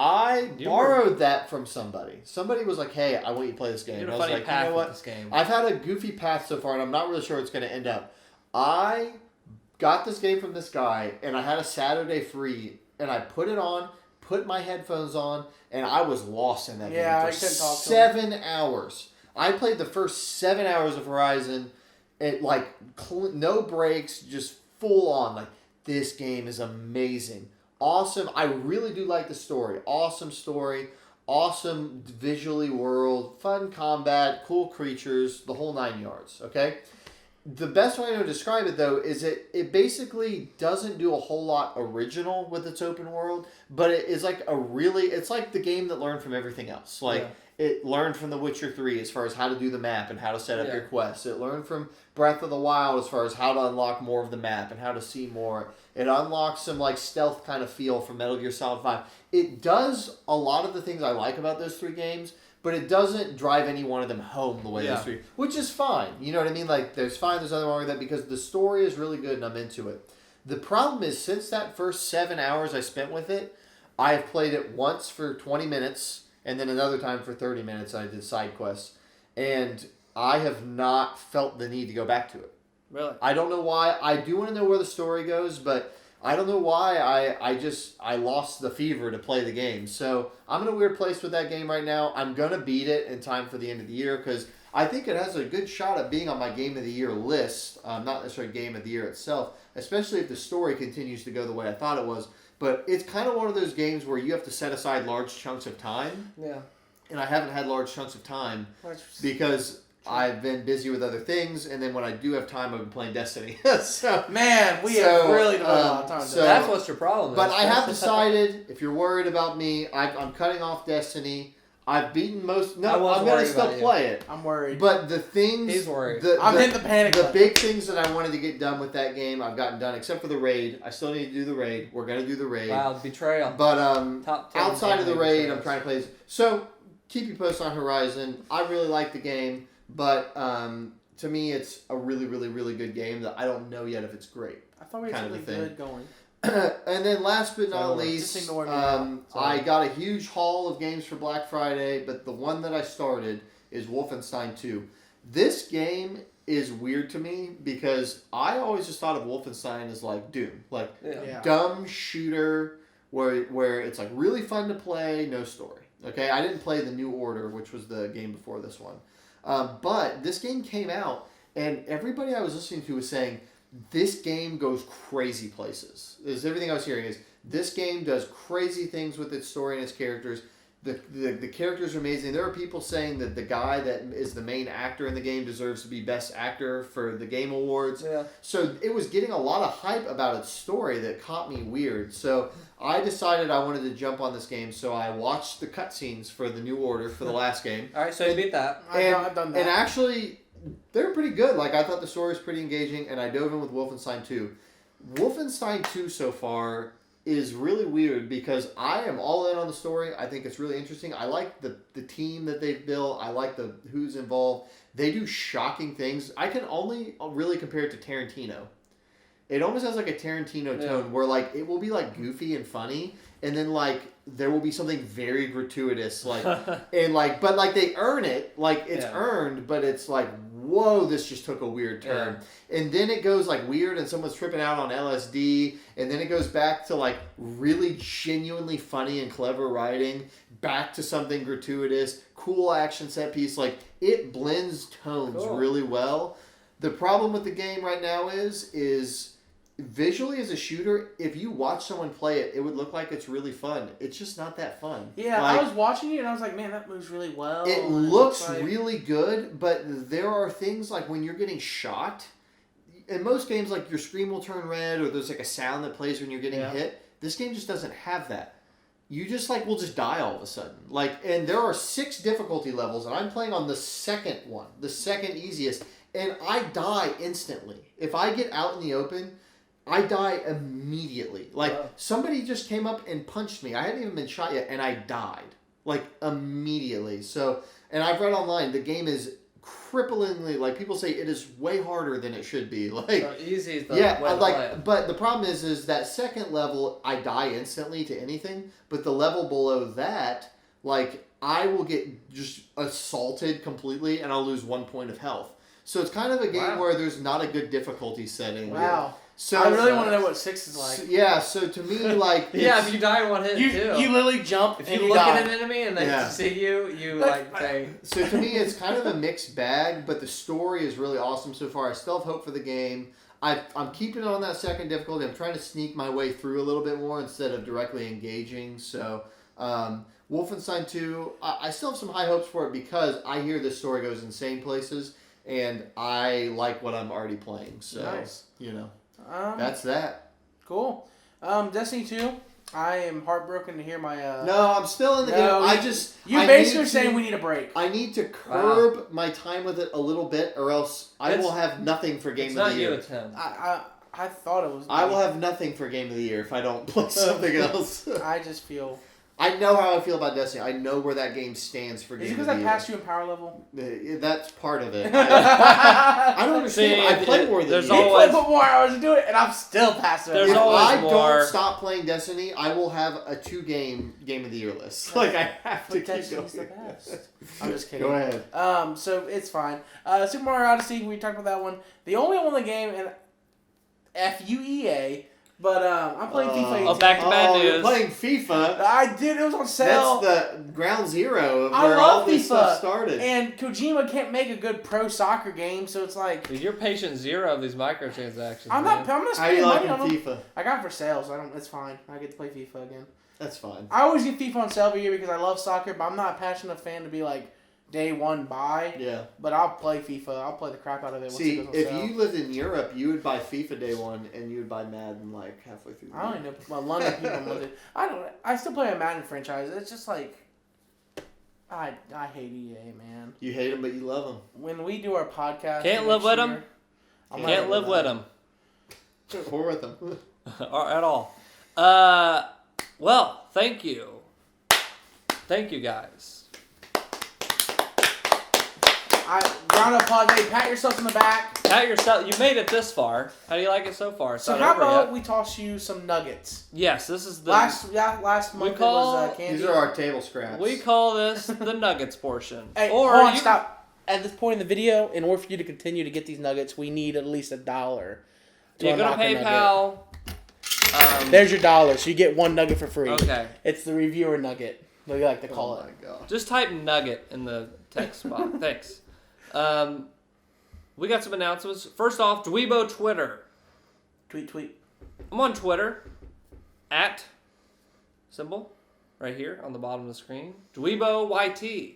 I borrowed that from somebody. Somebody was like, hey, I want you to play this game. You had a a funny path you know what? with this game. I've had a goofy path so far, and I'm not really sure it's going to end up. I got this game from this guy, and I had a Saturday free, and I put it on, put my headphones on, and I was lost in that game for 7 hours. I played the first 7 hours of Horizon, it like no breaks, just full on. Like, this game is amazing, awesome. I really do like the story. Awesome story, awesome visually world, fun combat, cool creatures, the whole 9 yards. Okay. The best way to describe it, though, is it basically doesn't do a whole lot original with its open world, but it is like it's like the game that learned from everything else. Like, it learned from The Witcher 3 as far as how to do the map and how to set up your quests. It learned from Breath of the Wild as far as how to unlock more of the map and how to see more. It unlocks some like stealth kind of feel from Metal Gear Solid 5. It does a lot of the things I like about those 3 games, but it doesn't drive any one of them home the way those 3, which is fine. You know what I mean? Like, there's nothing wrong with that because the story is really good and I'm into it. The problem is, since that first 7 hours I spent with it, I have played it once for 20 minutes and then another time for 30 minutes. I did side quests, and I have not felt the need to go back to it. Really? I don't know why. I do want to know where the story goes, but I don't know why I lost the fever to play the game. So I'm in a weird place with that game right now. I'm going to beat it in time for the end of the year because I think it has a good shot at being on my Game of the Year list. Not necessarily Game of the Year itself, especially if the story continues to go the way I thought it was. But it's kind of one of those games where you have to set aside large chunks of time. Yeah. And I haven't had large chunks of time because I've been busy with other things, and then when I do have time, I've been playing Destiny. so, Man, we have really devoted a lot of time to so- that. That's what's your problem. But is. I have decided, if you're worried about me, I'm cutting off Destiny. I've beaten most. I No, was I'm going to worried still about you. play it. I'm worried. But the things... He's worried. I'm hitting the panic The button. big things that I wanted to get done with that game, I've gotten done, except for the raid. I still need to do the raid. We're going to do the raid. Wow, betrayal. But Top 10 outside of the anime raid, betrayals. I'm trying to play... So, keep you posted on Horizon. I really like the game, but to me, it's a really, really, really good game that I don't know yet if it's great. I thought we had kind of something a thing. good going. And then last but not Just least, ignore me now. I got a huge haul of games for Black Friday, but the one that I started is Wolfenstein 2. This game is weird to me because I always just thought of Wolfenstein as like Doom. Like, Yeah. dumb shooter where it's like really fun to play, no story. Okay, I didn't play the New Order, which was the game before this one. But this game came out, and everybody I was listening to was saying, this game goes crazy places. Is everything I was hearing is this game does crazy things with its story and its characters. The characters are amazing. There are people saying that the guy that is the main actor in the game deserves to be Best Actor for the Game Awards. Yeah. So it was getting a lot of hype about its story that caught me weird. So I decided I wanted to jump on this game, so I watched the cutscenes for the New Order for the last game. All right, so you beat that. I've done that. And actually, they're pretty good. Like, I thought the story was pretty engaging, and I dove in with Wolfenstein 2. Wolfenstein 2 so far is really weird because I am all in on the story. I think it's really interesting. I like the team that they've built. I like who's involved. They do shocking things. I can only really compare it to Tarantino. It almost has like a Tarantino tone where like it will be like goofy and funny, and then like there will be something very gratuitous, like and like but like they earn it, like it's earned, but it's like, whoa, this just took a weird turn. And then it goes like weird and someone's tripping out on LSD, and then it goes back to like really genuinely funny and clever writing, back to something gratuitous, cool action set piece. Like, it blends tones really well. The problem with the game right now is visually as a shooter, if you watch someone play it, it would look like it's really fun. It's just not that fun. Yeah, like, I was watching it and I was like, man, that moves really well. it And looks it's like, really good, but there are things like when you're getting shot, in most games, like your screen will turn red or there's like a sound that plays when you're getting hit. This game just doesn't have that. You just like will just die all of a sudden. Like, and there are 6 difficulty levels, and I'm playing on the second one, the second easiest, and I die instantly. If I get out in the open, I die immediately. Like, somebody just came up and punched me. I hadn't even been shot yet, and I died. Like, immediately. So, and I've read online, the game is cripplingly, like, people say it is way harder than it should be. Like, Easy is the way to play it. but the problem is that second level, I die instantly to anything, but the level below that, like, I will get just assaulted completely, and I'll lose 1 point of health. So it's kind of a game where there's not a good difficulty setting. Wow. So I really want to know what 6 is like. So to me, like Yeah, if you die in one hit too. You literally jump if and you you look die. at an enemy and they see you like pay. So to me, it's kind of a mixed bag, but the story is really awesome so far. I still have hope for the game. I'm keeping it on that second difficulty. I'm trying to sneak my way through a little bit more instead of directly engaging. So Wolfenstein 2, I still have some high hopes for it because I hear this story goes insane places, and I like what I'm already playing. So, Nice. That's that. Cool. Destiny 2, I am heartbroken to hear my... No, I'm still in the game. You basically are saying we need a break. I need to curb my time with it a little bit, or else I will have nothing for Game of the Year. It's not you, it's him. I thought it was... I will have nothing for Game of the Year if I don't play something else. I just feel... I know how I feel about Destiny. I know where that game stands for Is it Game of because the I Year. passed you in power level? That's part of it. I don't understand. I play more than you. He put more hours to do it, and I'm still passing. There's If always I more. don't stop playing Destiny, I will have a 2-game Game of the Year list. Like, I have to But keep Destiny's going. the best. I'm just kidding. Go ahead. So it's fine. Super Mario Odyssey, we talked about that one. The only one in the game, and FUEA, but I'm playing FIFA 18. Oh, back to bad You're news. playing FIFA. I did. It was on sale. That's the ground zero of I where love all this FIFA. stuff started. And Kojima can't make a good pro soccer game, so it's like Dude, you're patient zero of these microtransactions. I'm not How do spending you like money on them. FIFA? I got it for sale, so it's fine. I get to play FIFA again. That's fine. I always get FIFA on sale every year because I love soccer, but I'm not a passionate fan to be like day one buy. Yeah. But I'll play FIFA. I'll play the crap out of it once See, it goes on if sale. you lived in Europe, you would buy FIFA day one, and you would buy Madden like halfway through. I don't even know. Well, London people with it. I still play a Madden franchise. It's just like I hate EA, man. You hate them, but you love them. When we do our podcast, Can't live with them. Can't live with them Or with them. at all. Well, thank you. Thank you, guys. Round of applause. Hey, pat yourself on the back. Pat yourself. You made it this far. How do you like it so far? It's So not how over about yet. we toss you some nuggets? Yes, this is the Last month it was candy. These are our table scraps. we call this the nuggets portion. Hey, or hold on, you- stop. At this point in the video, in order for you to continue to get these nuggets, we need at least $1. You go to PayPal. There's your $1, so you get one nugget for free. Okay. It's the reviewer nugget. They like to call Oh it. my god. Just type nugget in the text box. Thanks. We got some announcements. First off, Dweebo Twitter. Tweet. I'm on Twitter. @ symbol right here on the bottom of the screen. DweeBoYT.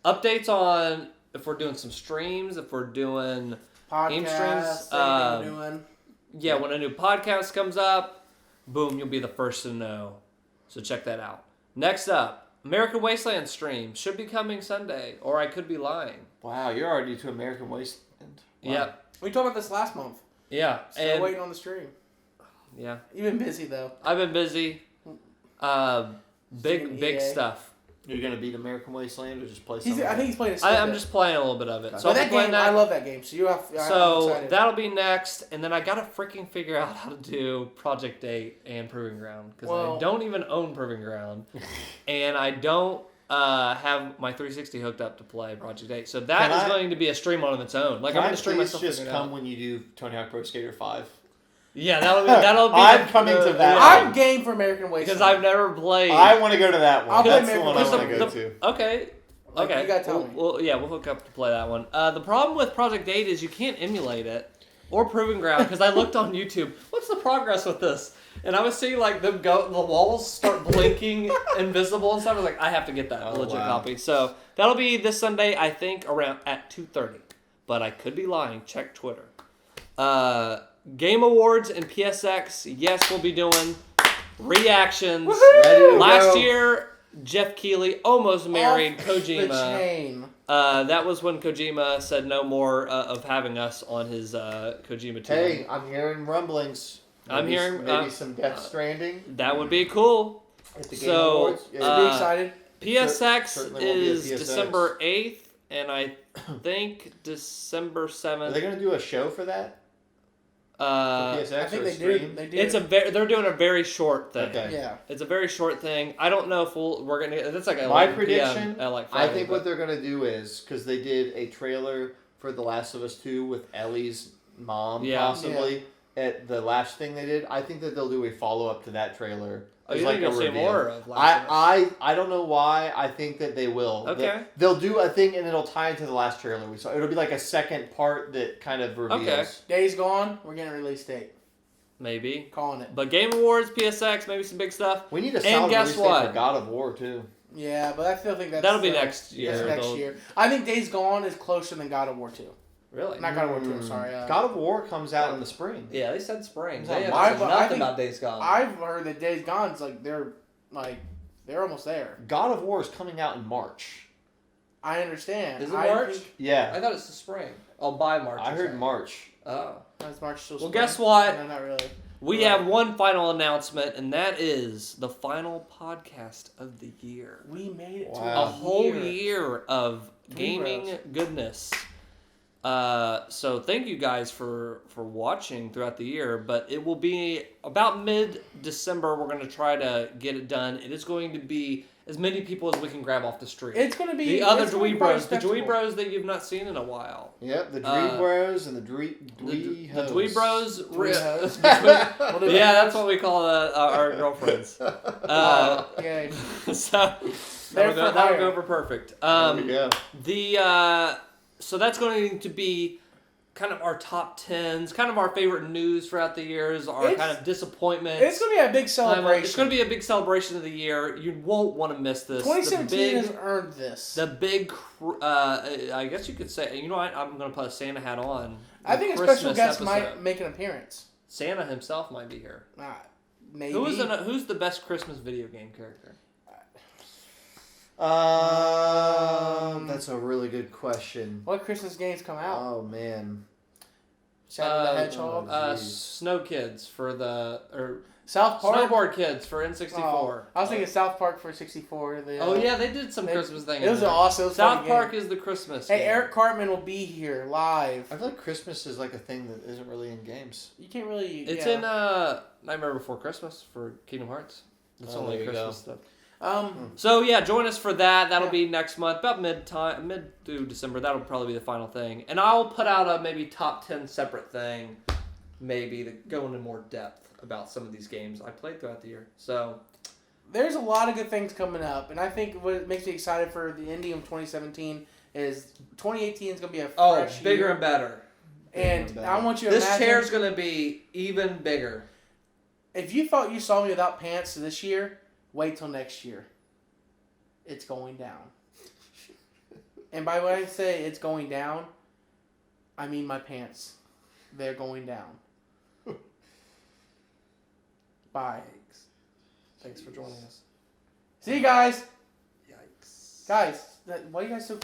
Updates on if we're doing some streams, if we're doing game streams. Podcast, anything we're doing. Yeah, when a new podcast comes up, boom, you'll be the first to know. So check that out. Next up, American Wasteland stream should be coming Sunday, or I could be lying. Wow, you're already to American Wasteland. Wow. Yeah. We talked about this last month. Yeah. Still and waiting on the stream. yeah. You've been busy though. I've been busy. Big EA. stuff. You're gonna beat American Wasteland or just play I something? think he's playing a I'm snippet. just playing a little bit of it. But So I'll be that playing game, that. I love that game. So you have. I'm So excited. that'll be next, and then I gotta freaking figure out how to do Project 8 and Proving Ground because I don't even own Proving Ground, and I don't have my 360 hooked up to play Project 8. So that is going to be a stream on its own. Like I'm gonna stream myself. Just figuring it come out. when you do Tony Hawk Pro Skater 5. Yeah, that'll be. I'm coming to that. I'm game for American Wasteland because I've never played. I want to go to that one. I'll play That's the American one I want to Wasteland. go to. Okay. Like, Okay. you gotta tell me. We'll hook up to play that one. The problem with Project 8 is you can't emulate it or Proving Ground because I looked on YouTube. What's the progress with this? And I was seeing like the walls start blinking invisible and stuff. I was like, I have to get that legit copy. So that'll be this Sunday, I think, around at 2:30. But I could be lying. Check Twitter. Game Awards and PSX. Yes, we'll be doing reactions. Last year, Jeff Keighley almost married Off Kojima. The chain. That was when Kojima said no more of having us on his Kojima team. Hey, I'm hearing rumblings. I'm hearing maybe some Death Stranding. That would be cool. At the Game So, Awards. Should be excited. PSX certainly won't be a is PSX. December 8th, and I think December 7th. Are they going to do a show for that? For PSX I think or they stream? do. They do. It's they're doing a very short thing. Okay. Yeah. It's a very short thing. I don't know if we're gonna. That's like My 11 prediction. PM at like I Friday, think but- what they're going to do is because they did a trailer for The Last of Us 2 with Ellie's mom, Yeah. possibly. at the last thing they did. I think that they'll do a follow up to that trailer. Oh, It's you think a you'll see reveal. more of Last of Us? I don't know why. I think that they will. Okay. They'll do a thing and it'll tie into the last trailer we saw. It'll be like a second part that kind of reveals. Okay. Days Gone, we're getting a release date. Maybe. Calling it. But Game Awards, PSX, maybe some big stuff. We need a solid guess release date what? for God of War too. Yeah, but I still think That'll be next year. That's next They'll- year. I think Days Gone is closer than God of War 2. Really? Not God of War 2, I'm sorry. God of War comes out in the spring. Yeah, they said spring. It's They on haven't March. said I nothing think- about Days Gone. I've heard that Days Gone's they're almost there. God of War is coming out in March. I understand. Is it March? Yeah. I thought it's the spring. Oh, by March. I you're heard saying. March. Oh. That's March still Well, spring? guess what? No, not really. We have one final announcement, and that is the final podcast of the year. We made it to Wow. A whole year of gaming DweeBros. goodness. So thank you guys for watching throughout the year, but it will be about mid-December. We're going to try to get it done. It is going to be as many people as we can grab off the street. It's going to be... the other it's gonna be quite a DweeBros, the spectacle. DweeBros that you've not seen in a while. Yep, the Uh, DweeBros and the The DweeHos. DweeBros. Dweehoes. We'll do Yeah, it. that's what we call our girlfriends. Yay. So They're that'll for go hire. over perfect. There we go. So that's going to be kind of our top 10s, kind of our favorite news throughout the years, our kind of disappointments. It's going to be a big celebration. It's going to be a big celebration of the year. You won't want to miss this. 2017 has earned this. The big, I guess you could say, you know what? I'm going to put a Santa hat on. I think a Christmas special guest episode. might make an appearance. Santa himself might be here. Maybe. Who's the best Christmas video game character? That's a really good question. What Christmas games come out? Oh man. Shadow the Hedgehog? Jeez. Snow Kids for South Park? Snowboard Kids for N64. Oh, I was thinking South Park for 64. Oh yeah, they did some Christmas thing. It was in there. awesome. It was a South fun Park game. is the Christmas. Hey, game. Eric Cartman will be here live. I feel like Christmas is like a thing that isn't really in games. You can't really. It's yeah. in Nightmare Before Christmas for Kingdom Hearts. That's Oh, only there you Christmas go. stuff. So yeah, join us for that. That'll Yeah. be next month, about mid through December. That'll probably be the final thing, and I'll put out a maybe top 10 separate thing, maybe to go into more depth about some of these games I played throughout the year. So there's a lot of good things coming up, and I think what makes me excited for the ending of 2017 is 2018 is going to be a fresh bigger year. and better. And I want you to This imagine, chair's gonna be even bigger. if you thought you saw me without pants this year, wait till next year. It's going down. And by when I say it's going down, I mean my pants. They're going down. Bye. Thanks for joining us. See you guys. Yikes. Guys, why are you guys so